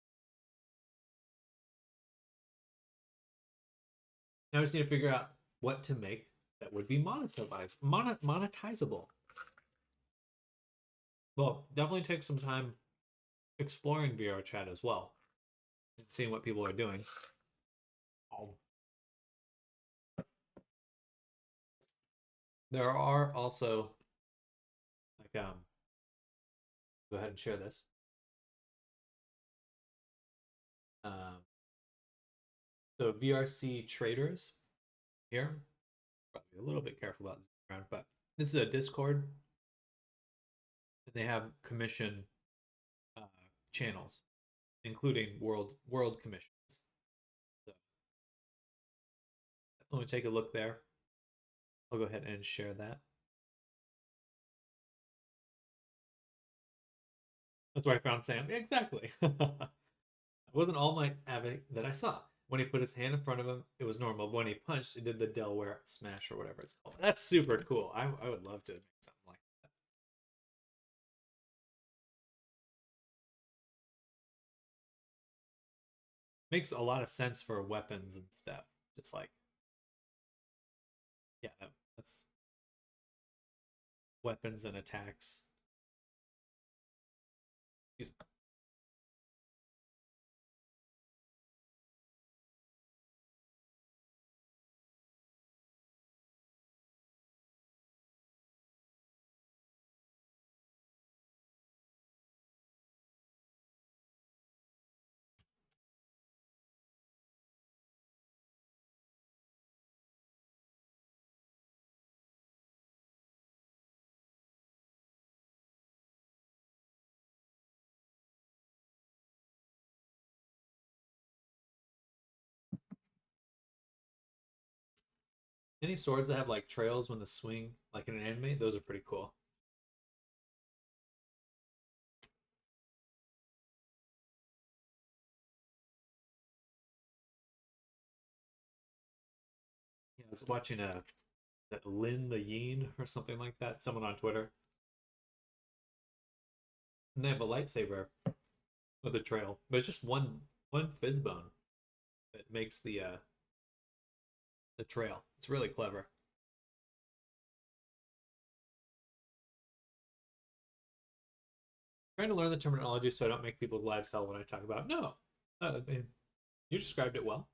[SPEAKER 1] Now I just need to figure out what to make that would be monetizable. Well, definitely take some time exploring VR chat as well, and seeing what people are doing. Oh. There are also like go ahead and share this. Um, so VRC traders here, probably a little bit careful about this around, but this is a Discord, and they have commission uh, channels, including world commissions. So definitely take a look there. I'll go ahead and share that. That's where I found Sam. Exactly. It wasn't All Might Havoc that I saw. When he put his hand in front of him, it was normal. But when he punched, it did the Delaware smash or whatever it's called. That's super cool. I would love to make something like that. Makes a lot of sense for weapons and stuff. Just like, yeah, that's weapons and attacks. Excuse me. Any swords that have like trails when the swing, like in an anime, those are pretty cool. Yeah, I was watching that Lin the Yin or something like that, someone on Twitter, and they have a lightsaber with a trail, but it's just one fizz bone that makes the trail. It's really clever. Trying to learn the terminology so I don't make people's lives hell when I talk about. No, I mean, you described it well.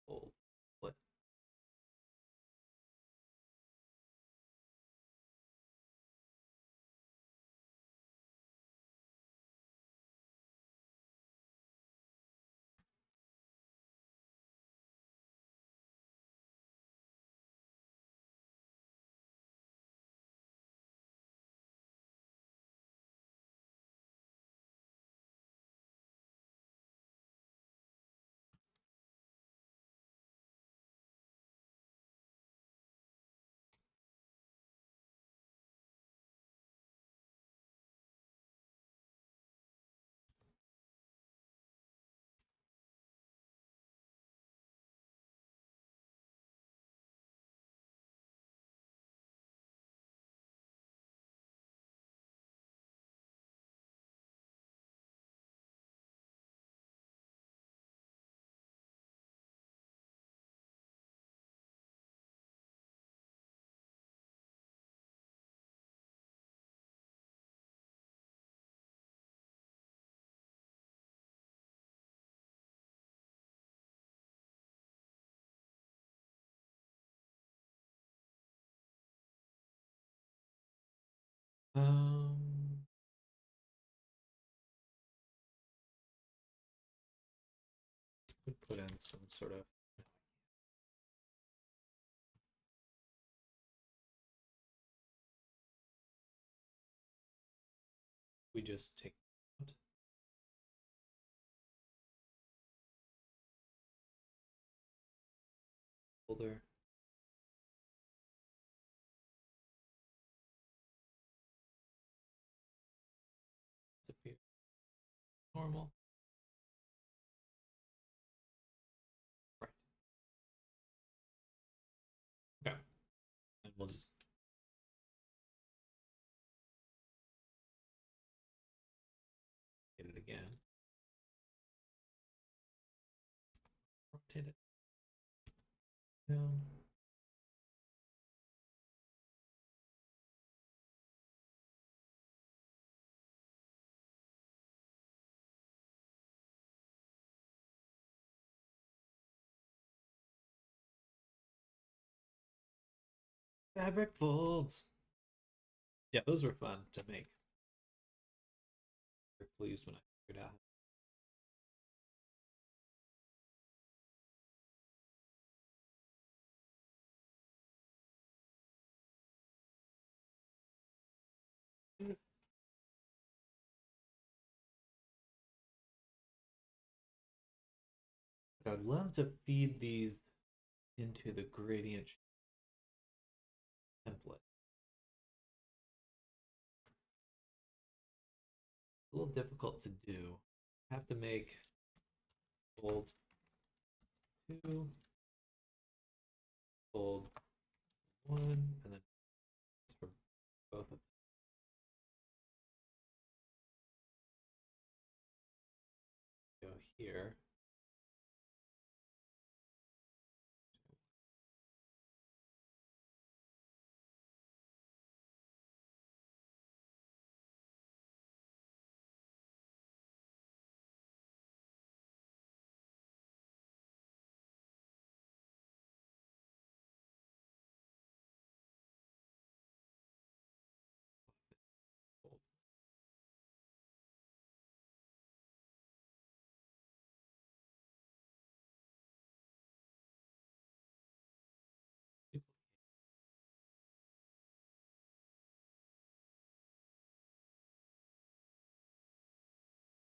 [SPEAKER 1] Old. But um, we put in some sort of. We just take folder. Disappear. normal. Right. Okay. And we'll just hit it again. Rotate it down. Fabric folds. Yeah, those were fun to make. Very pleased when I figured out. I'd love to feed these into the gradient template. A little difficult to do. I have to make fold 2, fold 1, and then for both of them. Go here. Fold.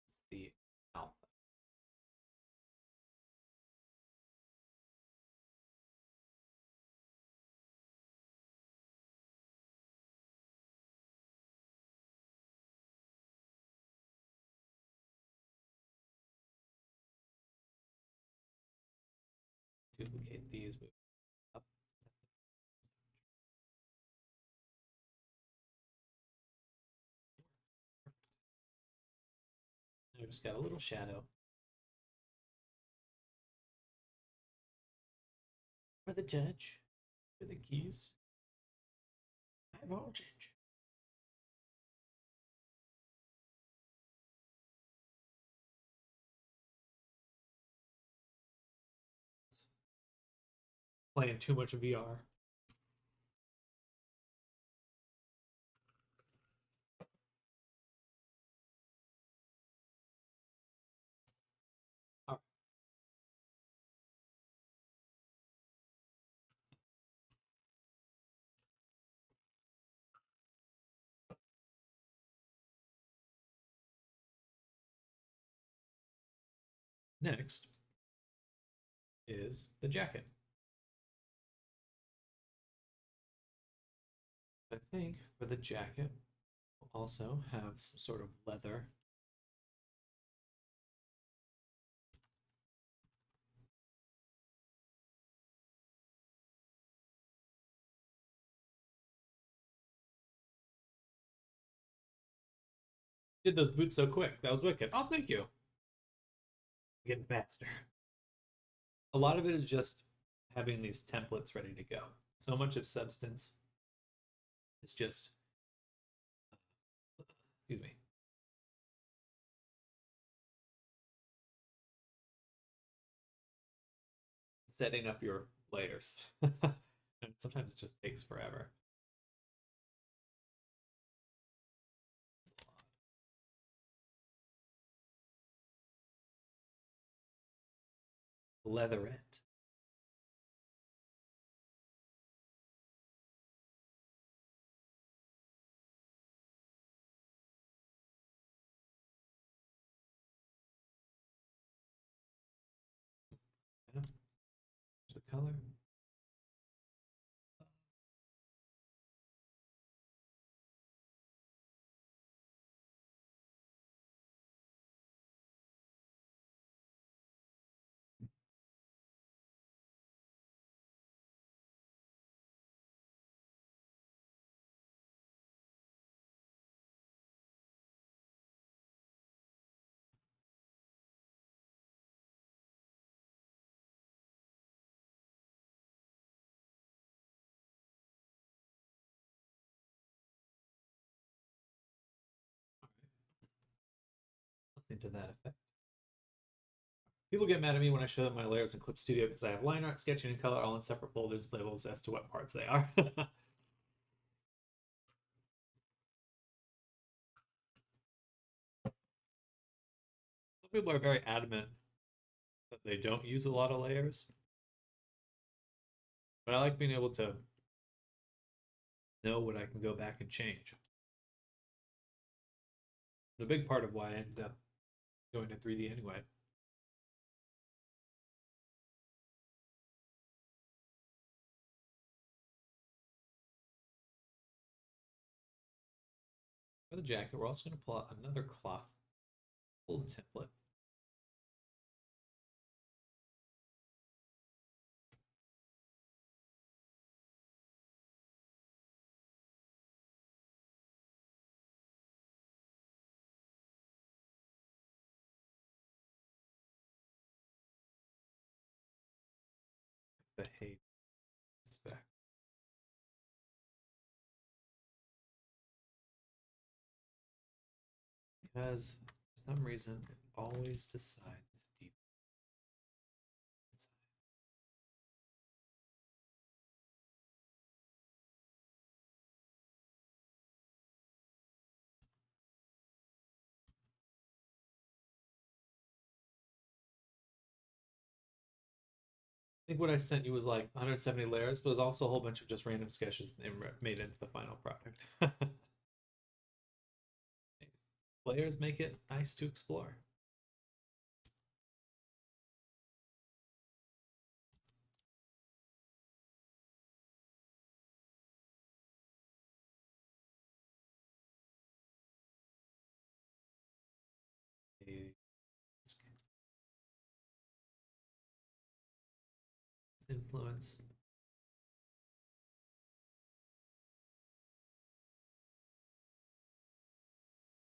[SPEAKER 1] It's the alpha. Duplicate these, move up. Now we just got a little shadow. For the judge, for the keys, high voltage. Playing too much VR. All right. Next is the jacket. I think for the jacket, we'll also have some sort of leather. Did those boots so quick. That was wicked. Oh, thank you. Getting faster. A lot of it is just having these templates ready to go. So much of substance is just, excuse me, setting up your layers. And sometimes it just takes forever. Leatherette. Yeah. The color. something to that effect. People get mad at me when I show them my layers in Clip Studio because I have line art, sketching, and color all in separate folders, labels as to what parts they are. Some people are very adamant that they don't use a lot of layers, but I like being able to know what I can go back and change. The big part of why I ended up going to 3D anyway. For the jacket, we're also going to pull out another cloth fold template. Behave spec. Because for some reason it always decides to default. I think what I sent you was like 170 layers, but it was also a whole bunch of just random sketches and made into the final product. Layers make it nice to explore. Influence.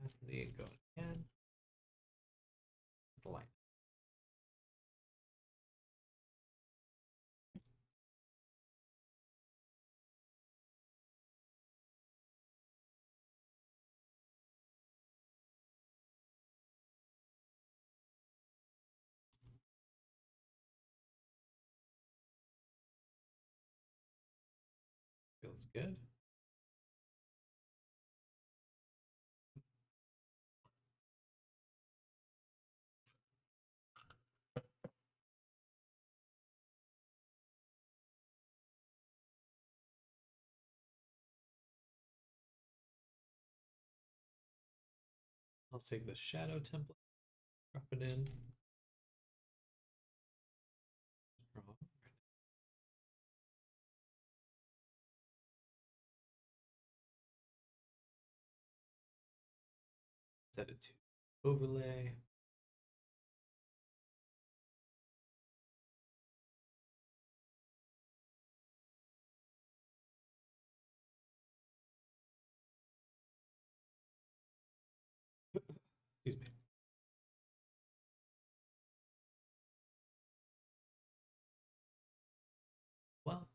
[SPEAKER 1] That's the go again. The light. Feels good. I'll take the shadow template, drop it in. Set it to overlay. Excuse me. Well,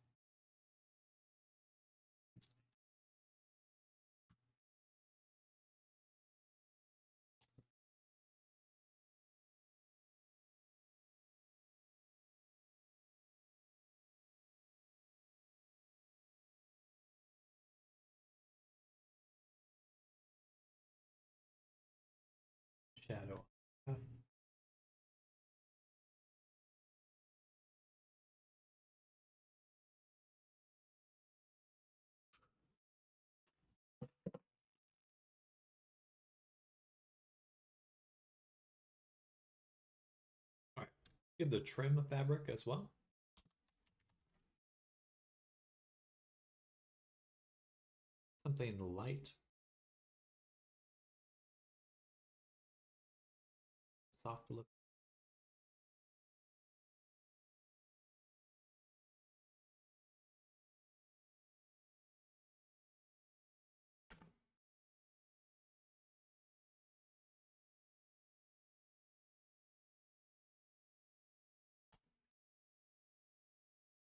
[SPEAKER 1] shadow. All right. Give the trim fabric as well. Something light. Soft look.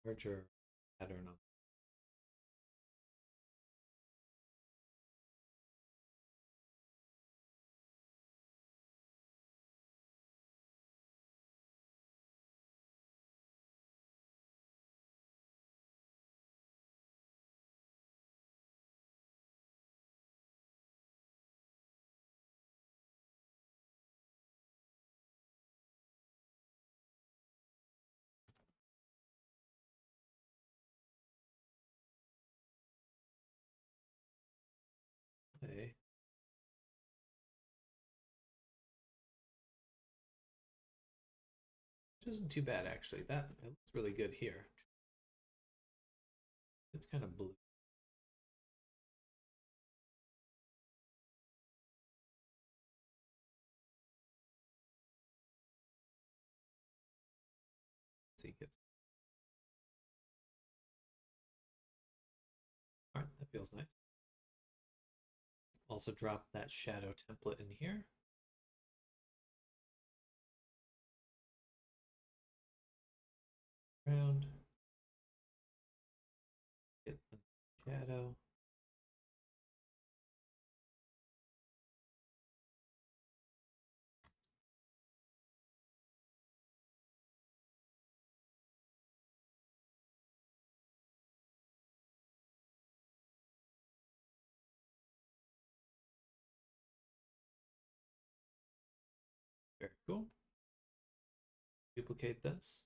[SPEAKER 1] Larger pattern on. isn't too bad actually. That it looks really good here. It's kind of blue. See, gets all right. That feels nice. Also drop that shadow template in here. Around. Get the shadow. Very cool. Duplicate this.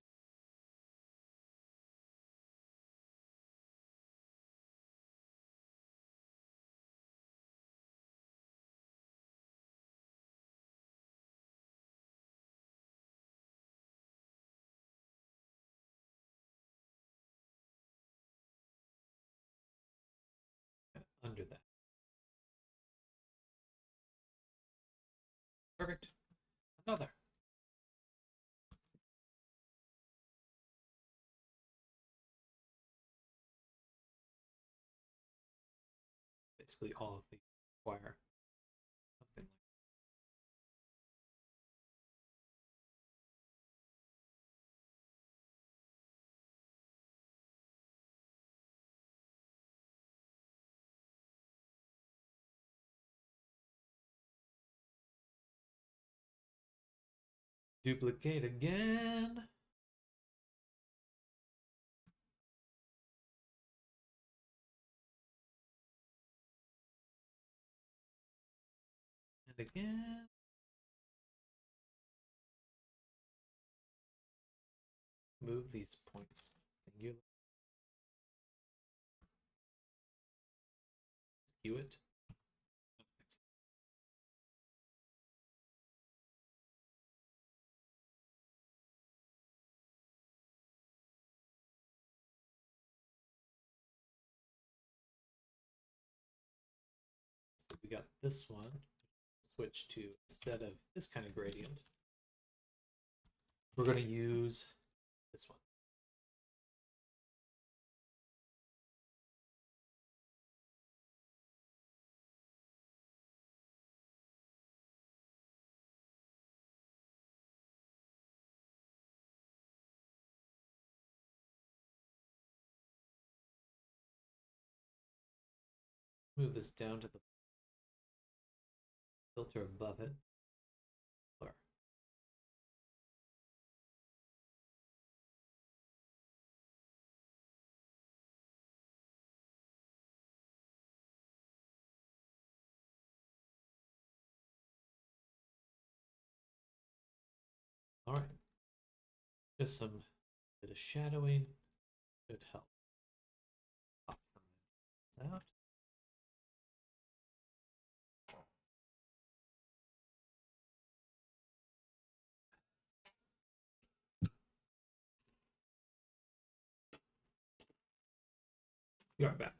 [SPEAKER 1] Under that. Perfect. Another. Basically all of the require something like duplicate again. And again. Move these points singular. Skew it. So we got this one. Switch to, instead of this kind of gradient, we're going to use this one. Move this down to the filter above it. Blur. All right. Just some bit of shadowing should help. Pop some out. Be right back.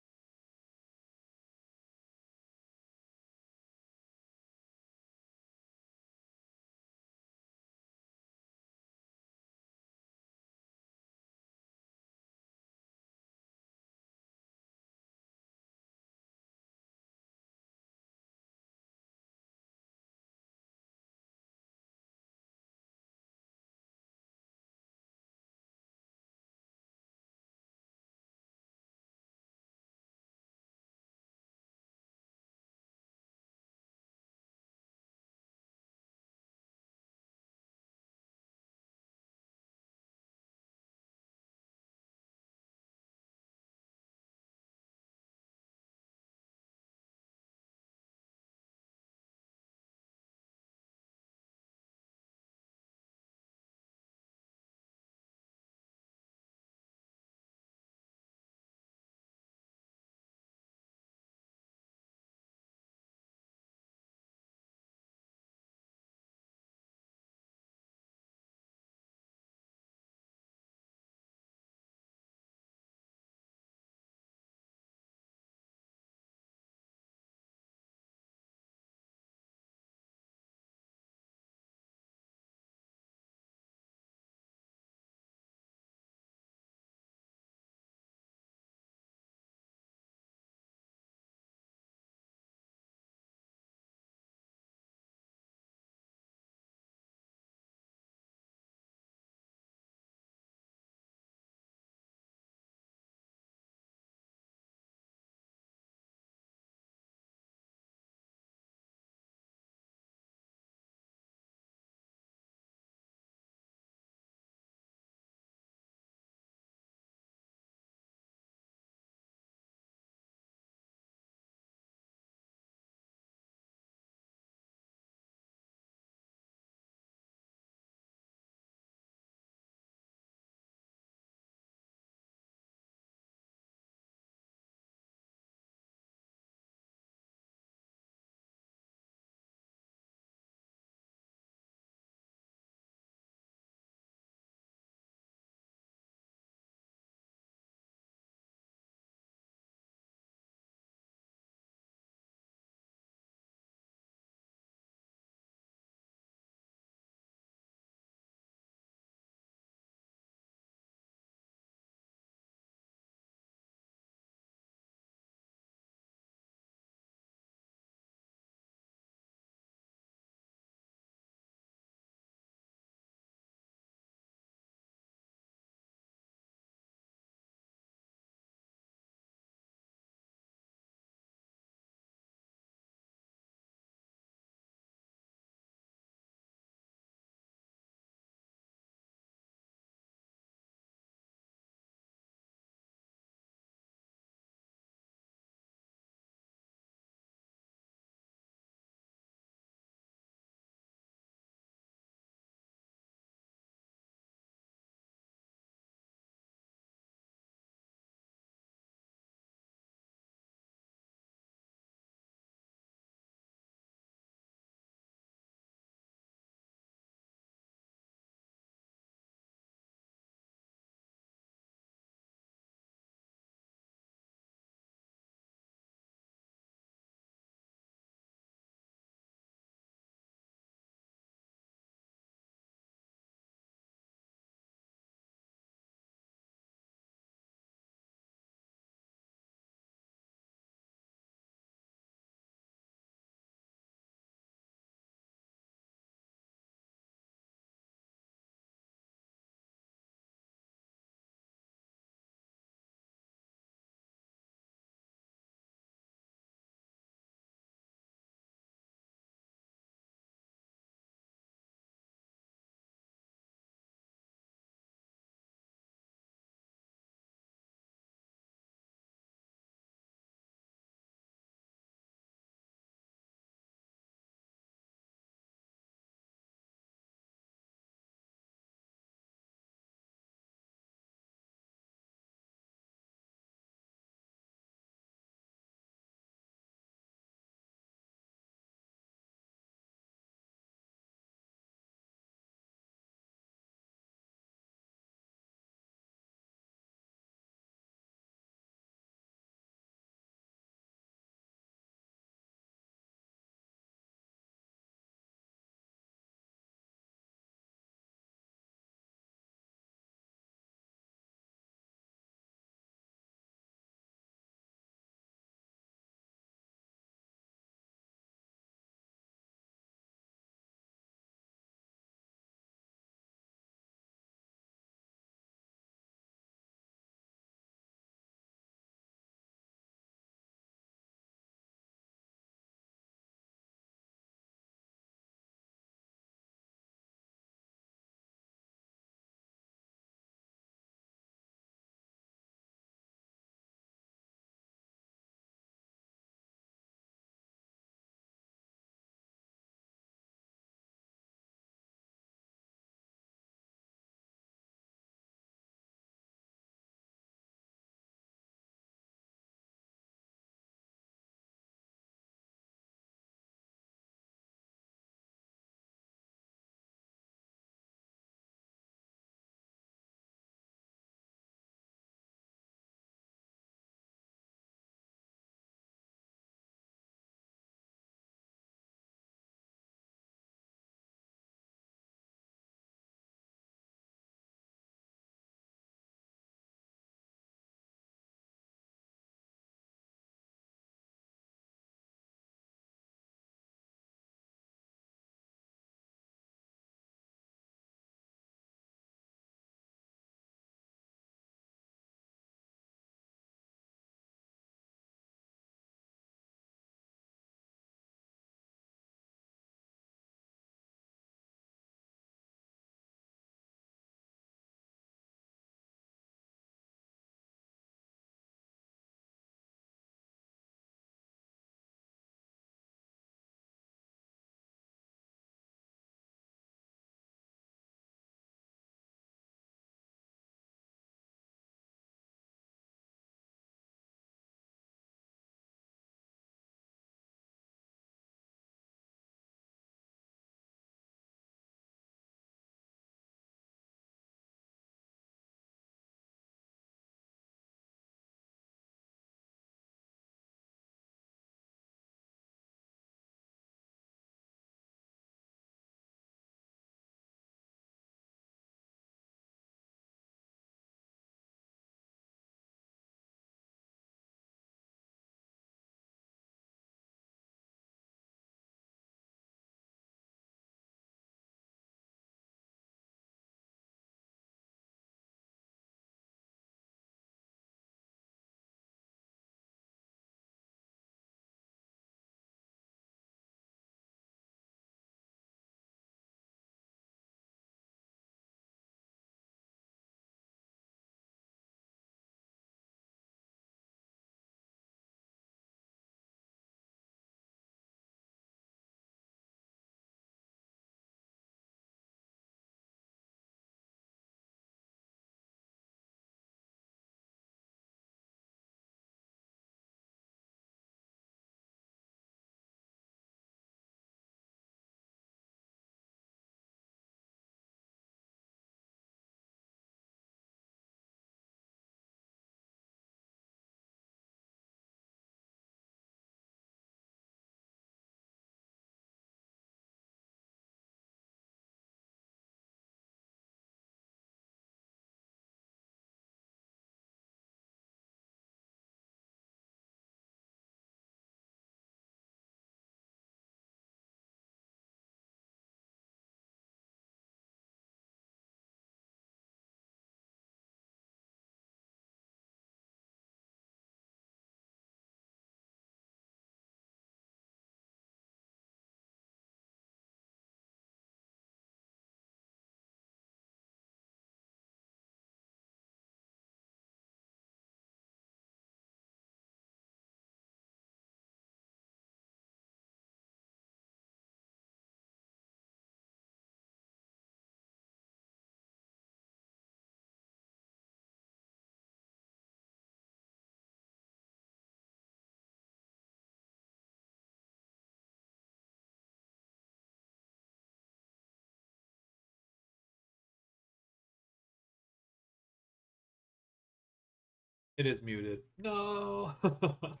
[SPEAKER 1] It is muted. No. All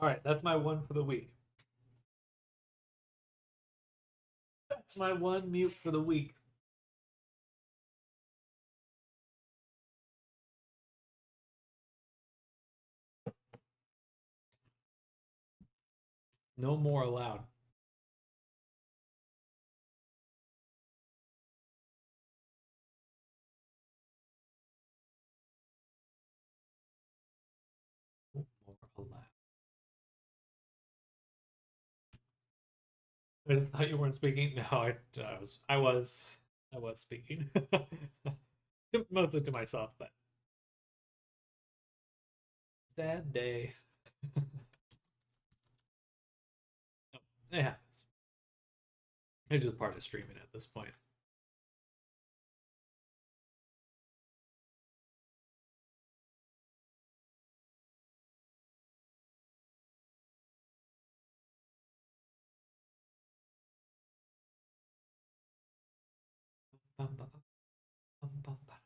[SPEAKER 1] right, that's my one for the week. That's my one mute for the week. No more allowed. No more allowed. I thought you weren't speaking. No, I was. I was speaking. Mostly to myself, but sad day. It happens. It's just part of streaming at this point. Bum, bum, bum, bum, bum.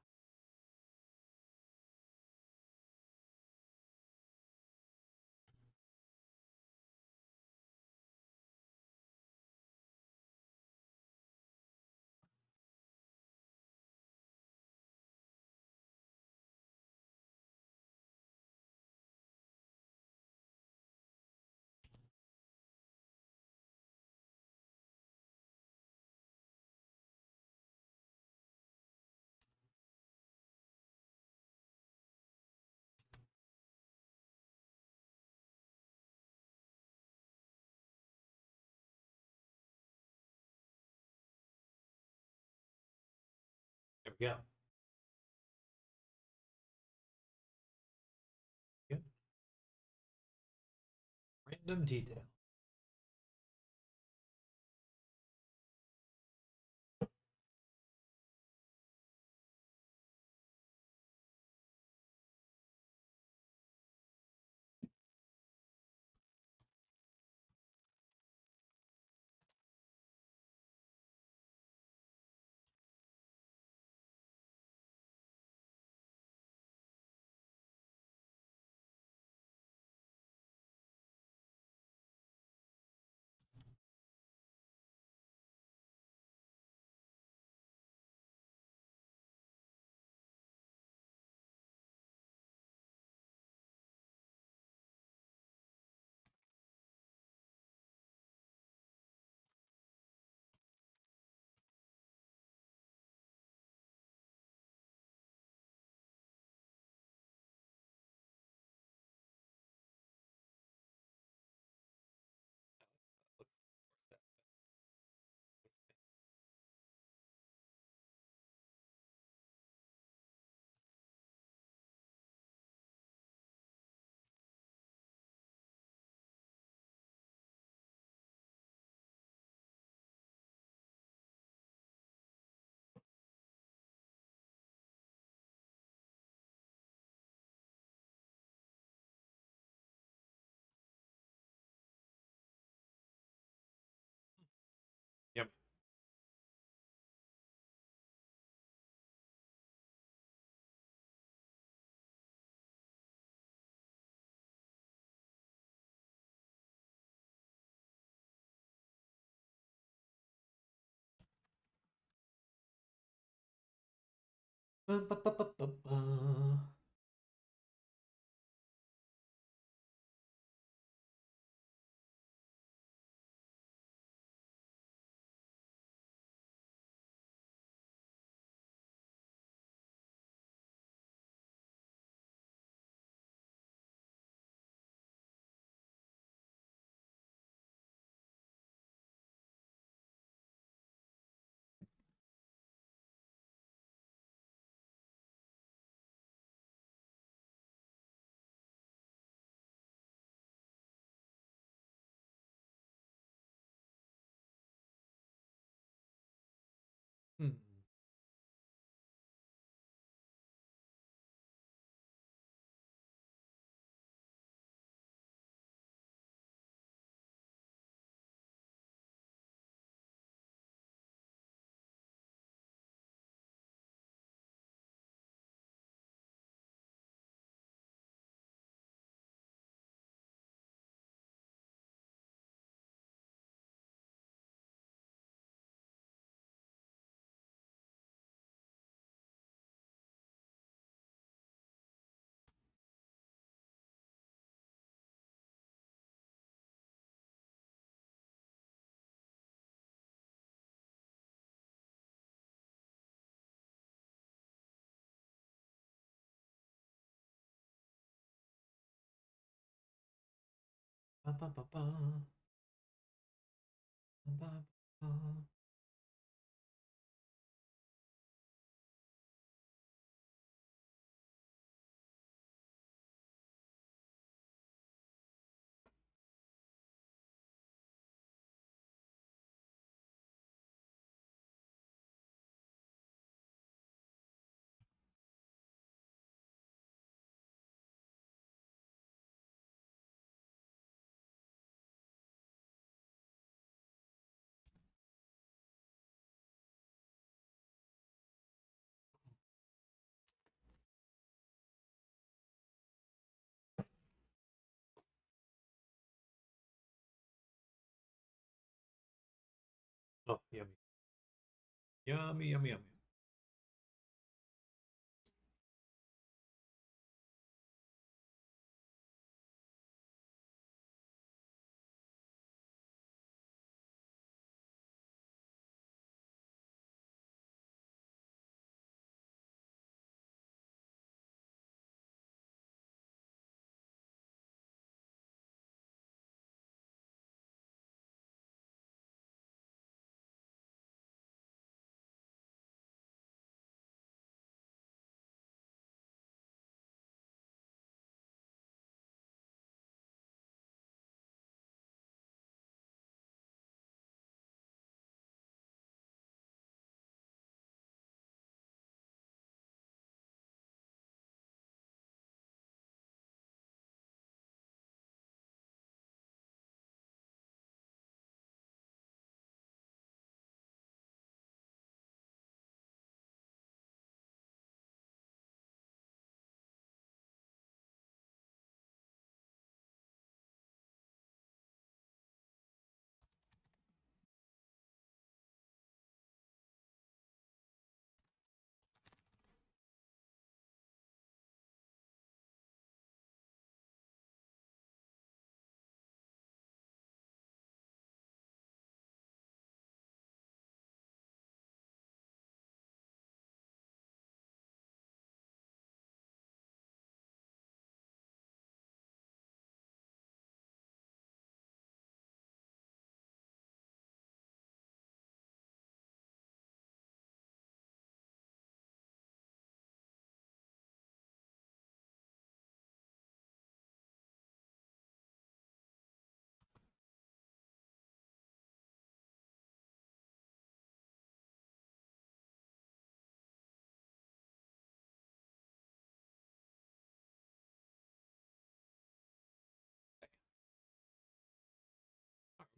[SPEAKER 1] There we go. Good. Random detail. Yep. Ba, ba, ba, ba, ba, ba. Hmm. Ba, ba, ba, ba. Ba, ba, ba. Oh, yummy. Yummy, yummy, yummy.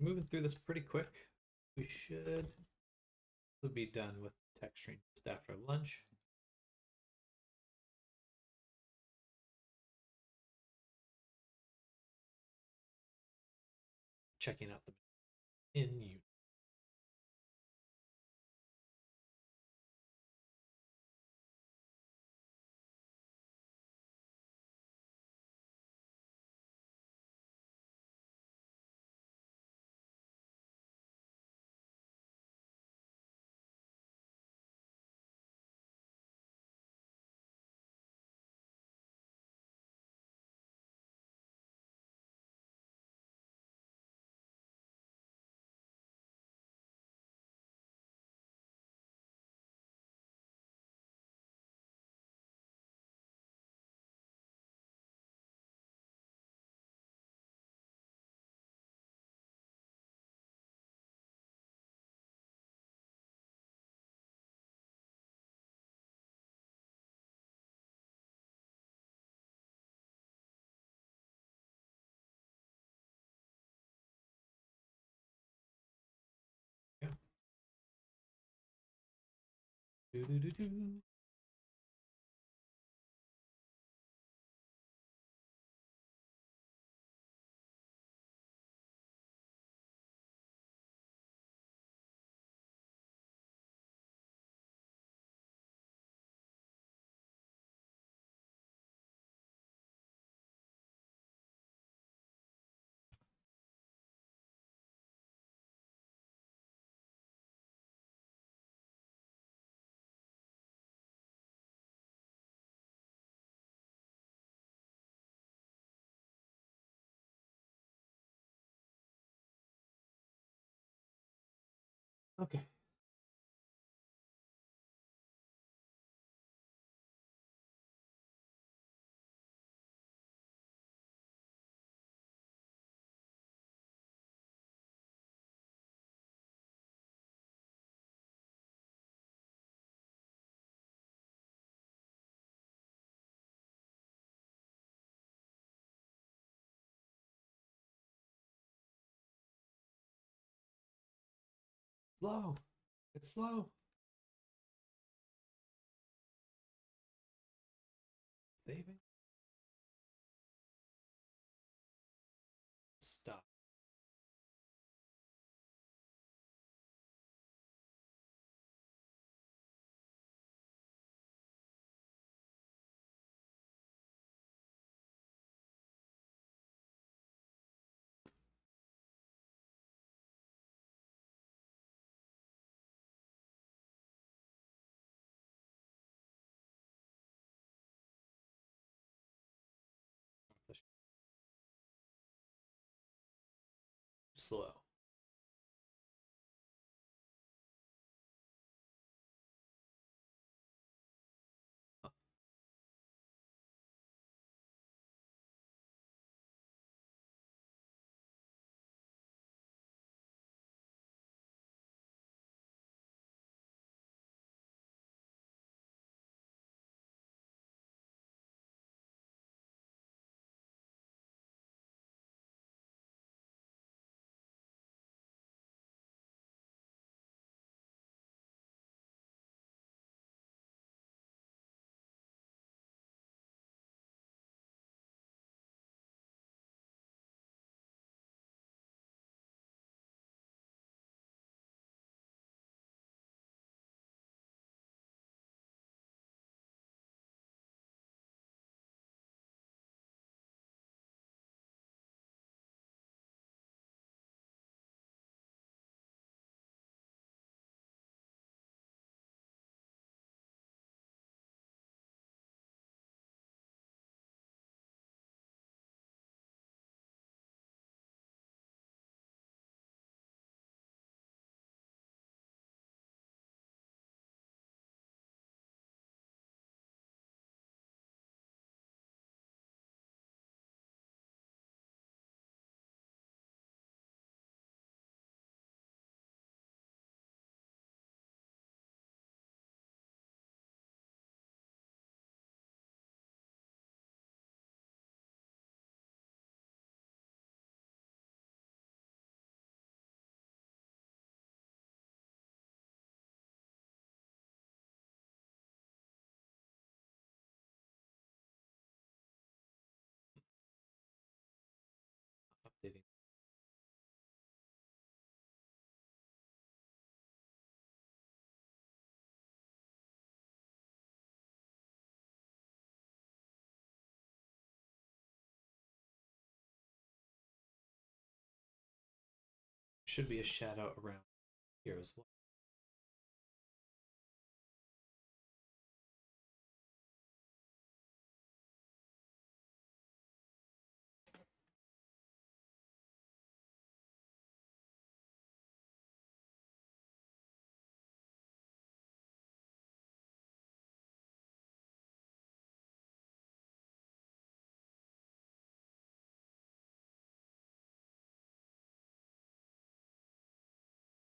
[SPEAKER 1] We're moving through this pretty quick. We should be done with texturing just after lunch. Checking out the in you. Yeah. Do, do, do, do. Okay. Slow. It's slow. Saving. Stop. Slow. Updating. Should be a shadow around here as well.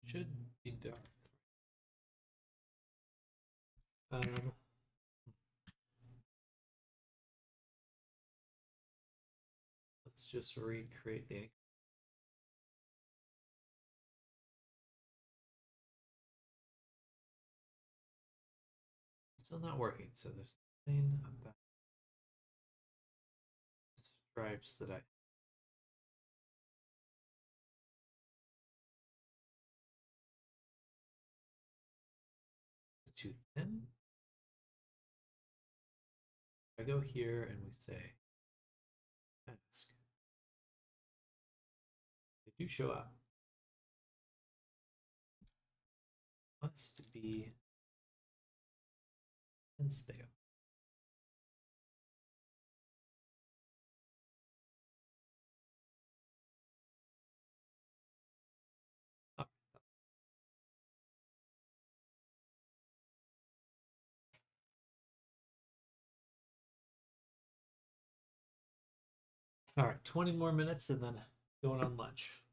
[SPEAKER 1] Should be dark. Um, let's just recreate the. Still not working, so there's something about stripes that I. It's too thin. I go here and we say mask. They do show up. Must be and stale. Oh, All right, 20 more minutes and then going on lunch.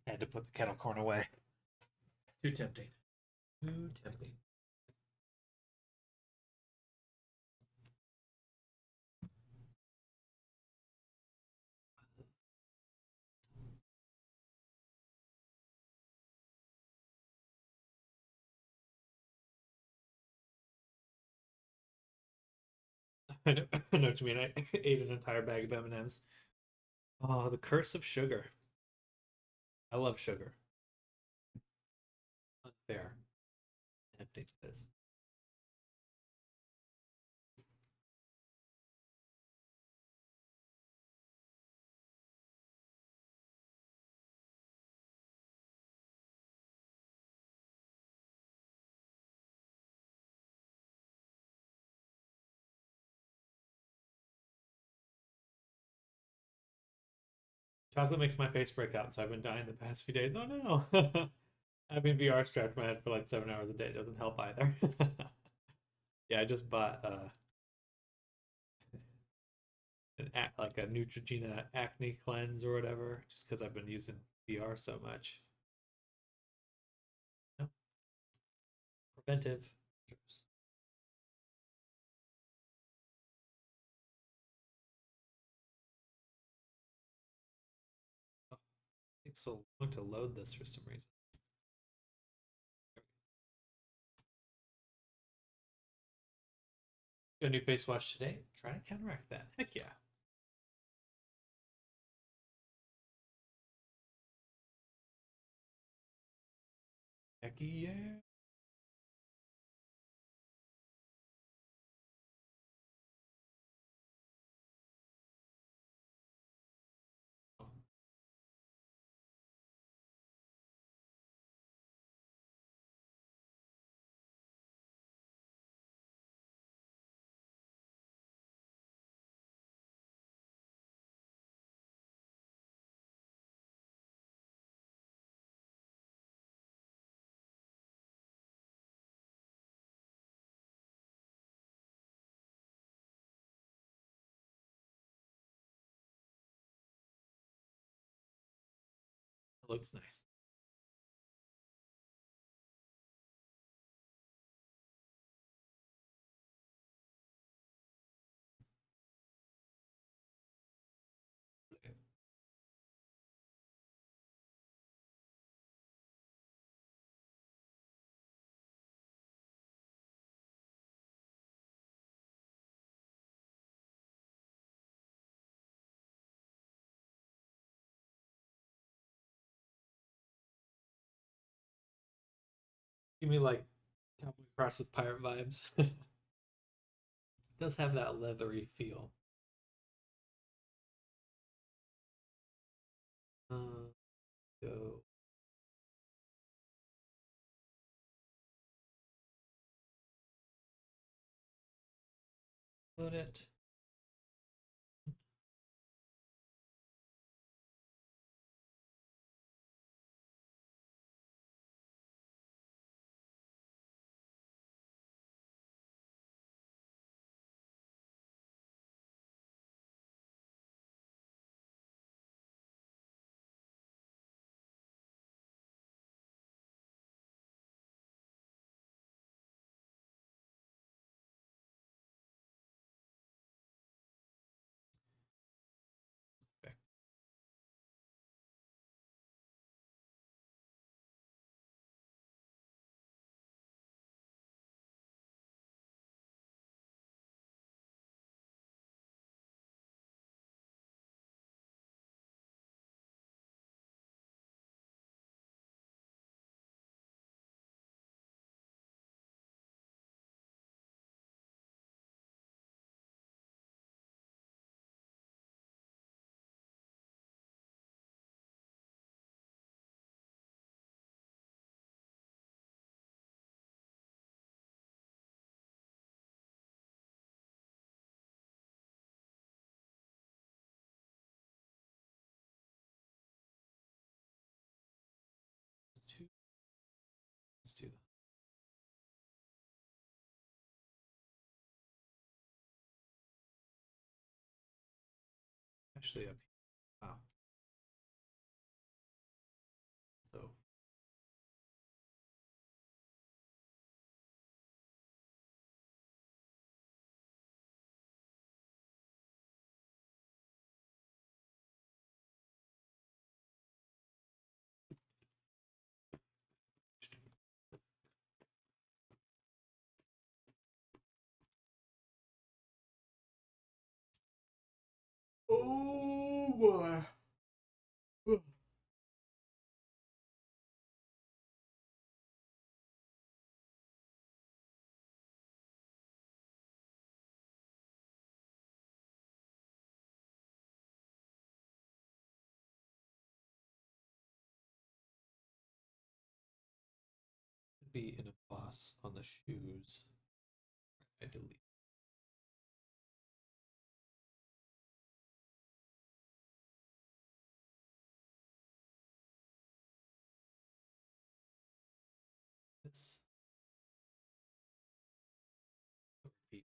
[SPEAKER 1] I had to put the kettle corn away. Too tempting. Too tempting. I know what you mean. I ate an entire bag of M&Ms. Oh, the curse of sugar. I love sugar. Unfair. Tempting it is. Chocolate makes my face break out, so I've been dying the past few days. Oh no. Having VR strapped to my head for like 7 hours a day doesn't help either. Yeah, I just bought like a Neutrogena acne cleanse or whatever, just because I've been using VR so much. No, preventive. Oh, it takes so long to load this for some reason. Got a new face wash today. Try to counteract that. Heck yeah. Heck yeah. Oh, it looks nice. Give me like Cowboy Cross with pirate vibes. It does have that leathery feel. Uh, go. Put it. Especially up here. Wow. So oh boy. Be an emboss on the shoes. I delete this. Repeat.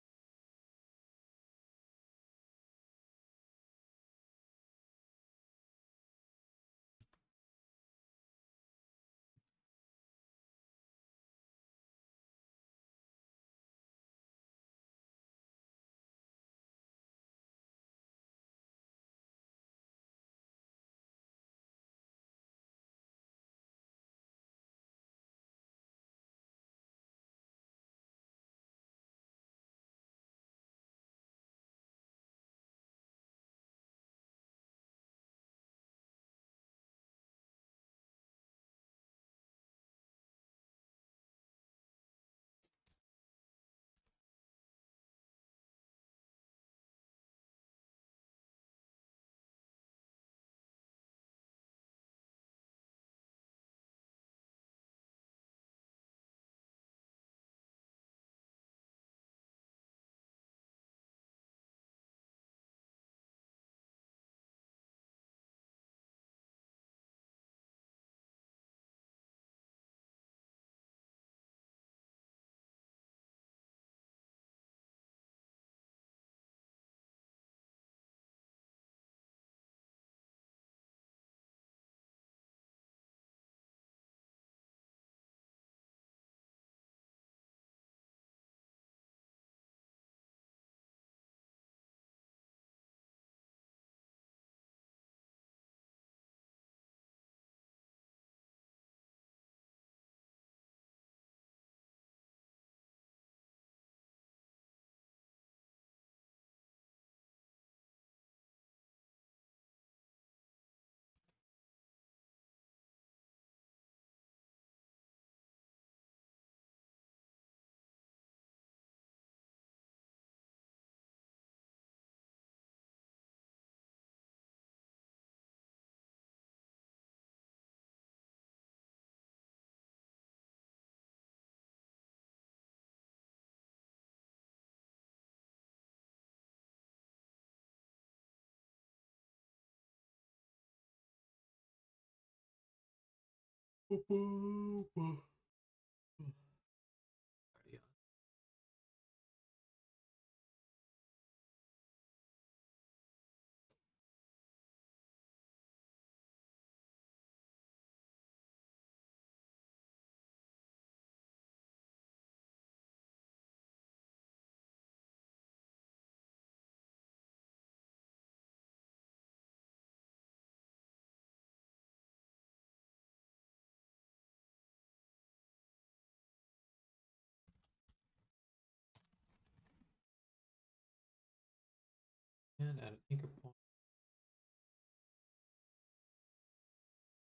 [SPEAKER 1] And add an anchor point.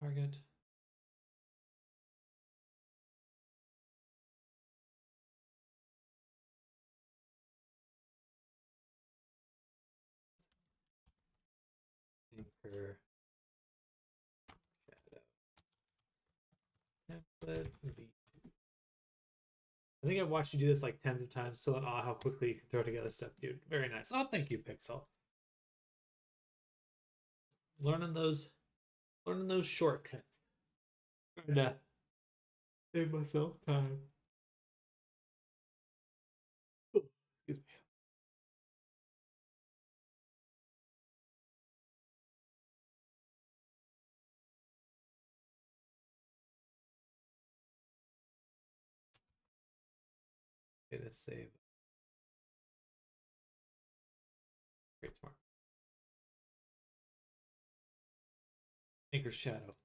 [SPEAKER 1] Target. Anchor. Shadow. Template. I think I've watched you do this like tens of times, so in awe how quickly you can throw together stuff, dude. Very nice. Oh, thank you, Pixel. Learning those, learning those shortcuts. Trying to save myself time. Oh, excuse me. Okay, let's save. Great smart. Anchor shadow.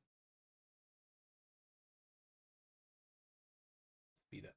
[SPEAKER 1] Speed up.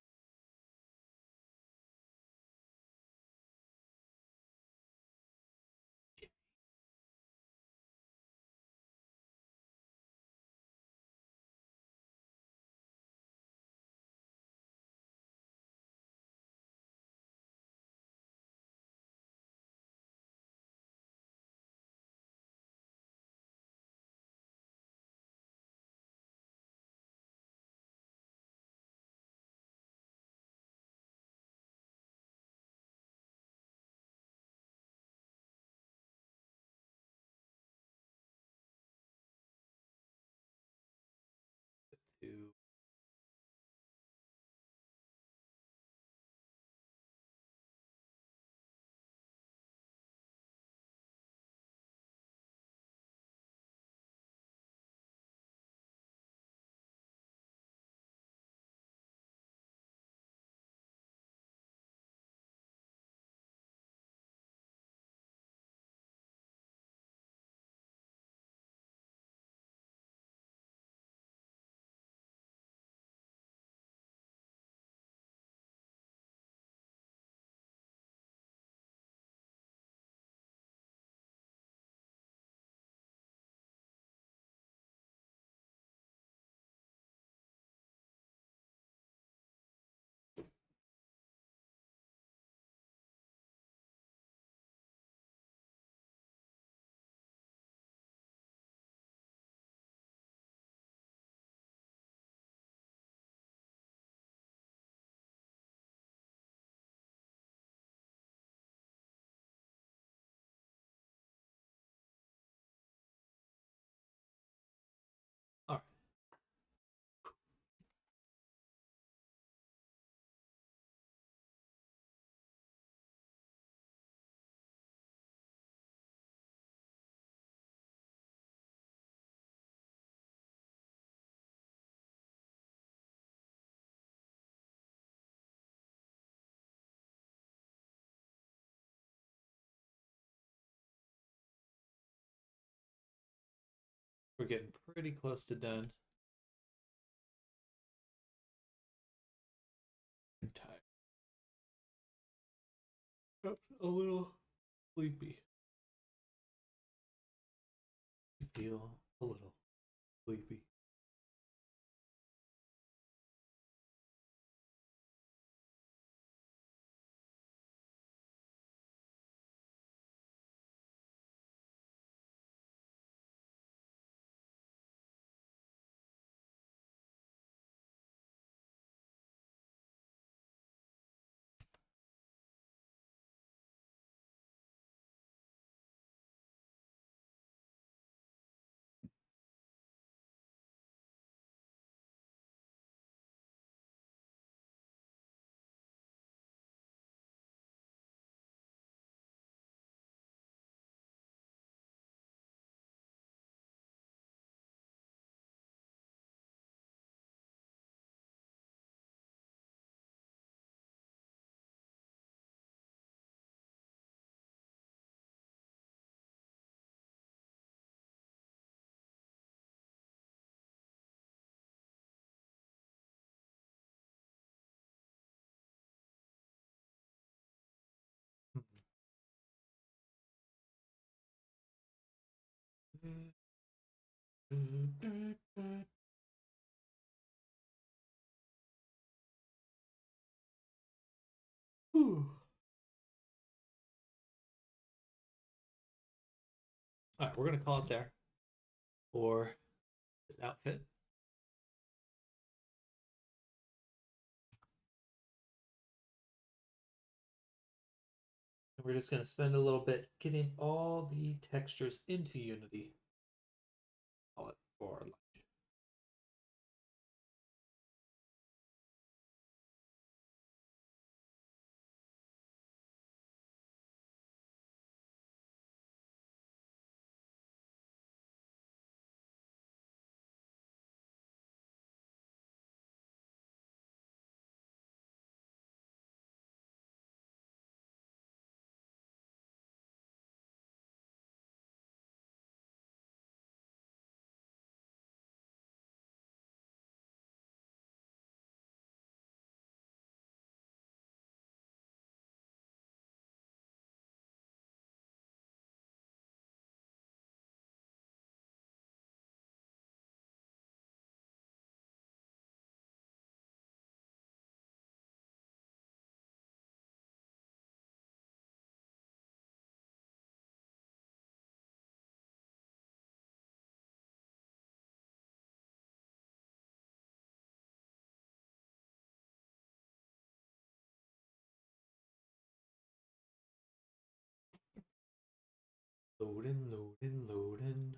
[SPEAKER 1] To all right. We're getting pretty close to done. I'm tired. Oh, a little sleepy. I feel a little sleepy. All right, we're gonna call it there for this outfit. And we're just gonna spend a little bit getting all the textures into Unity. Call it for lunch. Loading, loading, loading.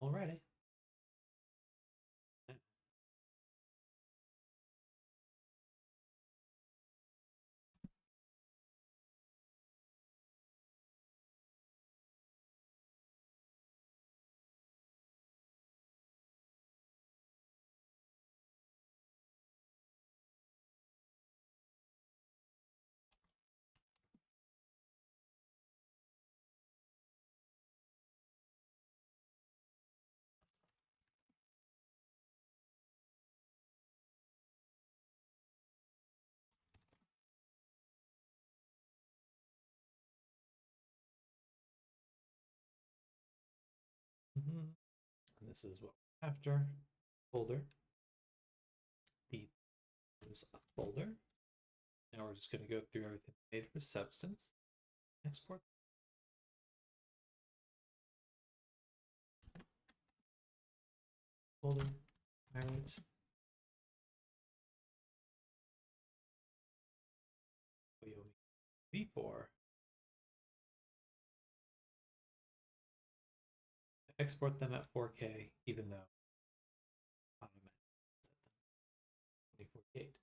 [SPEAKER 1] Alrighty. And this is what we're after. Folder. The folder. Now we're just going to go through everything made for substance. Export. Folder. Parent. V4. Export them at 4K, even though automatically set them 2048.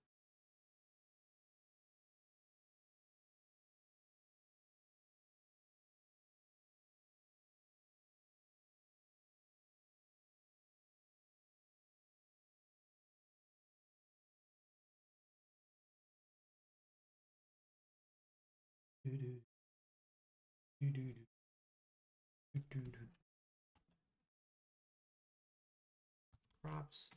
[SPEAKER 1] Props.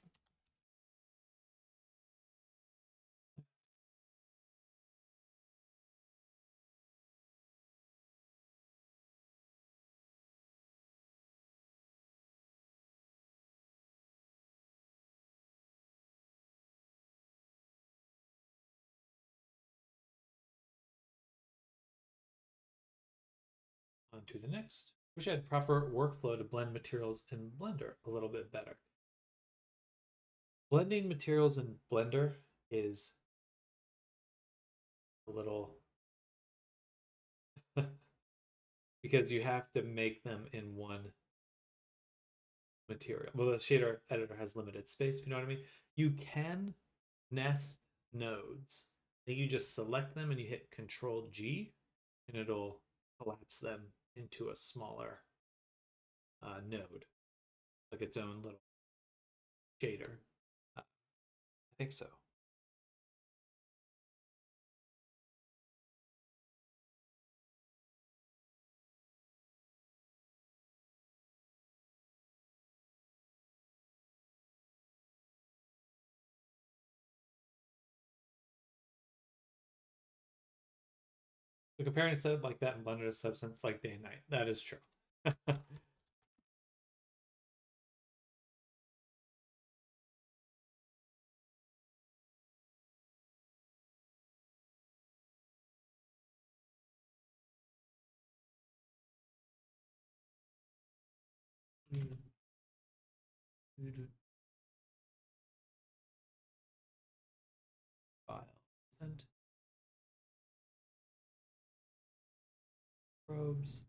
[SPEAKER 1] On to the next. Wish I had proper workflow to blend materials in Blender a little bit better. Blending materials in Blender is a little because you have to make them in one material. Well, the shader editor has limited space, if you know what I mean. You can nest nodes. Then you just select them and you hit Control G, and it'll collapse them into a smaller node, like its own little shader. I think so. So comparing a set like that in Blender to Substance like day and night. That is true. File. Sent. Probes.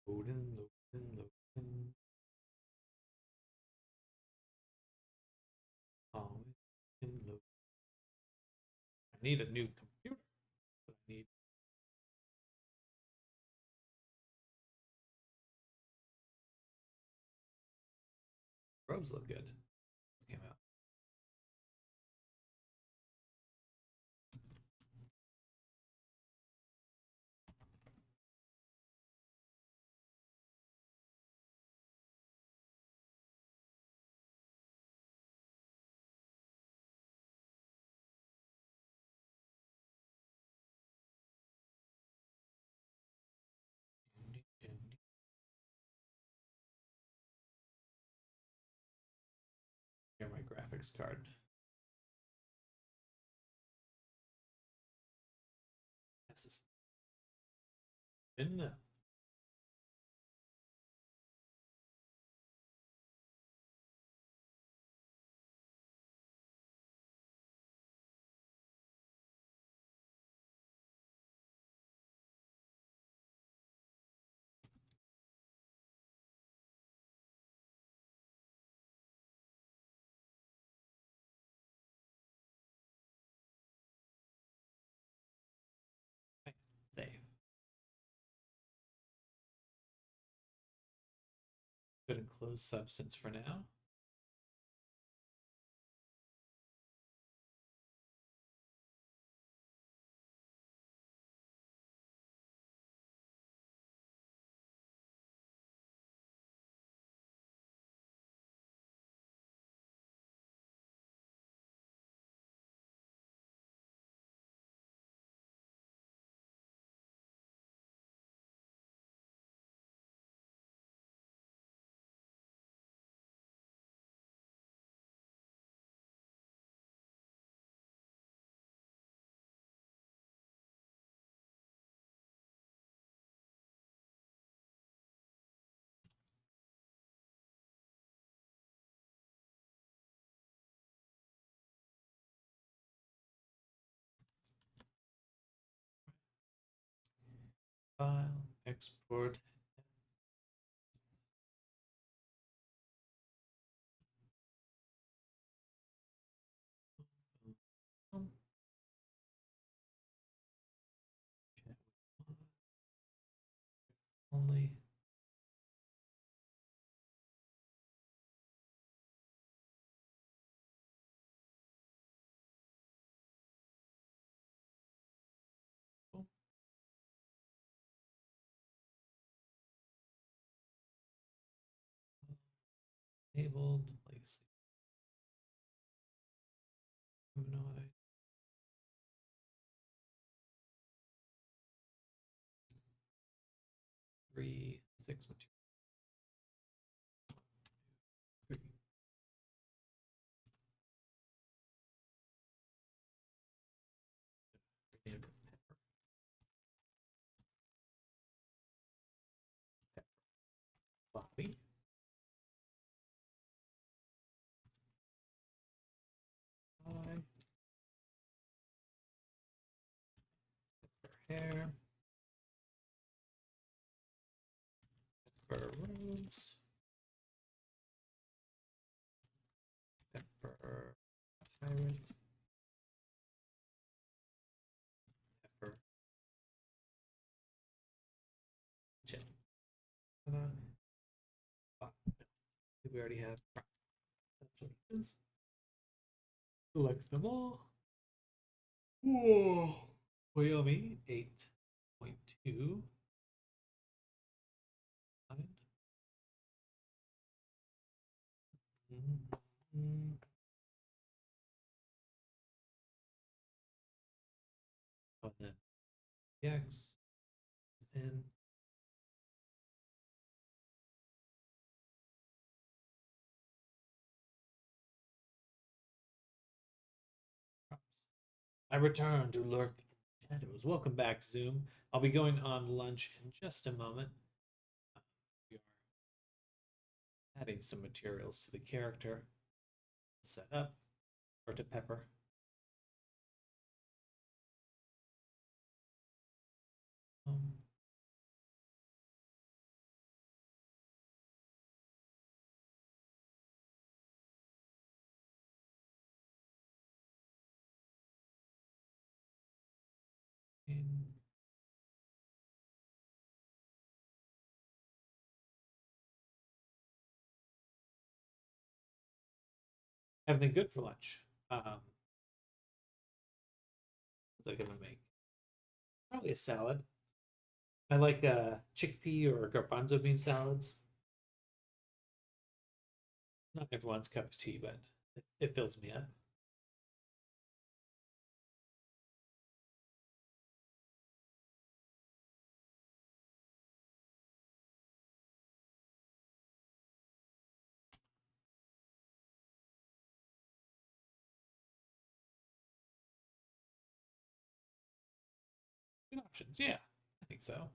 [SPEAKER 1] Loading, loading, loading. Always loading. I need a new computer. I need robes look good. This came out. Here, my graphics card. This is in save. Good and close substance for now. File, export. Only. Enabled legacy. No other. 3, 6, 1, 2, 3. Rename it pepper. Pepper. Bobby. Hi. Pepper hair. Pepper robes. Pepper pirate. Pepper jet. No, we already have. That's what it is. Select them all. Whoa. Wyoming 8.2. Oh, then X in props. I return to lurk in shadows. Welcome back, Zoom. I'll be going on lunch in just a moment. We are adding some materials to the character. Set up or to Pepper. Um, Chicken. Everything good for lunch. What's I gonna make? Probably a salad. I like chickpea or garbanzo bean salads. Not everyone's cup of tea, but it fills me up. Good options, yeah. I think so.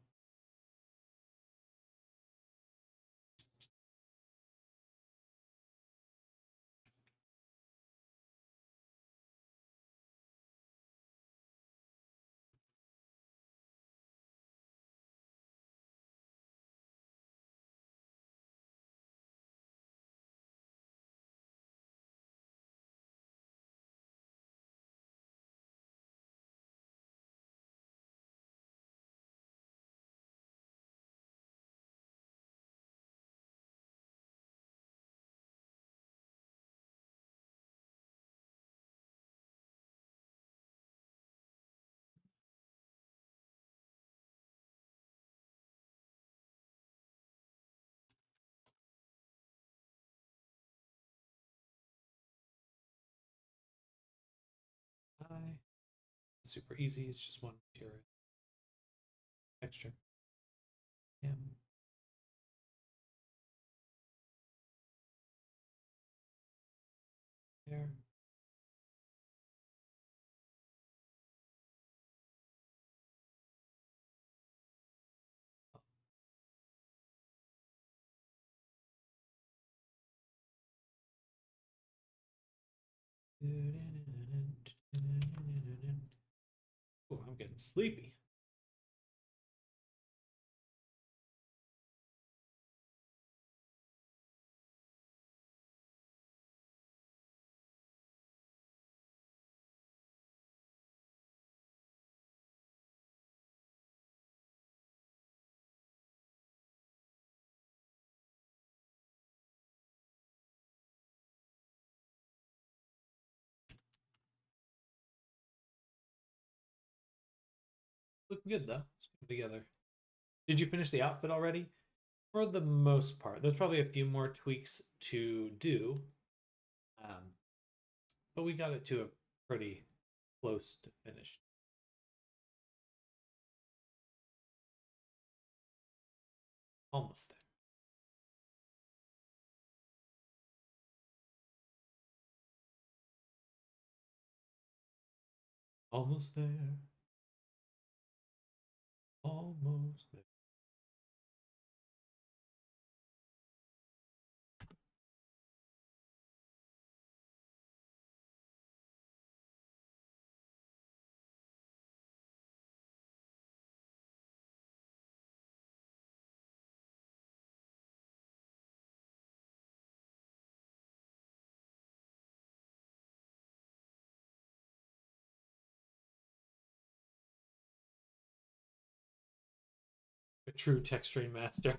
[SPEAKER 1] I super easy. It's just one material texture. Yeah. There. Oh, I'm getting sleepy. Looking good though. It's coming together. Did you finish the outfit already? For the most part, there's probably a few more tweaks to do, um, but we got it to a pretty close to finished. Almost there. Almost there. Almost there. A true texturing master.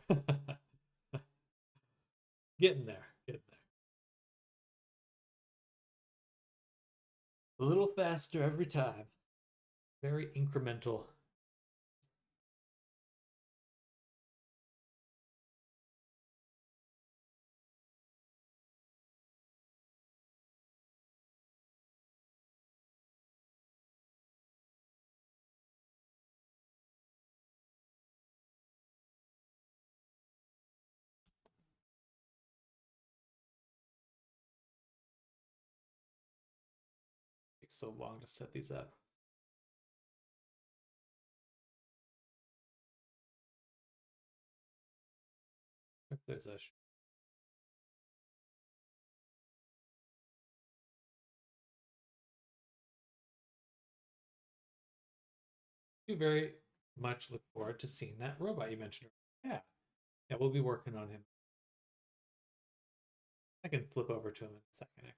[SPEAKER 1] Getting there. Getting there. A little faster every time. Very incremental. Takes so long to set these up. If there's a you very much look forward to seeing that robot you mentioned. Yeah. Yeah, we'll be working on him. I can flip over to him in a second.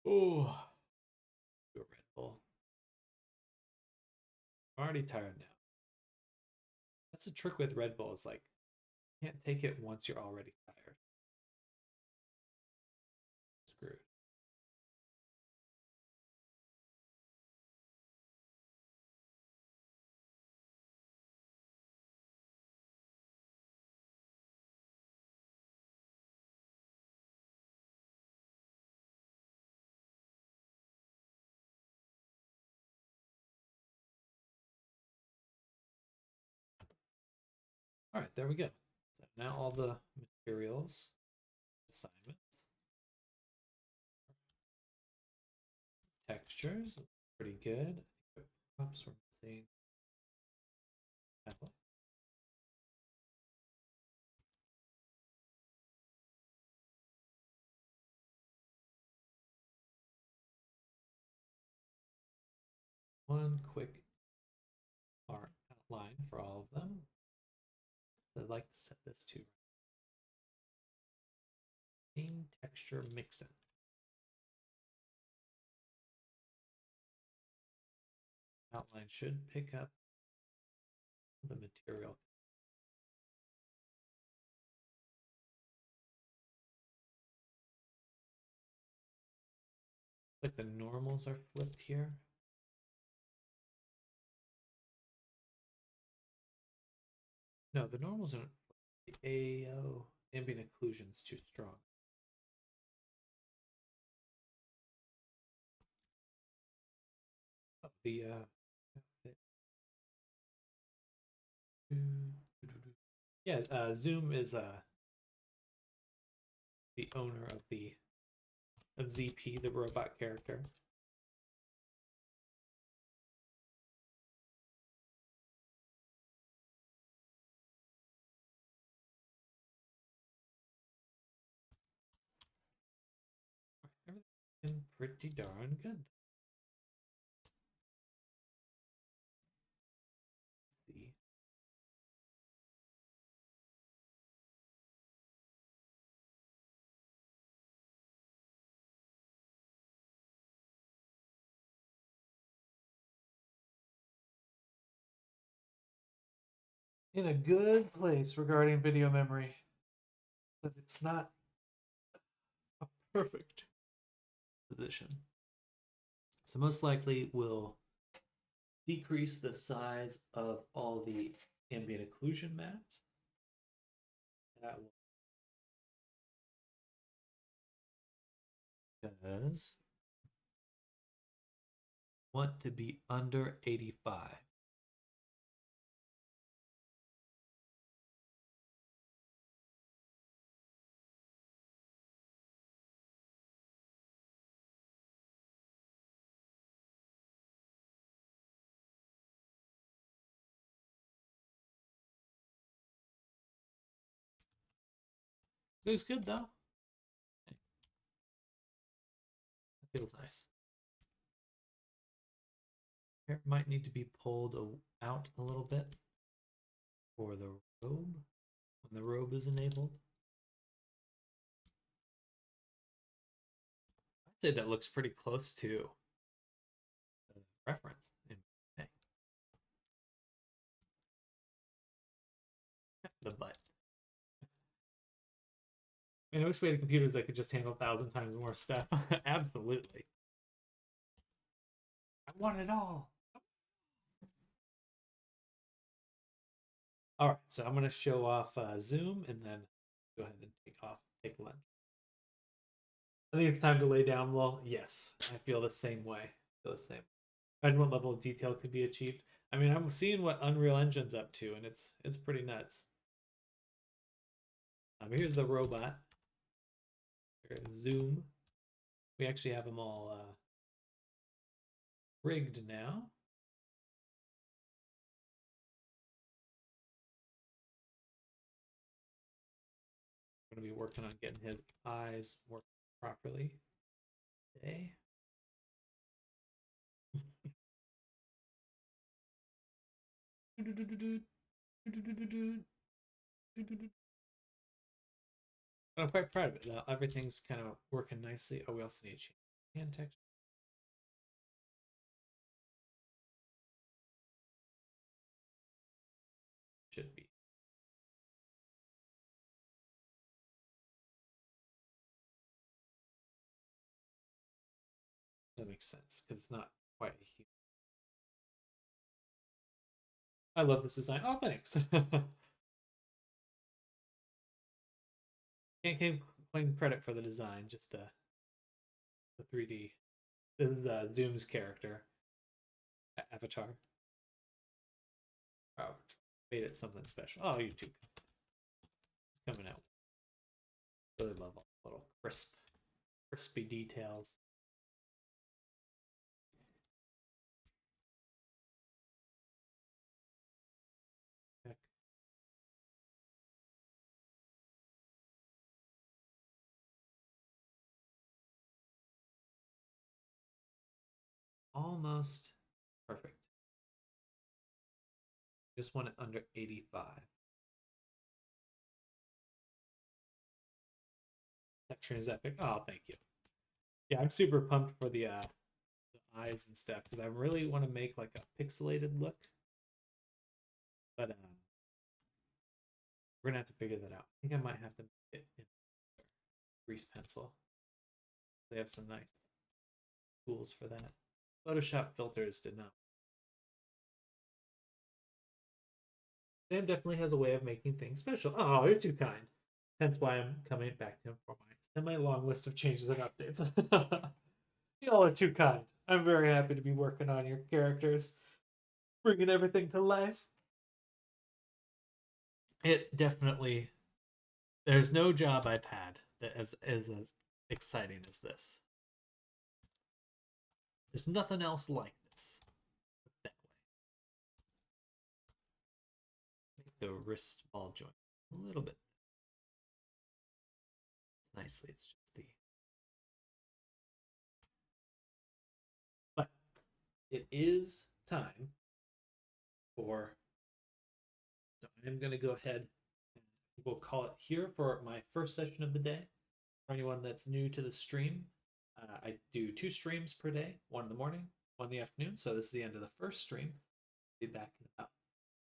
[SPEAKER 1] Oh, do a Red Bull. I'm already tired now. That's the trick with Red Bull. Is like you can't take it once you're already tired. Screwed. All right, there we go. So now all the materials, assignments, textures, pretty good. Props we're missing. Apple. One quick art outline for all of them. I'd like to set this to theme texture mixing. Outline should pick up the material. Like the normals are flipped here. No, the normals aren't. The AO ambient occlusion is too strong. Oh, the yeah, Zoom is the owner of ZP, the robot character. Everything's pretty darn good. See. In a good place regarding video memory, but it's not a perfect position. So most likely we'll decrease the size of all the ambient occlusion maps. That will, because want to be under 85. Looks good though. That feels nice. Hair might need to be pulled out a little bit for the robe when the robe is enabled. I'd say that looks pretty close to the reference. The butt. I wish we had computers that could just handle 1,000 times more stuff. Absolutely. I want it all. All right, so I'm going to show off Zoom and then go ahead and take lunch. I think it's time to lay down. Well, yes, I feel the same way. I feel the same. Imagine what level of detail could be achieved. I mean, I'm seeing what Unreal Engine's up to, and it's pretty nuts. Here's the robot. Zoom. We actually have them all rigged now. I'm going to be working on getting his eyes working properly today. But I'm quite proud of it. Everything's kind of working nicely. Oh, we also need to change hand texture. Should be. That makes sense because it's not quite a huge. I love this design. Oh, thanks. Can't claim credit for the design, just the 3D. This is Zoom's character avatar. Oh, made it something special. Oh, you too. Coming out. Really love all the little crispy details. Heck. Almost perfect. Just want it under 85. That train's epic. Oh, thank you. Yeah, I'm super pumped for the eyes and stuff because I really want to make like a pixelated look. But we're gonna have to figure that out. I think I might have to make it in grease pencil. They have some nice tools for that. Photoshop filters did not. Sam definitely has a way of making things special. Oh, you're too kind. Hence why I'm coming back to him for my semi-long list of changes and updates. Y'all are too kind. I'm very happy to be working on your characters, bringing everything to life. It definitely. There's no job I've had that is as exciting as this. There's nothing else like this. That way. Make the wrist ball joint a little bit. Nicely, it's just the. But it is time for. So I'm going to go ahead and we'll call it here for my first session of the day. For anyone that's new to the stream, I do 2 streams per day, one in the morning, one in the afternoon. So this is the end of the first stream. I'll be back in about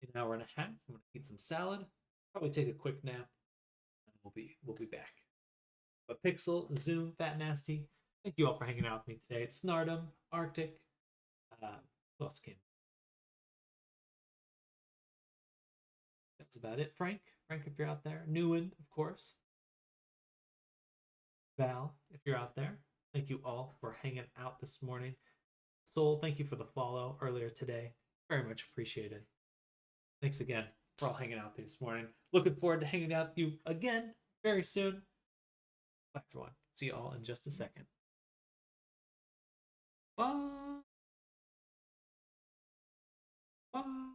[SPEAKER 1] an hour and a half. I'm gonna eat some salad, probably take a quick nap, and we'll be back. But Pixel, Zoom, Fat Nasty, thank you all for hanging out with me today. It's Snardom, Arctic, who else came? That's about it. Frank, if you're out there. Newen, of course. Val, if you're out there. Thank you all for hanging out this morning. Soul, thank you for the follow earlier today. Very much appreciated. Thanks again for all hanging out this morning. Looking forward to hanging out with you again very soon. Bye, everyone. See you all in just a second. Bye. Bye.